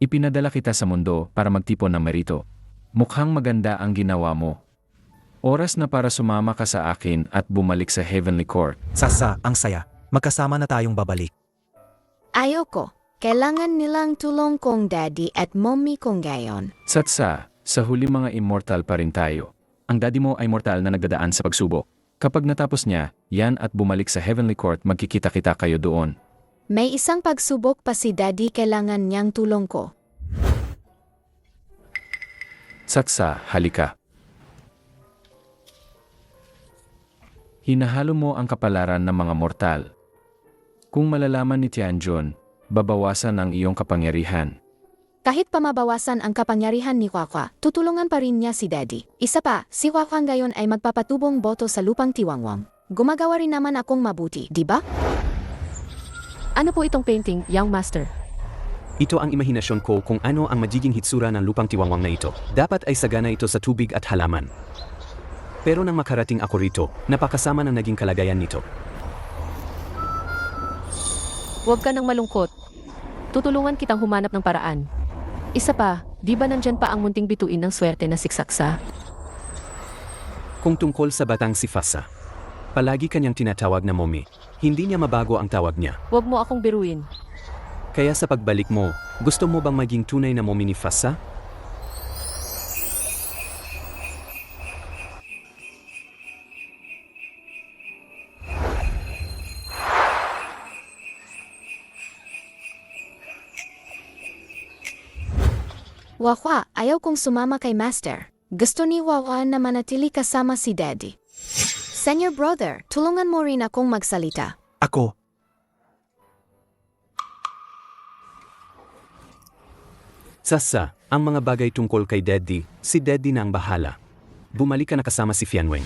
Ipinadala kita sa mundo para magtipon ng merito. Mukhang maganda ang ginawa mo. Oras na para sumama ka sa akin at bumalik sa Heavenly Court. Saksa, ang saya. Magkasama na tayong babalik. ayoko. Kailangan nilang tulong kong daddy at mommy kong gayon. Satsa, sa huli mga immortal pa rin tayo. Ang daddy mo ay mortal na nagdadaan sa pagsubok. Kapag natapos niya, yan at bumalik sa Heavenly Court magkikita-kita kayo doon. May isang pagsubok pa si daddy, kailangan niyang tulong ko. Saksa, halika. Hinahalo mo ang kapalaran ng mga mortal. Kung malalaman ni Tianjun, babawasan ang iyong kapangyarihan. Kahit pa mabawasan ang kapangyarihan ni Kwakwa, tutulungan pa rin niya si daddy. Isa pa, si Kwakwa ngayon ay magpapatubong boto sa lupang Tiwangwang. Gumagawa rin naman akong mabuti, di ba? Ano po itong painting, young master? Ito ang imahinasyon ko kung ano ang magiging hitsura ng lupang Tiwangwang na ito. Dapat ay sagana ito sa tubig at halaman. Pero nang makarating ako rito, napakasama ng naging kalagayan nito. Huwag ka nang malungkot. Tutulungan kitang humanap ng paraan. Isa pa, di ba nandyan pa ang munting bituin ng swerte na siksaksa? Kung tungkol sa batang si Fasa, palagi kanyang tinatawag na mommy. Hindi niya mabago ang tawag niya. Huwag mo akong biruin. Kaya sa pagbalik mo, gusto mo bang maging tunay na mommy ni Fasa? Wakwa, ayaw kong sumama kay master. Gusto ni Wawa na manatili kasama si daddy. Senior brother, tulungan mo rin akong magsalita. Ako, Sasa, ang mga bagay tungkol kay Daddy, si Daddy na ang bahala. Bumalik ka na kasama si Fianweng.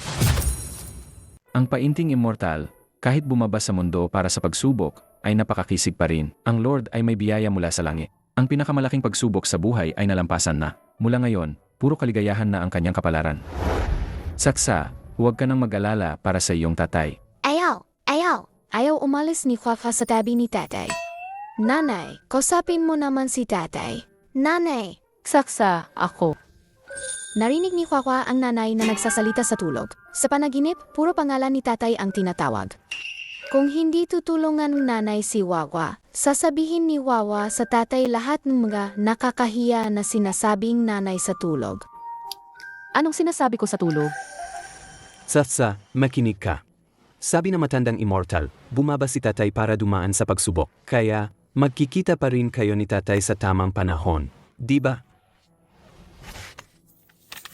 Ang painting immortal, kahit bumaba sa mundo para sa pagsubok, ay napakakisig pa rin. Ang Lord ay may biyaya mula sa langit. Ang pinakamalaking pagsubok sa buhay ay nalampasan na. Mula ngayon, puro kaligayahan na ang kanyang kapalaran. Saksa, huwag ka nang mag-alala para sa iyong tatay. Ayaw, ayaw. Ayaw umalis ni Kwakwa sa tabi ni tatay. Nanay, kausapin mo naman si tatay. Nanay! Saksa, ako. Narinig ni Kwakwa ang nanay na nagsasalita sa tulog. Sa panaginip, puro pangalan ni tatay ang tinatawag. Kung hindi tutulungan ng nanay si Wawa, sasabihin ni Wawa sa tatay lahat ng mga nakakahiya na sinasabing nanay sa tulog. Anong sinasabi ko sa tulog? Sasa, makinig ka. Sabi na matandang immortal, bumaba si tatay para dumaan sa pagsubok. Kaya, magkikita pa rin kayo ni tatay sa tamang panahon. Di ba?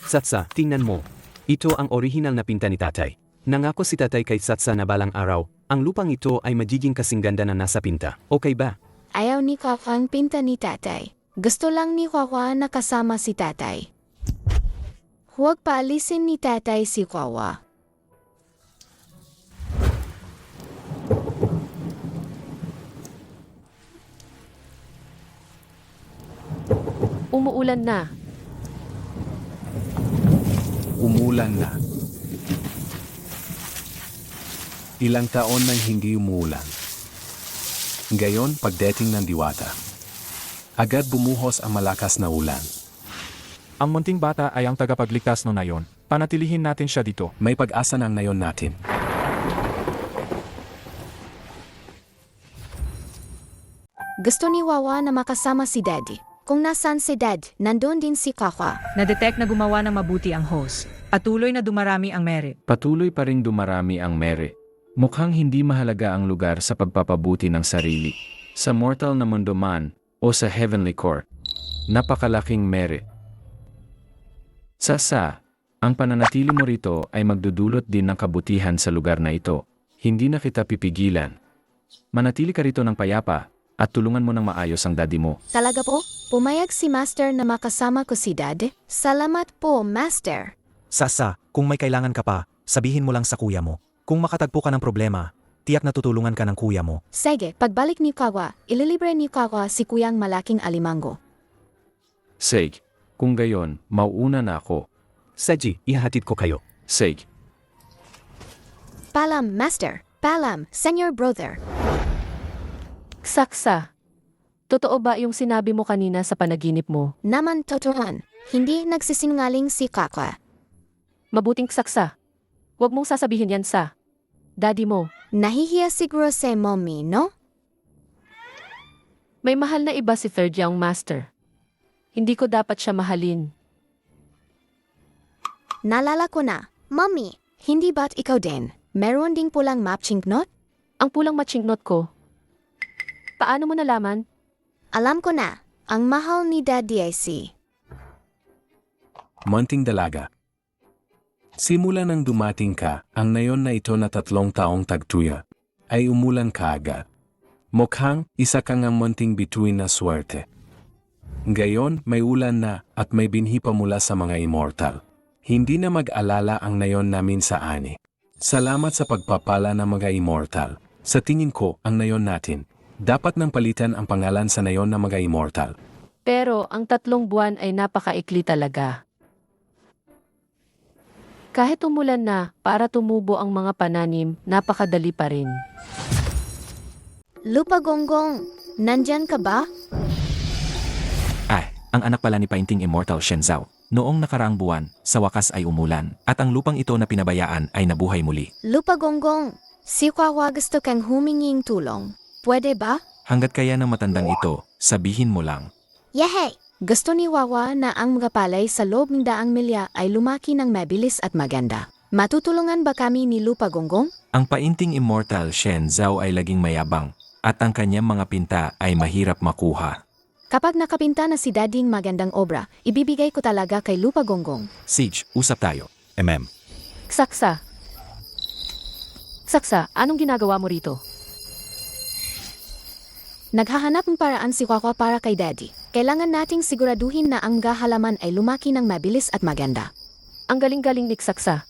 Satsa, tingnan mo. Ito ang orihinal na pinta ni tatay. Nangako si tatay kay Satsa na balang araw, ang lupang ito ay magiging kasing ganda na nasa pinta. Okay ba? Ayaw ni Kwawa ang pinta ni tatay. Gusto lang ni Kwawa na kasama si tatay. Huwag paalisin ni tatay si Kwawa. Umuulan na. Umulan na. Ilang taon nang hindi umulan. Ngayon, pagdating ng diwata, agad bumuhos ang malakas na ulan. Ang munting bata ay ang tagapagligtas no nayon. Panatilihin natin siya dito. May pag-asa ng nayon natin. Gusto ni Wawa na makasama si Daddy. Kung nasan si Dad, nandun din si Kwawa. Na-detect na gumawa ng mabuti ang host. Patuloy na dumarami ang merit. Patuloy pa ring dumarami ang mere. Mukhang hindi mahalaga ang lugar sa pagpapabuti ng sarili. Sa mortal na mundo man o sa heavenly court, napakalaking mere. Sasa, ang pananatili mo rito ay magdudulot din ng kabutihan sa lugar na ito. Hindi na kita pipigilan. Manatili ka rito ng payapa at tulungan mo ng maayos ang daddy mo. Talaga po? Pumayag si Master na makasama ko si Dad? Salamat po, Master. Sasa, kung may kailangan ka pa, sabihin mo lang sa kuya mo. Kung makatagpo ka ng problema, tiyak na tutulungan ka ng kuya mo. Sige, pagbalik ni Kwawa, ililibre ni Kwawa si Kuyang Malaking Alimango. Sige, kung gayon, mauuna na ako. Seji, ihahatid ko kayo. Sige. Palam, Master. Palam, Senior Brother. Saksa. Totoo ba yung sinabi mo kanina sa panaginip mo? Naman totohan, hindi nagsisinungaling si Kwawa. Mabuting saksa. Huwag mong sasabihin yan sa daddy mo. Nahihiya siguro si Mommy, no? May mahal na iba si third young master. Hindi ko dapat siya mahalin. Nalala ko na. Mommy, hindi ba't ikaw din? Meron ding pulang mapchinknot? Ang pulang matchingnot ko. Paano mo nalaman? Alam ko na. Ang mahal ni Daddy ay si Munting dalaga. Simula nang dumating ka, ang nayon na ito na 3 taong tagtuya, ay umulan kaagad. Mukhang isa kang ang munting bituin na swerte. Ngayon, may ulan na at may binhi pa mula sa mga immortal. Hindi na mag-alala ang nayon namin sa ani. Salamat sa pagpapala ng mga immortal. Sa tingin ko, ang nayon natin, dapat nang palitan ang pangalan sa nayon ng mga immortal. Pero ang 3 buwan ay napakaikli talaga. Kahit umulan na, para tumubo ang mga pananim, napakadali pa rin. Lupa Gonggong, nandyan ka ba? Ay, ang anak pala ni Painting Immortal Shenzhou. Noong nakaraang buwan, sa wakas ay umulan, at ang lupang ito na pinabayaan ay nabuhay muli. Lupa Gonggong, si Kwawa gusto kang huminging tulong. Pwede ba? Hanggat kaya ng matandang ito, sabihin mo lang. Yehey! Gusto ni Wawa na ang mga palay sa loob ng 100 milya ay lumaki ng mabilis at maganda. Matutulungan ba kami ni Lupa Gonggong? Ang Painting Immortal Shenzhou ay laging mayabang, at ang kanyang mga pinta ay mahirap makuha. Kapag nakapinta na si Dading magandang obra, ibibigay ko talaga kay Lupa Gonggong. Sage, usap tayo. Saksa. Saksa, anong ginagawa mo rito? Naghahanap ng paraan si Kwawa para kay Daddy. Kailangan nating siguraduhin na ang halaman ay lumaki ng mabilis at maganda. Ang galing-galing ni Saksa.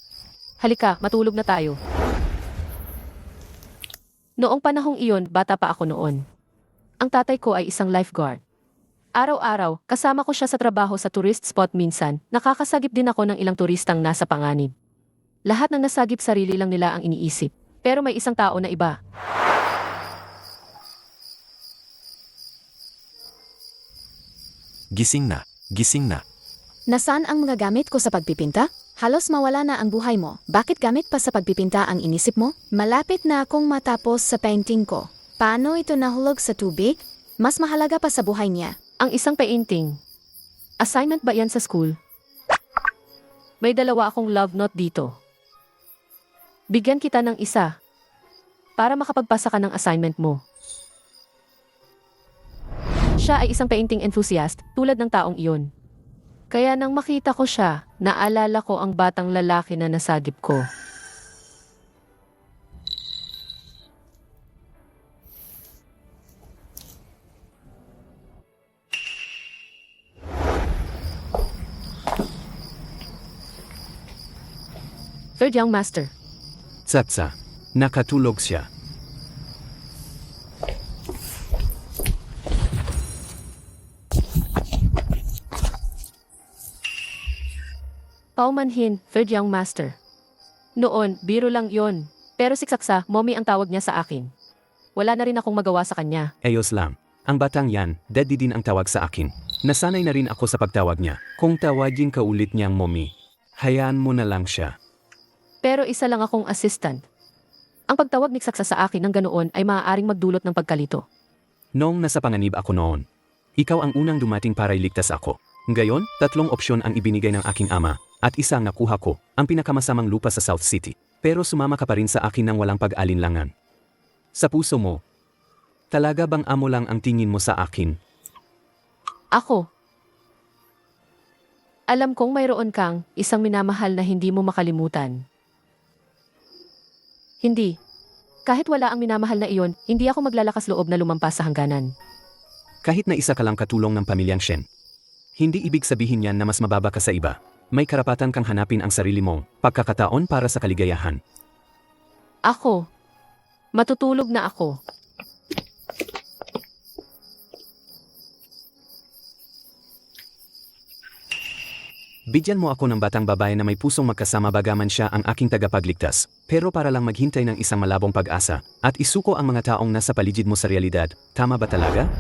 Halika, matulog na tayo. Noong panahong iyon, bata pa ako noon. Ang tatay ko ay isang lifeguard. Araw-araw, kasama ko siya sa trabaho sa tourist spot minsan, nakakasagip din ako ng ilang turistang nasa panganib. Lahat ng nasagip sarili lang nila ang iniisip. Pero may isang tao na iba. Gising na, gising na. Nasaan ang mga gamit ko sa pagpipinta? Halos mawala na ang buhay mo. Bakit gamit pa sa pagpipinta ang inisip mo? Malapit na akong matapos sa painting ko. Paano ito nahulog sa tubig? Mas mahalaga pa sa buhay niya. Ang isang painting. Assignment ba yan sa school? May 2 akong love note dito. Bigyan kita ng isa. para makapagpasa ka ng assignment mo. Siya ay isang painting enthusiast tulad ng taong iyon. Kaya nang makita ko siya, naalala ko ang batang lalaki na nasagip ko. Third young master. Tsatsa. Nakatulog siya. Paumanhin, third young master. Noon, biro lang yon. Pero siksaksa, mommy ang tawag niya sa akin. Wala na rin akong magawa sa kanya. Ayos lang. Ang batang yan, daddy din ang tawag sa akin. Nasanay na rin ako sa pagtawag niya. Kung tawagin ka ulit niyang mommy, hayaan mo na lang siya. Pero isa lang akong assistant. Ang pagtawag ni Saksa sa akin ng ganoon ay maaaring magdulot ng pagkalito. Noong nasa panganib ako noon, ikaw ang unang dumating para iligtas ako. Ngayon, 3 opsyon ang ibinigay ng aking ama, at isang nakuha ko, ang pinakamasamang lupa sa South City. Pero sumama ka pa rin sa akin ng walang pag-alinlangan. Sa puso mo, talaga bang amo lang ang tingin mo sa akin? Ako. Alam kong mayroon kang isang minamahal na hindi mo makalimutan. Hindi. Kahit wala ang minamahal na iyon, hindi ako maglalakas loob na lumampas sa hangganan. Kahit na isa ka lang katulong ng pamilyang Shen. Hindi ibig sabihin yan na mas mababa ka sa iba. May karapatan kang hanapin ang sarili mong pagkakataon para sa kaligayahan. Ako. Matutulog na ako. Bigyan mo ako ng batang babae na may pusong magkasama bagaman siya ang aking tagapagligtas, pero para lang maghintay ng isang malabong pag-asa, at isuko ang mga taong nasa paligid mo sa realidad, tama ba talaga?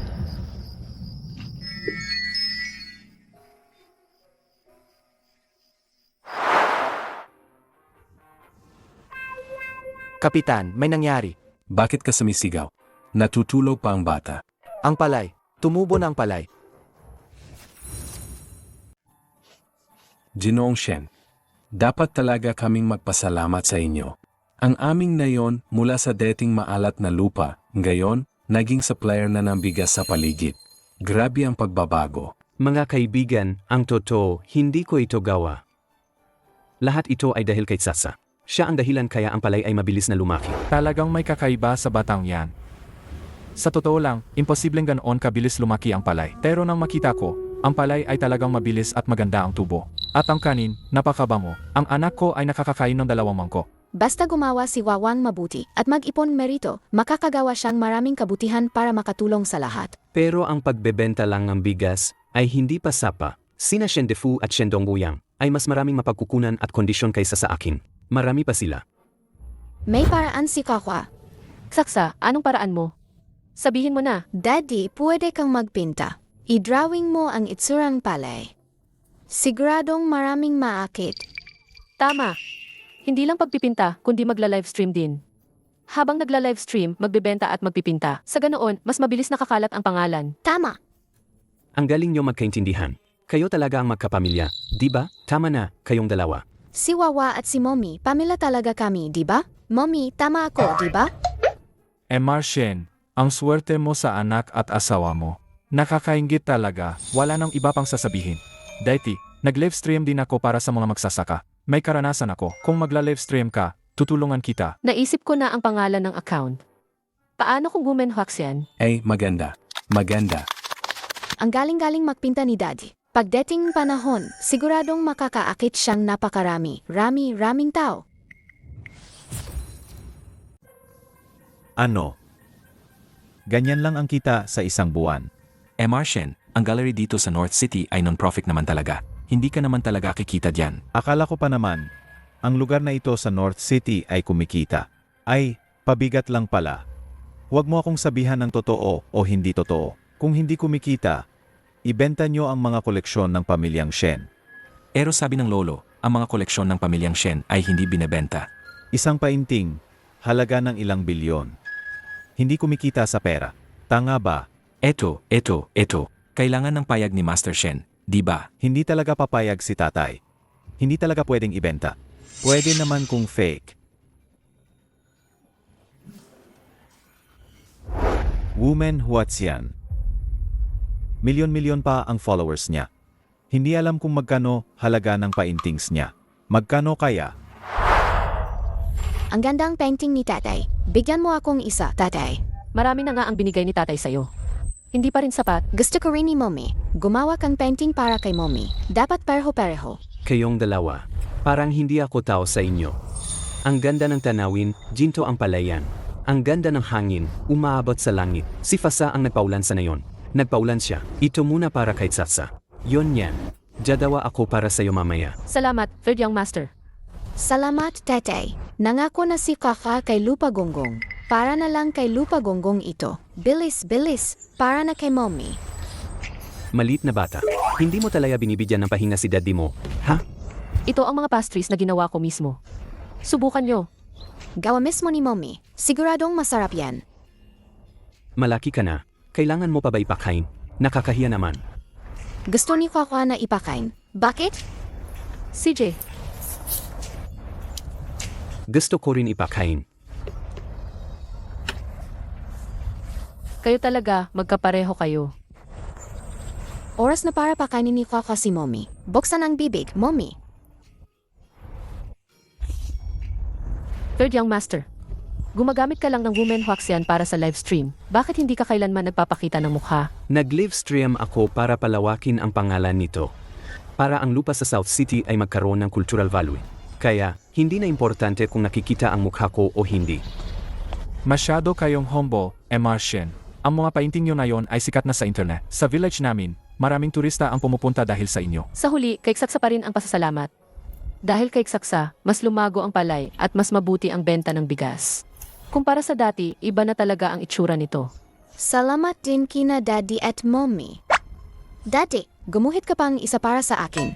Kapitan, may nangyari. Bakit ka sumisigaw? Natutulog pa ang bata. Ang palay. Tumubo na ang palay. Ginoong Shen, dapat talaga kaming magpasalamat sa inyo. Ang aming nayon mula sa dating maalat na lupa, ngayon, naging supplier na ng bigas sa paligid. Grabe ang pagbabago. Mga kaibigan, ang totoo, hindi ko ito gawa. Lahat ito ay dahil kay Tsatsa. Siya ang dahilan kaya ang palay ay mabilis na lumaki. Talagang may kakaiba sa batang yan. Sa totoo lang, imposibleng ganoon kabilis lumaki ang palay. Pero nang makita ko, ang palay ay talagang mabilis at maganda ang tubo. At ang kanin, napakabango. Ang anak ko ay nakakakain ng 2 mangkok. Basta gumawa si Wawang mabuti at mag-ipon merito, makakagawa siyang maraming kabutihan para makatulong sa lahat. Pero ang pagbebenta lang ng bigas ay hindi pa sapa. Sina Shen Defu at Shen Dongbuyang ay mas maraming mapagkukunan at kondisyon kaysa sa akin. Marami pa sila. May paraan si Kakwa. Saksa, anong paraan mo? Sabihin mo na. Daddy, pwede kang magpinta. I-drawing mo ang itsurang palay. Siguradong maraming maakit. Tama. Hindi lang pagpipinta, kundi magla-livestream din. Habang nagla-livestream, magbebenta at magpipinta. Sa ganoon, mas mabilis nakakalat ang pangalan. Tama. Ang galing nyo magkaintindihan. Kayo talaga ang magkapamilya, di ba? Tama na, kayong dalawa. Si Wawa at si Mommy, pamilya talaga kami, di ba? Mommy, tama ako, di ba? Shen, ang swerte mo sa anak at asawa mo. Nakakaingit talaga, wala nang iba pang sasabihin. Dati, nag-livestream din ako para sa mga magsasaka. May karanasan ako. Kung magla-livestream ka, tutulungan kita. Naisip ko na ang pangalan ng account. Paano kung gumenhwaks yan? Ay, maganda. Maganda. Ang galing-galing magpinta ni Daddy. Pagdating panahon, siguradong makakaakit siyang napakarami. Raming tao. Ano? Ganyan lang ang kita sa isang buwan. Shen, ang gallery dito sa North City ay non-profit naman talaga. Hindi ka naman talaga kikita diyan. Akala ko pa naman, ang lugar na ito sa North City ay kumikita. Ay, pabigat lang pala. Huwag mo akong sabihan ng totoo o hindi totoo. Kung hindi kumikita, ibenta nyo ang mga koleksyon ng pamilyang Shen. Pero sabi ng lolo, ang mga koleksyon ng pamilyang Shen ay hindi binebenta. Isang painting, halaga ng ilang bilyon. Hindi kumikita sa pera. Tanga ba? Eto. Kailangan ng payag ni Master Shen, di ba? Hindi talaga papayag si tatay. Hindi talaga pwedeng ibenta. Pwede naman kung fake. Woman Huaxian. Milyon-milyon pa ang followers niya. Hindi alam kung magkano halaga ng paintings niya. Magkano kaya? Ang gandang painting ni tatay. Bigyan mo akong isa, tatay. Marami na nga ang binigay ni tatay sa'yo. Hindi pa rin sapat. Gusto ko rin ni mommy. Gumawa kang painting para kay mommy. Dapat pareho-pareho. Kayong dalawa, parang hindi ako tao sa inyo. Ang ganda ng tanawin, ginto ang palayan. Ang ganda ng hangin, umaabot sa langit. Si Fasa ang nagpaulan sa nayon. Nagpaulan siya. Ito muna para kay Tsatsa. Yon yan. Jadawa ako para sa'yo mamaya. Salamat, third young master. Salamat, tatay. Nangako na si Kaka kay Lupa Gonggong. Para na lang kay Lupa Gonggong ito. Bilis, bilis. Para na kay mommy. Malit na bata. Hindi mo talaga binibigyan ng pahinga si daddy mo, ha? Ito ang mga pastries na ginawa ko mismo. Subukan nyo. Gawa mismo ni mommy. Siguradong masarap yan. Malaki ka na. Kailangan mo pa ba ipakain? Nakakahiya naman. Gusto ni Kaka na ipakain. Bakit? CJ, Gusto ko rin ipakain. kayo talaga, magkapareho kayo. Oras na para pakainin ni Kaka si mommy. Buksan ang bibig, mommy. Third young master. Gumagamit ka lang ng Woman Huaxian para sa live stream. Bakit hindi ka kailanman nagpapakita ng mukha? Nag-live stream ako para palawakin ang pangalan nito. Para ang lupa sa South City ay magkaroon ng cultural value. Kaya, hindi na importante kung nakikita ang mukha ko o hindi. Masyado kayong humble, Martian. Ang mga painting nyo na yon ay sikat na sa internet. Sa village namin, maraming turista ang pumupunta dahil sa inyo. Sa huli, kay Saksa pa rin ang pasasalamat. Dahil kay Saksa, mas lumago ang palay at mas mabuti ang benta ng bigas. Kumpara sa dati, iba na talaga ang itsura nito. Salamat din kina daddy at mommy. Daddy, gumuhit ka pang isa para sa akin.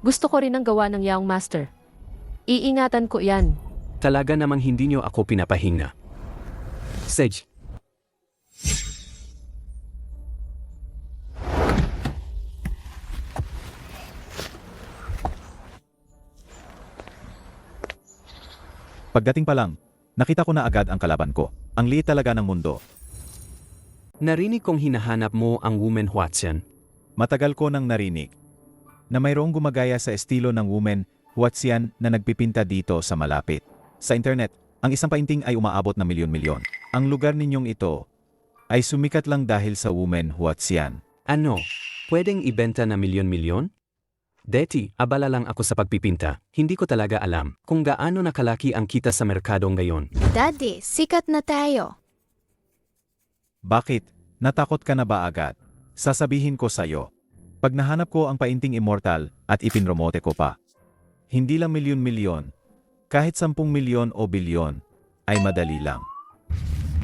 Gusto ko rin ang gawa ng young master. Iingatan ko yan. Talaga namang hindi nyo ako pinapahinga. Sej, Pagdating pa lang, nakita ko na agad ang kalaban ko. Ang liit talaga ng mundo. narinig kong hinahanap mo ang Woman Huaxian. Matagal ko nang narinig na mayroong gumagaya sa estilo ng Woman Huaxian na nagpipinta dito sa malapit. Sa internet, ang isang painting ay umaabot ng milyon-milyon. Ang lugar ninyong ito ay sumikat lang dahil sa Woman Huaxian. Ano? Pwedeng ibenta na milyon-milyon? Deti, abala lang ako sa pagpipinta. Hindi ko talaga alam kung gaano nakalaki ang kita sa merkado ngayon. Daddy, sikat na tayo. Bakit? Natakot ka na ba agad? Sasabihin ko sa'yo. Pag nahanap ko ang painting immortal at ipinromote ko pa, hindi lang milyon-milyon, kahit 10 milyon o bilyon, ay madali lang.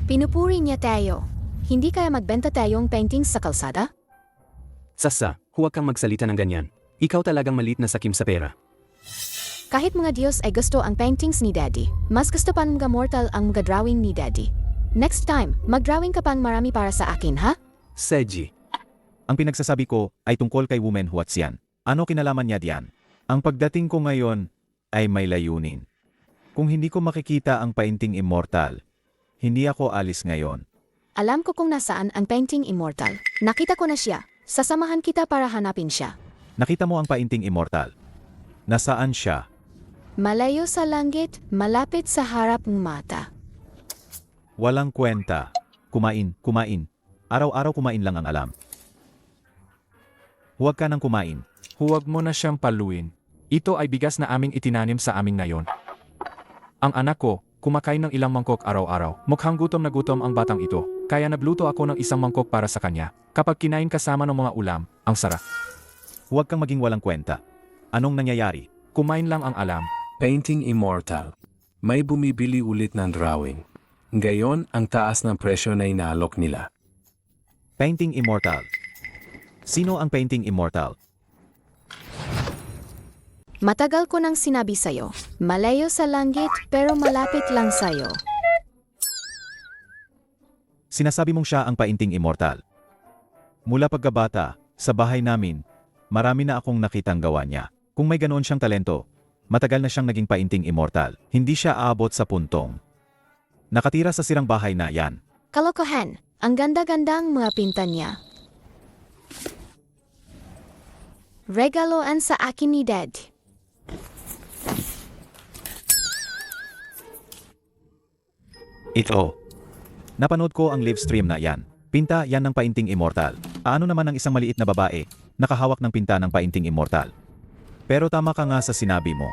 Pinupuri niya tayo. Hindi kaya magbenta tayong paintings sa kalsada? Sasa, huwag kang magsalita ng ganyan. Ikaw talagang malit na sakim sa pera. Kahit mga Diyos ay gusto ang paintings ni Daddy, mas gusto pa mga mortal ang mga drawing ni Daddy. Next time, mag-drawing ka pang marami para sa akin, ha? Seji, Ang pinagsasabi ko ay tungkol kay Woman Huaxian. Ano kinalaman niya diyan? Ang pagdating ko ngayon ay may layunin. Kung hindi ko makikita ang painting immortal, hindi ako alis ngayon. Alam ko kung nasaan ang painting immortal. Nakita ko na siya. Sasamahan kita para hanapin siya. Nakita mo ang painting immortal. Nasaan siya? Malayo sa langit, malapit sa harap ng mata. Walang kwenta. Kumain. Araw-araw kumain lang ang alam. Huwag ka nang kumain. Huwag mo na siyang paluin. Ito ay bigas na aming itinanim sa aming nayon. Ang anak ko, kumakain ng ilang mangkok araw-araw. Mukhang gutom na gutom ang batang ito. Kaya nagluto ako ng isang mangkok para sa kanya. Kapag kinain kasama ng mga ulam, ang sarap. Huwag kang maging walang kwenta. Anong nangyayari? Kumain lang ang alam. Painting immortal. May bumibili ulit ng drawing. Ngayon, ang taas ng presyo na inaalok nila. Painting immortal. Sino ang painting immortal? Matagal ko nang sinabi sa'yo, malayo sa langit pero malapit lang sa'yo. Sinasabi mong siya ang painting immortal. Mula pagkabata, sa bahay namin, marami na akong nakitang gawa niya. Kung may ganoon siyang talento, matagal na siyang naging painting immortal. Hindi siya aabot sa puntong nakatira sa sirang bahay na yan. Kalokohan, Ang ganda-gandang mga pinta niya. Regaloan sa akin ni Dad. Ito. Napanood ko ang live stream na yan. Pinta yan ng painting immortal. Ano naman ang isang maliit na babae, nakahawak ng pinta ng painting immortal. Pero tama ka nga sa sinabi mo.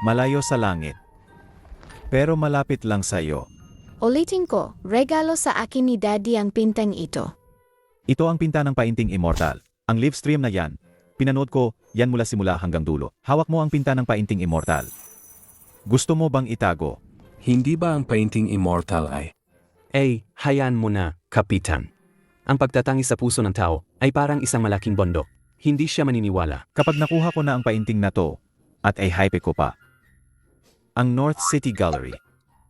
Malayo sa langit. Pero malapit lang sa'yo. Ulitin ko, regalo sa akin ni Daddy ang pintang ito. Ito ang pinta ng painting immortal. Ang live stream na yan, pinanood ko, yan mula simula hanggang dulo. Hawak mo ang pinta ng painting immortal. Gusto mo bang itago? Hindi ba ang painting immortal ay? Hayaan mo na, Kapitan. Ang pagtatangi sa puso ng tao ay parang isang malaking bundok. Hindi siya maniniwala. Kapag nakuha ko na ang painting na to, at ay hype ko pa. Ang North City Gallery.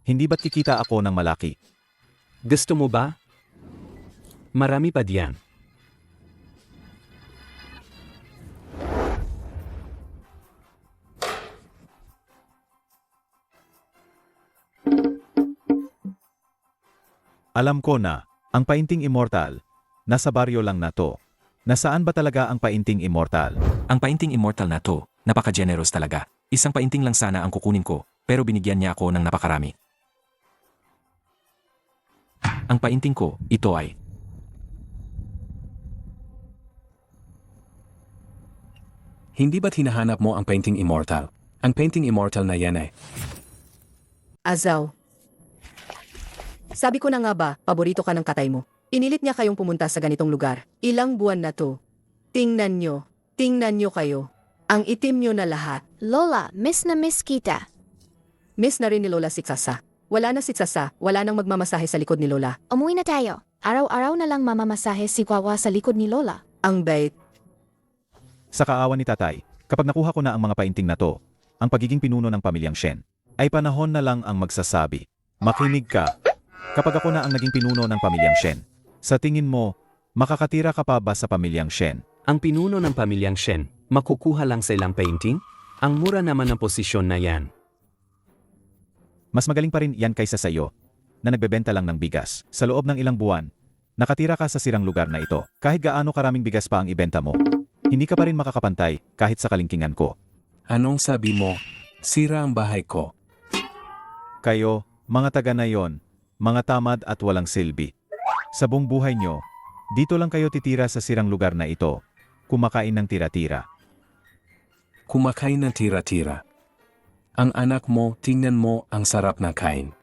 Hindi ba't kikita ako ng malaki? Gusto mo ba? Marami pa diyan. Alam ko na, ang painting immortal, nasa baryo lang na to. Nasaan ba talaga ang painting immortal? Ang painting immortal na to, napaka-generous talaga. Isang painting lang sana ang kukunin ko, pero binigyan niya ako ng napakarami. Ang painting ko, ito ay... Hindi ba't hinahanap mo ang painting immortal? Ang painting immortal na yan ay... Azaw. Sabi ko na nga ba, paborito ka ng katay mo. Inilit niya kayong pumunta sa ganitong lugar. Ilang buwan na to. Tingnan nyo kayo. Ang itim nyo na lahat. Lola, miss na miss kita. Miss na rin ni Lola Siksasa. Wala na Siksasa, wala nang magmamasahe sa likod ni Lola. Umuwi na tayo. Araw-araw na lang mamamasahe si Wawa sa likod ni Lola. Ang bait. Sa kaawan ni tatay, kapag nakuha ko na ang mga painting na to, ang pagiging pinuno ng pamilyang Shen, ay panahon na lang ang magsasabi. Makinig ka. Kapag ako na ang naging pinuno ng pamilyang Shen, sa tingin mo, makakatira ka pa ba sa pamilyang Shen? Ang pinuno ng pamilyang Shen, makukuha lang sa ilang painting? Ang mura naman ng posisyon na yan. Mas magaling pa rin yan kaysa sa iyo, na nagbebenta lang ng bigas. Sa loob ng ilang buwan, nakatira ka sa sirang lugar na ito. Kahit gaano karaming bigas pa ang ibenta mo, hindi ka pa rin makakapantay kahit sa kalingkingan ko. Anong sabi mo? Sira ang bahay ko. Kayo, mga taga na yon, mga tamad at walang silbi. Sa buong buhay nyo, dito lang kayo titira sa sirang lugar na ito, kumakain ng tira-tira. Kumakain ng tira-tira. Ang anak mo, tingnan mo ang sarap na kain.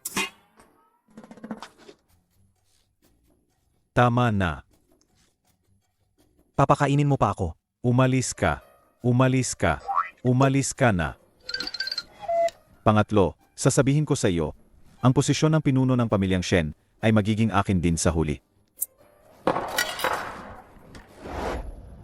Tama na. Papakainin mo pa ako. Umalis ka. Umalis ka. Umalis ka na. Pangatlo, sasabihin ko sa iyo, ang posisyon ng pinuno ng pamilyang Shen ay magiging akin din sa huli.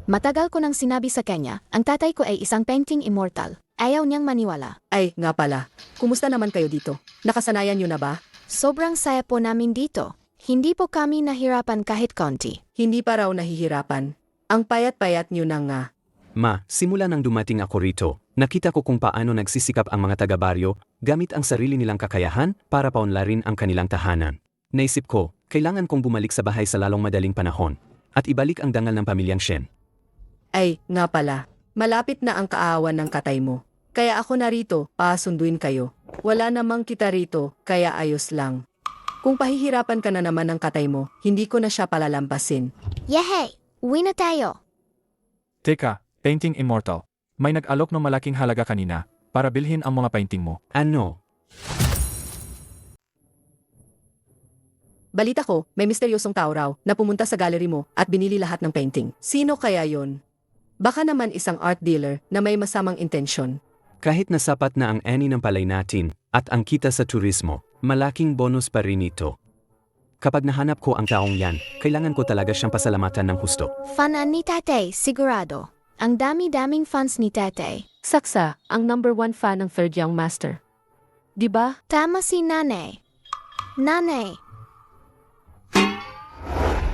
Matagal ko nang sinabi sa kanya, ang tatay ko ay isang painting immortal. Ayaw niyang maniwala. Ay, nga pala. Kumusta naman kayo dito? Nakasanayan nyo na ba? Sobrang saya po namin dito. Hindi po kami nahirapan kahit konti. Hindi pa raw nahihirapan. Ang payat-payat nyo na nga. Ma, simula nang dumating ako rito, nakita ko kung paano nagsisikap ang mga taga-baryo gamit ang sarili nilang kakayahan para paunlarin ang kanilang tahanan. Naisip ko, kailangan kong bumalik sa bahay sa lalong madaling panahon at ibalik ang dangal ng pamilyang Shen. Ay, nga pala. Malapit na ang kaawan ng katay mo. Kaya ako narito, pasunduin kayo. Wala namang kita rito, kaya ayos lang. Kung pahihirapan ka na naman ng katay mo, hindi ko na siya palalampasin. Yehey! Uwi na tayo! Teka, painting immortal. May nag-alok ng malaking halaga kanina para bilhin ang mga painting mo. Ano? Balita ko, may misteryosong tao raw na pumunta sa gallery mo at binili lahat ng painting. Sino kaya yon? Baka naman isang art dealer na may masamang intensyon. Kahit nasapat na ang ani ng palay natin at ang kita sa turismo, malaking bonus pa rin ito. Kapag nahanap ko ang taong yan, kailangan ko talaga siyang pasalamatan ng husto. Fanan ni tatay, sigurado. Ang dami-daming fans ni tatay. Saksa, ang number 1 fan ng Third Young Master. Diba? Tama si nanay. Nanay!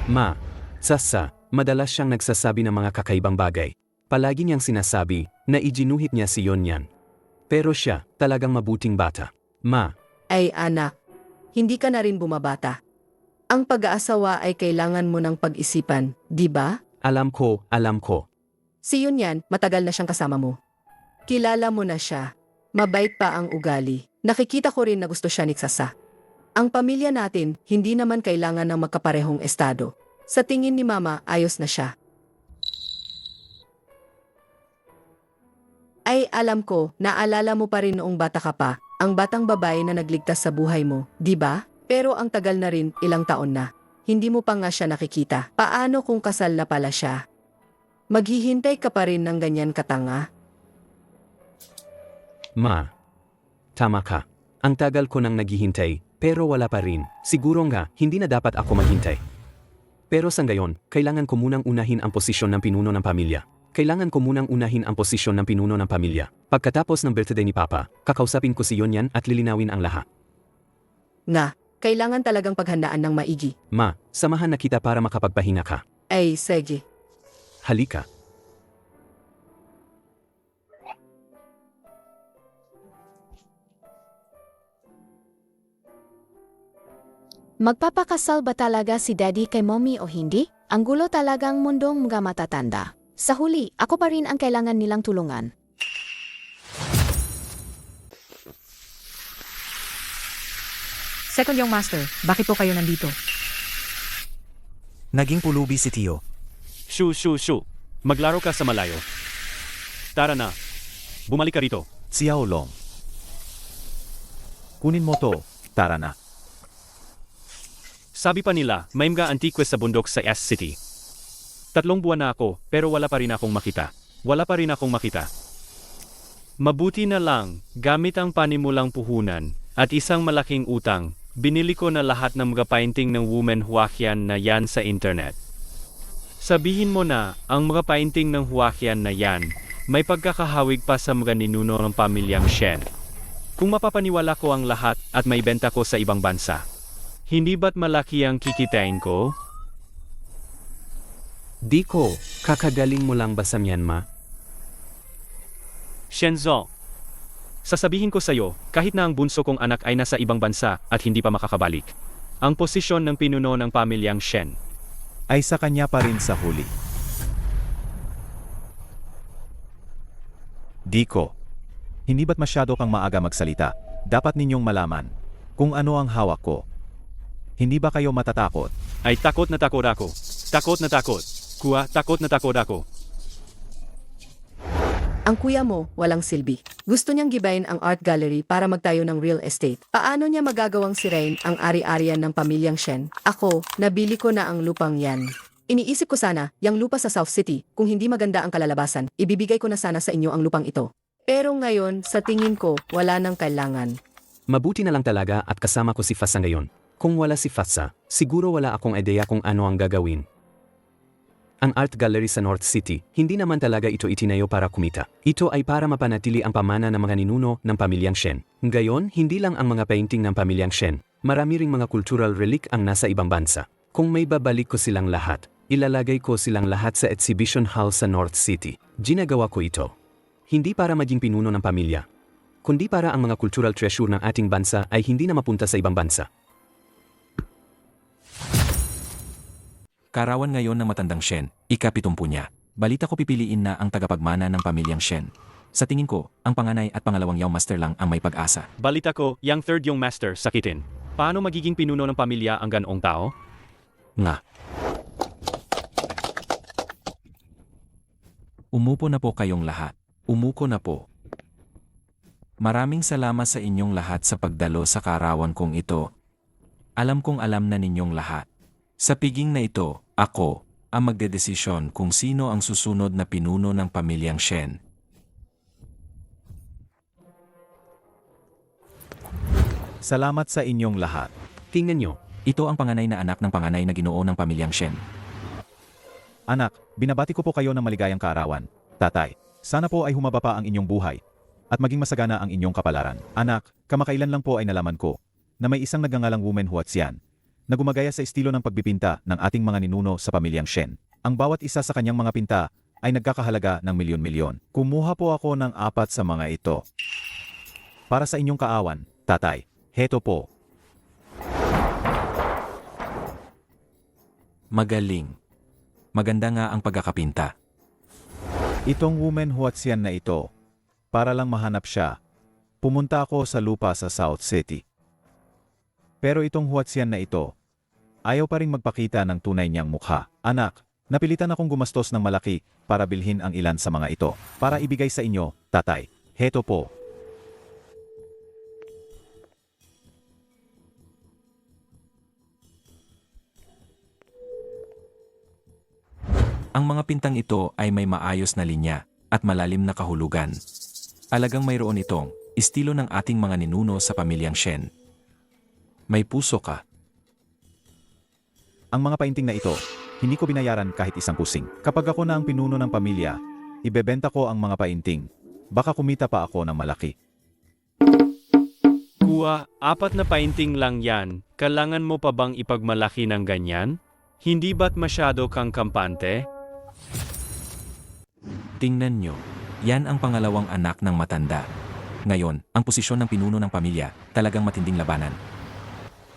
Ma, Sasa, madalas siyang nagsasabi ng mga kakaibang bagay. Palagi niyang sinasabi na iginuhit niya si Yonyan. Pero siya, talagang mabuting bata. Ma, Ay anak, hindi ka na rin bumabata. Ang pag-aasawa ay kailangan mo ng pag-isipan, di ba? Alam ko, alam ko. Si Yunyan, matagal na siyang kasama mo. Kilala mo na siya. Mabait pa ang ugali. Nakikita ko rin na gusto siya ni Sasa. Ang pamilya natin, hindi naman kailangan ng magkaparehong estado. Sa tingin ni Mama, ayos na siya. Ay, alam ko, naalala mo pa rin noong bata ka pa, ang batang babae na nagligtas sa buhay mo, di ba? Pero ang tagal na rin, ilang taon na. Hindi mo pa nga siya nakikita. Paano kung kasal na pala siya? Maghihintay ka pa rin ng ganyan katanga? Ma, tama ka. Ang tagal ko nang naghihintay, pero wala pa rin. Siguro nga, hindi na dapat ako maghintay. Pero sa ngayon, kailangan ko munang unahin ang posisyon ng pinuno ng pamilya. Kailangan ko munang unahin ang posisyon ng pinuno ng pamilya. Pagkatapos ng birthday ni Papa, kakausapin ko si Yonyan at lilinawin ang lahat. Nga, kailangan talagang paghandaan ng maigi. Ma, samahan na kita para makapagpahinga ka. Ay, sige. Halika. Magpapakasal ba talaga si Daddy kay Mommy o hindi? Ang gulo talagang mundong mga matatanda. Sa huli, ako pa rin ang kailangan nilang tulungan. Second yung master, bakit po kayo nandito? Naging pulubi si Tio. Shoo, shoo, shoo. Maglaro ka sa malayo. Tara na. Bumalik ka rito. Xiao Long. Kunin mo to, tara na. Sabi pa nila, may mga antiques sa bundok sa S-City. 3 buwan na ako, pero wala pa rin akong makita. Wala pa rin akong makita. Mabuti na lang, gamit ang panimulang puhunan, at isang malaking utang, binili ko na lahat ng mga painting ng woman Huaqian na yan sa internet. Sabihin mo na, ang mga painting ng Huaqian na yan, may pagkakahawig pa sa mga ninuno ng pamilyang Shen. Kung mapapaniwala ko ang lahat at may benta ko sa ibang bansa, hindi ba't malaki ang kikitain ko? Di ko, kakagaling mo lang ba sa Myanmar? Shenzhou. Sasabihin ko sa'yo, kahit na ang bunso kong anak ay nasa ibang bansa at hindi pa makakabalik, ang posisyon ng pinuno ng pamilyang Shen Ay sa kanya pa rin sa huli. Diko. Hindi ba't masyado kang maaga magsalita? Dapat ninyong malaman kung ano ang hawak ko. Hindi ba kayo matatakot? ay takot na takot ako. Takot na takot. Kuya, takot na takot ako. Ang kuya mo, walang silbi. Gusto niyang gibayin ang art gallery para magtayo ng real estate. Paano niya magagawang sirain ang ari-arian ng pamilyang Shen? Ako, nabili ko na ang lupang yan. Iniisip ko sana, yung lupa sa South City, kung hindi maganda ang kalalabasan, ibibigay ko na sana sa inyo ang lupang ito. Pero ngayon, sa tingin ko, wala nang kailangan. Mabuti na lang talaga at kasama ko si Fasa ngayon. Kung wala si Fasa, siguro wala akong ideya kung ano ang gagawin. Ang art gallery sa North City, hindi naman talaga ito itinayo para kumita. Ito ay para mapanatili ang pamana ng mga ninuno ng pamilyang Shen. Ngayon, hindi lang ang mga painting ng pamilyang Shen, marami ring mga cultural relic ang nasa ibang bansa. Kung may babalik ko silang lahat, ilalagay ko silang lahat sa exhibition hall sa North City. Ginagawa ko ito. Hindi para maging pinuno ng pamilya, kundi para ang mga cultural treasure ng ating bansa ay hindi na mapunta sa ibang bansa. Karawan ngayon ng matandang Shen, ika-70 niya. Balita ko pipiliin na ang tagapagmana ng pamilyang Shen. Sa tingin ko, ang panganay at pangalawang Yao Master lang ang may pag-asa. Balita ko, yung third yung master, sakitin. Paano magiging pinuno ng pamilya ang ganoong tao? Nga. Umupo na po kayong lahat. Umuko na po. Maraming salamat sa inyong lahat sa pagdalo sa karawan kong ito. Alam kong alam na ninyong lahat. Sa piging na ito, ako ang magdedesisyon kung sino ang susunod na pinuno ng pamilyang Shen. Salamat sa inyong lahat. Tingnan nyo. Ito ang panganay na anak ng panganay na ginoo ng pamilyang Shen. Anak, binabati ko po kayo ng maligayang kaarawan. Tatay, sana po ay humaba pa ang inyong buhay at maging masagana ang inyong kapalaran. Anak, kamakailan lang po ay nalaman ko na may isang nagngangalang woman Huaqian na gumagaya sa estilo ng pagbipinta ng ating mga ninuno sa pamilyang Shen. Ang bawat isa sa kanyang mga pinta ay nagkakahalaga ng milyon-milyon. Kumuha po ako ng 4 sa mga ito. Para sa inyong kaawan, tatay, heto po. Magaling. Maganda nga ang pagkakapinta. Itong woman Huatsian na ito, para lang mahanap siya, pumunta ako sa lupa sa South City. Pero itong Huatsian na ito, ayaw pa rin magpakita ng tunay niyang mukha. Anak, napilitan akong gumastos ng malaki para bilhin ang ilan sa mga ito. Para ibigay sa inyo, tatay. Heto po. Ang mga pintang ito ay may maayos na linya at malalim na kahulugan. Alagang mayroon itong estilo ng ating mga ninuno sa pamilyang Shen. May puso ka. Ang mga painting na ito, hindi ko binayaran kahit isang pusing. Kapag ako na ang pinuno ng pamilya, ibebenta ko ang mga painting. Baka kumita pa ako ng malaki. Kuya, 4 na painting lang yan. Kailangan mo pa bang ipagmalaki ng ganyan? Hindi ba't masyado kang kampante? Tingnan nyo, yan ang pangalawang anak ng matanda. Ngayon, ang posisyon ng pinuno ng pamilya, talagang matinding labanan.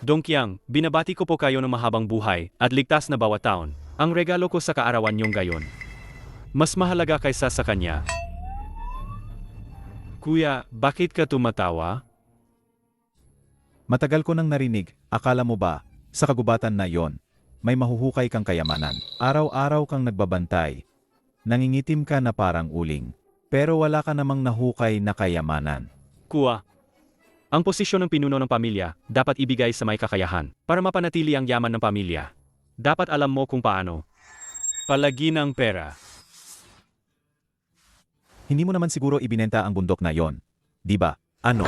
Dongkyang, binabati ko po kayo ng mahabang buhay at ligtas na bawat taon. Ang regalo ko sa kaarawan niyong gayon. Mas mahalaga kaysa sa kanya. Kuya, bakit ka tumatawa? Matagal ko nang narinig, akala mo ba, sa kagubatan na yon, may mahuhukay kang kayamanan. Araw-araw kang nagbabantay. Nangingitim ka na parang uling. Pero wala ka namang nahukay na kayamanan. Kuya, ang posisyon ng pinuno ng pamilya dapat ibigay sa may kakayahan para mapanatili ang yaman ng pamilya. Dapat alam mo kung paano. Palagi ng pera. Hindi mo naman siguro ibinenta ang bundok na yon. Di ba? Ano?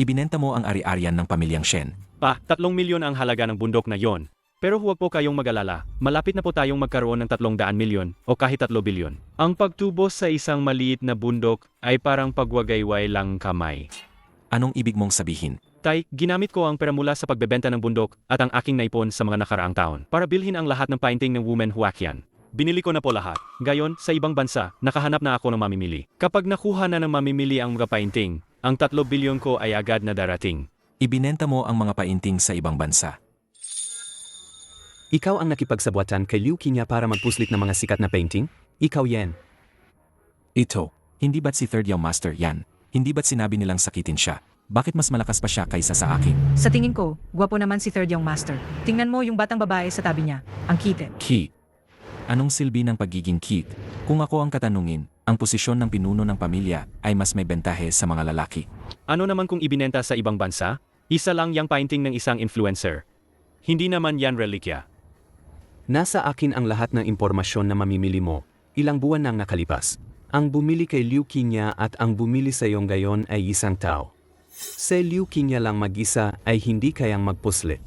Ibinenta mo ang ari-arian ng pamilyang Shen. 3 milyon ang halaga ng bundok na yon. Pero huwag po kayong mag-alala, malapit na po tayong magkaroon ng 300 milyon o kahit 3 bilyon. Ang pagtubos sa isang maliit na bundok ay parang pagwagayway lang kamay. Anong ibig mong sabihin? Tay, ginamit ko ang pera mula sa pagbebenta ng bundok at ang aking naipon sa mga nakaraang taon para bilhin ang lahat ng painting ng woman Huaqian. Binili ko na po lahat. Gayon, sa ibang bansa, nakahanap na ako ng mamimili. Kapag nakuha na ng mamimili ang mga painting, ang 3 bilyon ko ay agad na darating. Ibinenta mo ang mga painting sa ibang bansa. Ikaw ang nakipagsabwatan kay Liu Qingya para magpuslit ng mga sikat na painting? Ikaw yan. Ito, hindi ba't si Third Yao Master yan? Hindi ba't sinabi nilang sakitin siya? Bakit mas malakas pa siya kaysa sa akin? Sa tingin ko, gwapo naman si Third Young Master. Tingnan mo yung batang babae sa tabi niya, ang kitten. Cute. Anong silbi ng pagiging cute? Kung ako ang katanungin, ang posisyon ng pinuno ng pamilya ay mas may bentahe sa mga lalaki. Ano naman kung ibinenta sa ibang bansa? Isa lang yung painting ng isang influencer. Hindi naman yan relikya. Nasa akin ang lahat ng impormasyon na mamimili mo. Ilang buwan nang nakalipas. Ang bumili kay Liu Qingya at ang bumili sa iyong gayon ay isang tao. Si Liu Qingya lang mag-isa ay hindi kayang magpuslit.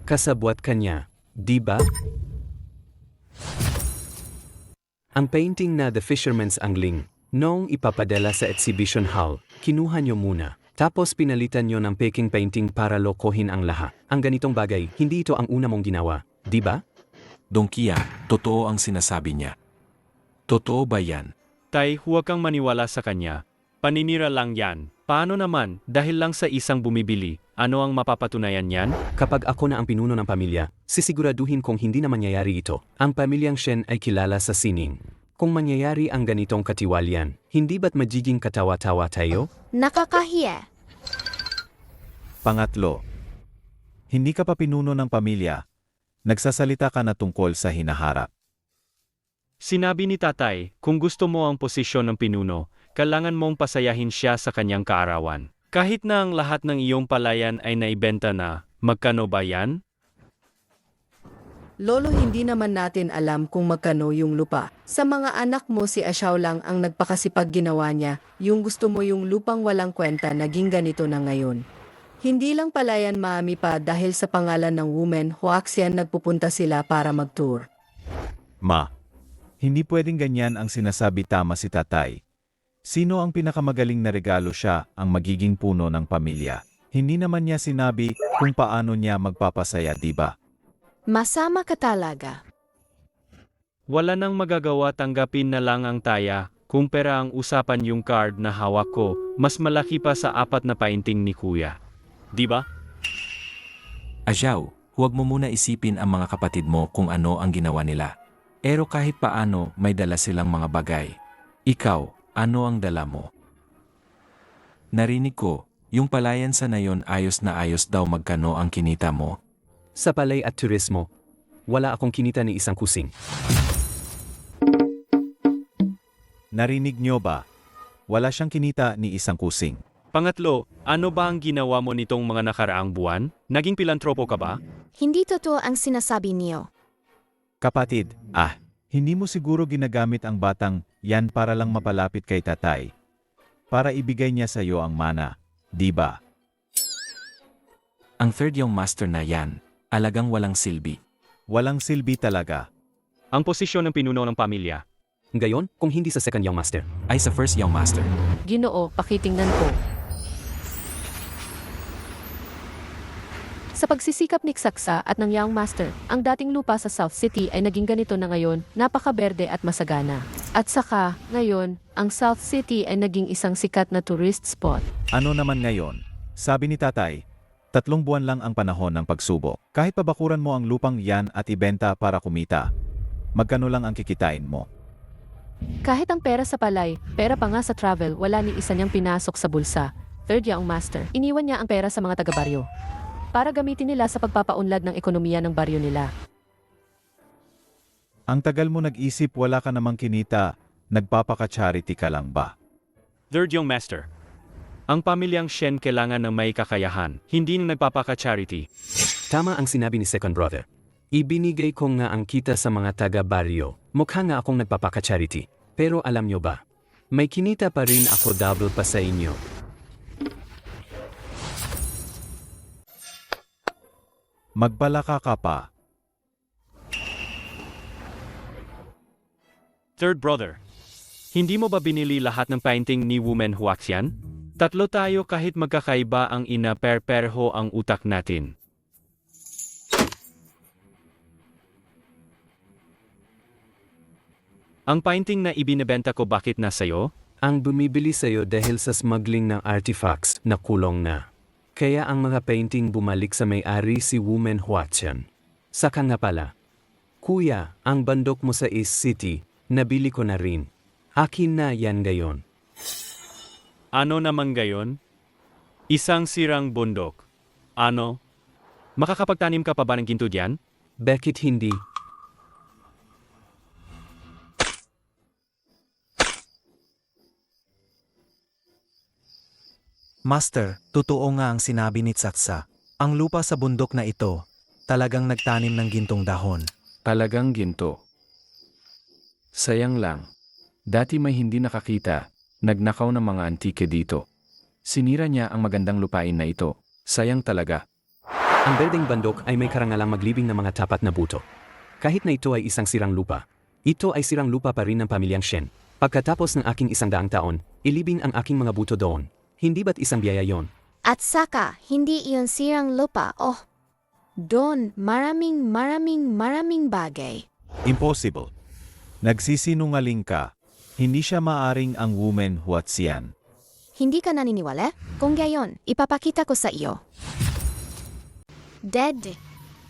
Kasabwat kanya, di ba? Ang painting na The Fisherman's Angling, noong ipapadala sa exhibition hall, kinuha niyo muna. Tapos pinalitan niyo ng peking painting para lokohin ang lahat. Ang ganitong bagay, hindi ito ang una mong ginawa, di ba? Dongkia, totoo ang sinasabi niya. Totoo ba yan? Tay, huwag kang maniwala sa kanya. Paninira lang yan. Paano naman, dahil lang sa isang bumibili, ano ang mapapatunayan yan? Kapag ako na ang pinuno ng pamilya, sisiguraduhin kong hindi na mangyayari ito. Ang pamilyang Shen ay kilala sa sining. Kung mangyayari ang ganitong katiwalian, hindi ba't magiging katawa-tawa tayo? Nakakahiya. Pangatlo, hindi ka pa pinuno ng pamilya. Nagsasalita ka na tungkol sa hinaharap. Sinabi ni tatay, kung gusto mo ang posisyon ng pinuno, kailangan mong pasayahin siya sa kanyang kaarawan. Kahit na ang lahat ng iyong palayan ay naibenta na, magkano ba yan? Lolo, hindi naman natin alam kung magkano yung lupa. Sa mga anak mo si Asyaw lang ang nagpakasipag ginawa niya, yung gusto mo yung lupang walang kwenta naging ganito na ngayon. Hindi lang palayan mami pa dahil sa pangalan ng woman Huaxian nagpupunta sila para mag-tour. Ma, hindi pwedeng ganyan ang sinasabi, tama si tatay. Sino ang pinakamagaling na regalo siya ang magiging puno ng pamilya? Hindi naman niya sinabi kung paano niya magpapasaya, di ba? Masama ka talaga. Wala nang magagawa, tanggapin na lang ang taya. Kung pera ang usapan, yung card na hawak ko, mas malaki pa sa 4 na painting ni kuya. Di ba? Ajaw, huwag mo muna isipin ang mga kapatid mo kung ano ang ginawa nila. Pero kahit paano may dala silang mga bagay. Ikaw, ano ang dala mo? Narinig ko, yung palayan sa nayon ayos na ayos daw magkano ang kinita mo. Sa palay at turismo, wala akong kinita ni isang kusing. Narinig nyo ba? Wala siyang kinita ni isang kusing. Pangatlo, ano ba ang ginawa mo nitong mga nakaraang buwan? Naging pilantropo ka ba? Hindi totoo ang sinasabi niyo. Kapatid, hindi mo siguro ginagamit ang batang yan para lang mapalapit kay tatay. Para ibigay niya sa iyo ang mana, di ba? Ang third young master na yan, alagang walang silbi. Walang silbi talaga. Ang posisyon ng pinuno ng pamilya. Ngayon, kung hindi sa second young master. Ay sa first young master. Ginoo, pakitingnan ko. Sa pagsisikap ni Saksa at ng Young Master, ang dating lupa sa South City ay naging ganito na ngayon, napakaberde at masagana. At saka, ngayon, ang South City ay naging isang sikat na tourist spot. Ano naman ngayon? Sabi ni tatay, 3 buwan lang ang panahon ng pagsubok. Kahit pabakuran mo ang lupang yan at ibenta para kumita, magkano lang ang kikitain mo? Kahit ang pera sa palay, pera pa nga sa travel, wala ni isa niyang pinasok sa bulsa. Third Young Master, iniwan niya ang pera sa mga taga-baryo para gamitin nila sa pagpapaunlad ng ekonomiya ng baryo nila. Ang tagal mo nag-isip wala ka namang kinita, nagpapaka-charity ka lang ba? Third Young Master. Ang pamilyang Shen kailangan ng may kakayahan, hindi ng nagpapaka-charity. Tama ang sinabi ni second brother. Ibinigay ko nga ang kita sa mga taga-baryo. Mukha nga akong nagpapaka-charity. Pero alam nyo ba? May kinita pa rin ako double pa sa inyo. Magbalaka ka pa. Third brother. Hindi mo ba binili lahat ng painting ni Woman Huaxian? 3 tayo kahit magkakaiba ang ina perperho ang utak natin. Ang painting na ibinebenta ko bakit na sa'yo? Ang bumibili sa'yo dahil sa smuggling ng artifacts na kulong na. Kaya ang mga painting bumalik sa may-ari si Woman Huaxian. Saka nga pala, Kuya, ang bandok mo sa East City, nabili ko na rin. Akin na yan gayon. Ano naman gayon? Isang sirang bundok. Ano? Makakapagtanim ka pa ba ng ginto diyan? Bakit hindi? Master, totoo nga ang sinabi ni Saksa. Ang lupa sa bundok na ito, talagang nagtanim ng gintong dahon. Talagang ginto. Sayang lang. Dati may hindi nakakita, nagnakaw ng mga antike dito. Sinira niya ang magandang lupain na ito. Sayang talaga. Ang berdeng bandok ay may karangalang maglibing ng mga tapat na buto. Kahit na ito ay isang sirang lupa, ito ay sirang lupa pa rin ng pamilyang Shen. Pagkatapos ng aking 100 taon, ilibing ang aking mga buto doon. Hindi ba't isang biyaya yon? At saka, hindi iyon sirang lupa. Doon, maraming bagay. Impossible. Nagsisinungaling ka. Hindi siya maaring ang Woman Huaxian. Hindi ka naniniwala? Kung gayon, ipapakita ko sa iyo. Dad,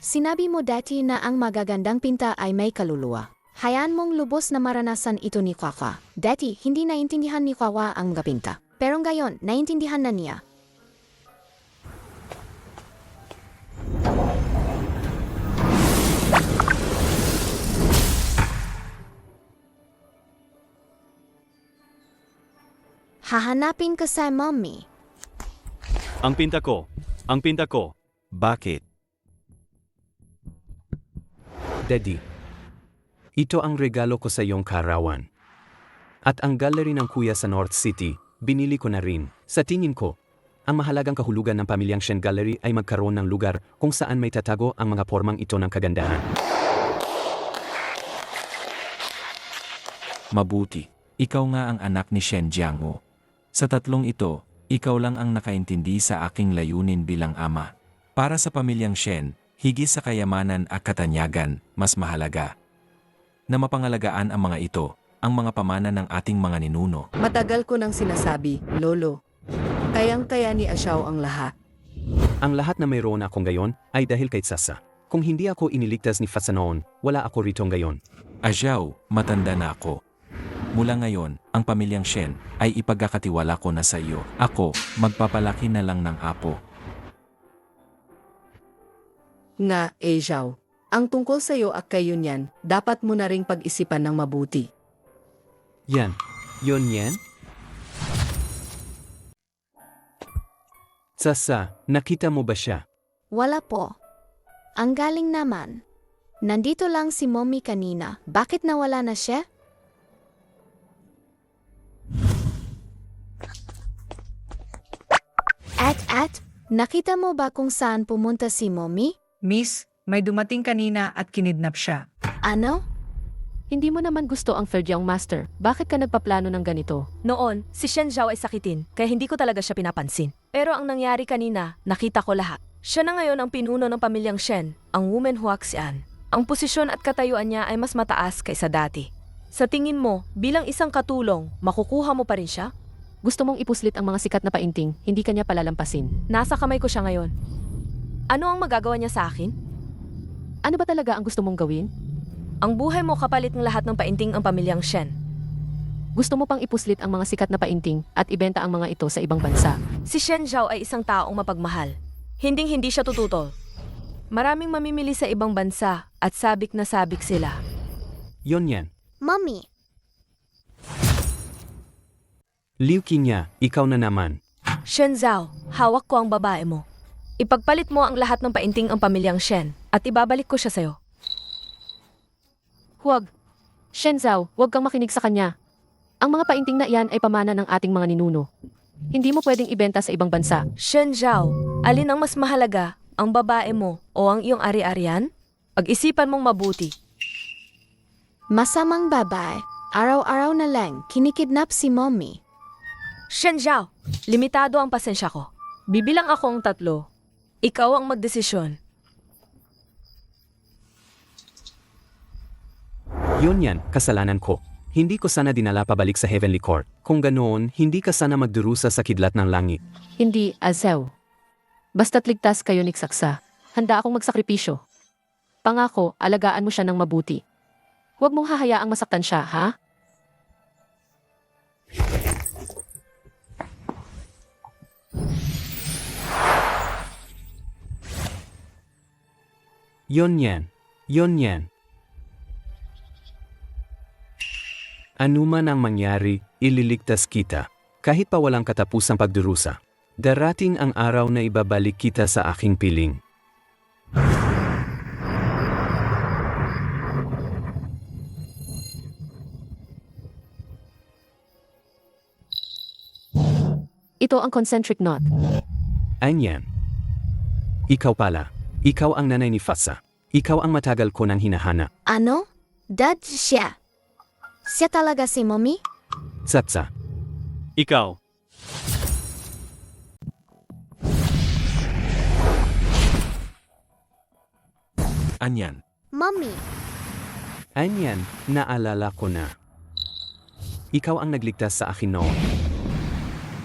sinabi mo dati na ang magagandang pinta ay may kaluluwa. Hayaan mong lubos na maranasan ito ni Kwawa. Dati, hindi naintindihan ni Kwawa ang mga pinta. Pero ngayon, naintindihan na niya. Hahanapin ka sa mommy. Ang pinta ko. Ang pinta ko. Bakit? Daddy, ito ang regalo ko sa iyong karawan. At ang gallery ng kuya sa North City, binili ko na rin. Sa tingin ko, ang mahalagang kahulugan ng pamilyang Shen Gallery ay magkaroon ng lugar kung saan may tatago ang mga formang ito ng kagandahan. Mabuti. Ikaw nga ang anak ni Shen Jiangwo. Sa tatlong ito, ikaw lang ang nakaintindi sa aking layunin bilang ama. Para sa pamilyang Shen, higit sa kayamanan at katanyagan, mas mahalaga na mapangalagaan ang mga ito, ang mga pamana ng ating mga ninuno. Matagal ko nang sinasabi, Lolo. Kayang-kaya ni Xiao ang lahat. Ang lahat na mayroon akong gayon ay dahil kay Sasa. Kung hindi ako iniligtas ni Fatsa noon, wala ako rito ngayon. Ajiao, matanda na ako. Mula ngayon, ang pamilyang Shen ay ipagkakatiwala ko na sa iyo. Ako, magpapalaki na lang ng apo. Nga, Zhao. Ang tungkol sa iyo at kayo niyan, dapat mo na ring pag-isipan ng mabuti. Yan. Yon yan? Sasa, nakita mo ba siya? Wala po. Ang galing naman. Nandito lang si Mommy kanina. Bakit nawala na siya? Nakita mo ba kung saan pumunta si Mommy? Miss, may dumating kanina at kinidnap siya. Ano? Hindi mo naman gusto ang third young master. Bakit ka nagpaplano ng ganito? Noon, si Shen Zhao ay sakitin, kaya hindi ko talaga siya pinapansin. Pero ang nangyari kanina, nakita ko lahat. Siya na ngayon ang pinuno ng pamilyang Shen, ang woman Huaxian. Ang posisyon at katayuan niya ay mas mataas kaysa dati. Sa tingin mo, bilang isang katulong, makukuha mo pa rin siya? Gusto mong ipuslit ang mga sikat na painting, hindi kanya palalampasin. Nasa kamay ko siya ngayon. Ano ang magagawa niya sa akin? Ano ba talaga ang gusto mong gawin? Ang buhay mo kapalit ng lahat ng painting ang pamilyang Shen. Gusto mo pang ipuslit ang mga sikat na painting at ibenta ang mga ito sa ibang bansa. Si Shen Zhao ay isang taong mapagmahal. Hinding-hindi siya tututol. Maraming mamimili sa ibang bansa at sabik na sabik sila. Yon yan. Mommy, Liu Qingya, ikaw na naman. Shen Zhao, hawak ko ang babae mo. Ipagpalit mo ang lahat ng painting ang pamilyang Shen at ibabalik ko siya sa'yo. Huwag. Shen Zhao, huwag kang makinig sa kanya. Ang mga painting na iyan ay pamana ng ating mga ninuno. Hindi mo pwedeng ibenta sa ibang bansa. Shen Zhao, alin ang mas mahalaga, ang babae mo o ang iyong ari-arian? Pag-isipan mong mabuti. masamang babae. Araw-araw na lang kinikidnap si Mommy. Shen Zhao, limitado ang pasensya ko. Bibilang ako ang 3. Ikaw ang magdesisyon. Yon yan, kasalanan ko. Hindi ko sana dinala pabalik sa Heavenly Court. Kung ganoon, hindi ka sana magdurusa sa kidlat ng langit. Hindi, Azel. Basta't ligtas kayo ni Saksa. Handa akong magsakripisyo. Pangako, alagaan mo siya ng mabuti. Huwag mong hahayaang masaktan siya, ha? Yon yan. Yon yan. Ano man ang mangyari, ililigtas kita. Kahit pa walang katapusang pagdurusa. Darating ang araw na ibabalik kita sa aking piling. Ito ang concentric knot. Anyan. Ikaw pala. Ikaw ang nanay ni Fatsa. Ikaw ang matagal ko nang hinahanap. Ano? Dad siya. Siya talaga si Mommy? Satsa. Ikaw. Anyan. Mommy, Anyan, naalala ko na. Ikaw ang nagligtas sa akin noon.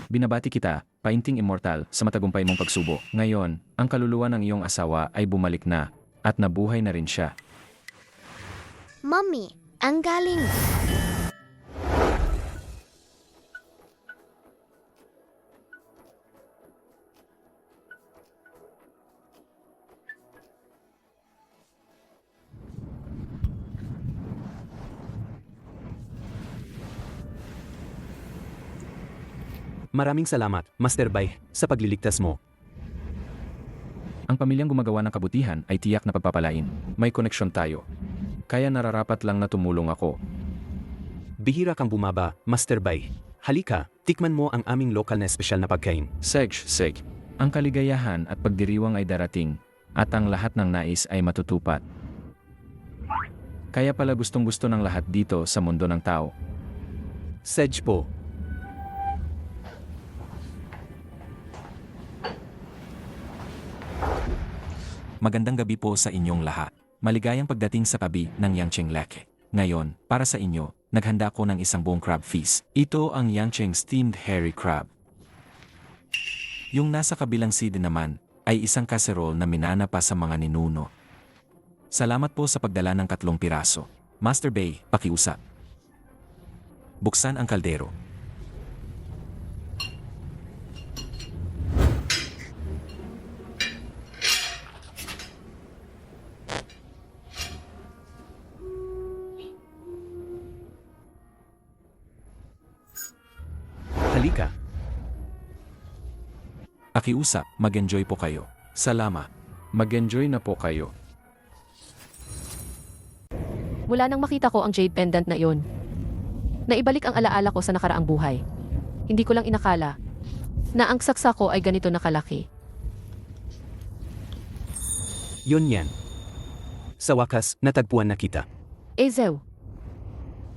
Binabati kita, painting immortal, sa matagumpay mong pagsubok. Ngayon, ang kaluluwa ng iyong asawa ay bumalik na, at nabuhay na rin siya. Mommy, ang galing. Maraming salamat, Master Bai, sa pagliligtas mo. Ang pamilyang gumagawa ng kabutihan ay tiyak na pagpapalain. May koneksyon tayo. Kaya nararapat lang na tumulong ako. Bihira kang bumaba, Master Bai. Halika, tikman mo ang aming lokal na espesyal na pagkain. Seg. Ang kaligayahan at pagdiriwang ay darating, at ang lahat ng nais ay matutupad. Kaya pala gustong-gusto ng lahat dito sa mundo ng tao. Sedge po. Magandang gabi po sa inyong lahat. Maligayang pagdating sa tabi ng Yangcheng Lake. Ngayon, para sa inyo, naghanda ko ng isang buong crab feast. Ito ang Yangcheng Steamed Hairy Crab. Yung nasa kabilang side naman, ay isang kaserol na minana pa sa mga ninuno. Salamat po sa pagdala ng 3 piraso. Master Bay, pakiusap. Buksan ang kaldero. Halika. Pakiusap, mag-enjoy po kayo. Salamat. Mag-enjoy na po kayo. Mula nang makita ko ang jade pendant na iyon, naibalik ang alaala ko sa nakaraang buhay. Hindi ko lang inakala na ang saksa ko ay ganito na kalaki. Yun yan. Sa wakas, natagpuan na kita. Ezew,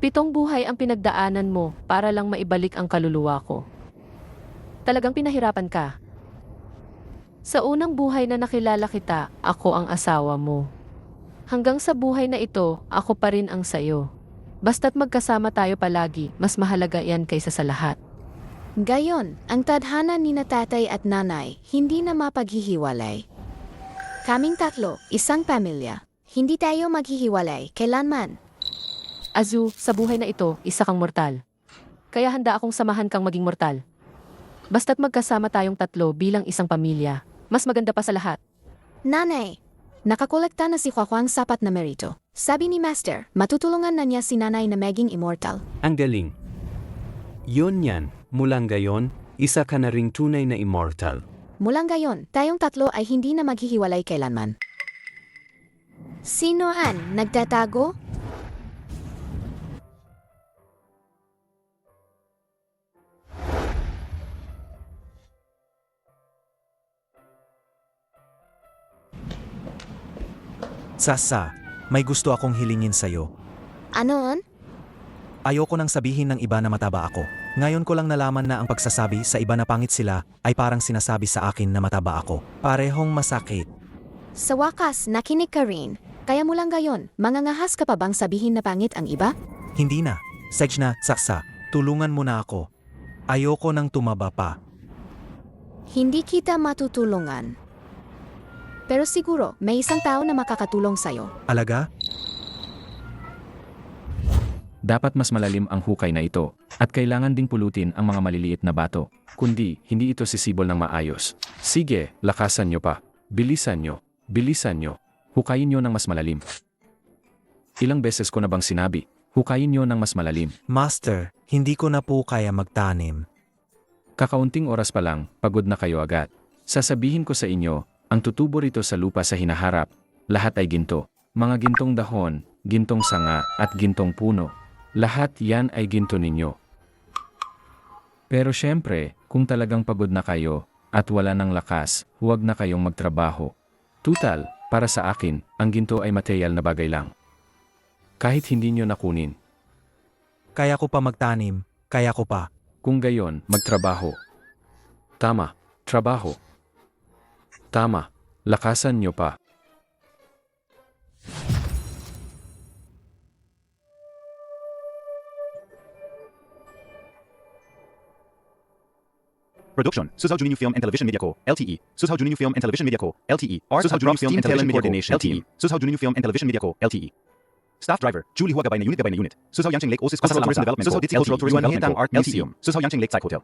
7 buhay ang pinagdaanan mo para lang maibalik ang kaluluwa ko. Talagang pinahirapan ka. Sa unang buhay na nakilala kita, ako ang asawa mo. Hanggang sa buhay na ito, ako pa rin ang sayo. Basta't magkasama tayo palagi, mas mahalaga yan kaysa sa lahat. Gayon, ang tadhana ni na tatay at nanay, hindi na mapaghihiwalay. Kaming 3, isang pamilya. Hindi tayo maghihiwalay, kailanman. Azu, sa buhay na ito, isa kang mortal. Kaya handa akong samahan kang maging mortal. Basta't magkasama tayong 3 bilang isang pamilya, mas maganda pa sa lahat. Nanay, nakakolekta na si Huahuang sapat na merito. Sabi ni Master, matutulungan na niya si nanay na maging immortal. Ang galing. Yun yan. Mulang gayon, isa ka na ring tunay na immortal. Mulang gayon, tayong 3 ay hindi na maghihiwalay kailanman. Sino an nagtatago? Sasa, may gusto akong hilingin sa'yo. Anoon? Ayoko nang sabihin ng iba na mataba ako. Ngayon ko lang nalaman na ang pagsasabi sa iba na pangit sila ay parang sinasabi sa akin na mataba ako. Parehong masakit. Sa wakas, nakinig ka rin. Kaya mulang gayon, mangangahas ka pa bang sabihin na pangit ang iba? Hindi na. Sejna, Saksa, tulungan mo na ako. Ayoko nang tumaba pa. Hindi kita matutulungan. Pero siguro, may isang tao na makakatulong sa'yo. Alaga? Dapat mas malalim ang hukay na ito, at kailangan ding pulutin ang mga maliliit na bato. Kundi, hindi ito sisibol ng maayos. Sige, lakasan nyo pa. Bilisan nyo. Bilisan nyo. Hukayin nyo ng mas malalim. Ilang beses ko na bang sinabi, hukayin nyo ng mas malalim. Master, hindi ko na po kaya magtanim. Kakaunting oras pa lang, pagod na kayo agad. Sasabihin ko sa inyo, ang tutubo rito sa lupa sa hinaharap, lahat ay ginto. Mga gintong dahon, gintong sanga, at gintong puno. Lahat yan ay ginto ninyo. Pero syempre, kung talagang pagod na kayo, at wala ng lakas, huwag na kayong magtrabaho. Tutal, para sa akin, ang ginto ay material na bagay lang. Kahit hindi nyo nakunin. Kaya ko pa magtanim, kaya ko pa. Kung gayon, magtrabaho. Tama, trabaho. Tama, lakasan nyo pa. Production, Suzhou Juninu Film and Television Media Co., LTE. Suzhou Juninu Film and Television Media Co., LTE. Suzhou Juninu Film and Television Coordination, LTE. Suzhou Juninu Film and Television Media Co., LTE. Staff Driver, Julie Huagabay na Unit Gabay na Unit. Suzhou Yangcheng Lake Oasis Coastal Tourism Development Co., LTE. Cultural Tourism Development Co., Art Museum. Suzhou Yangcheng Lake Side Hotel.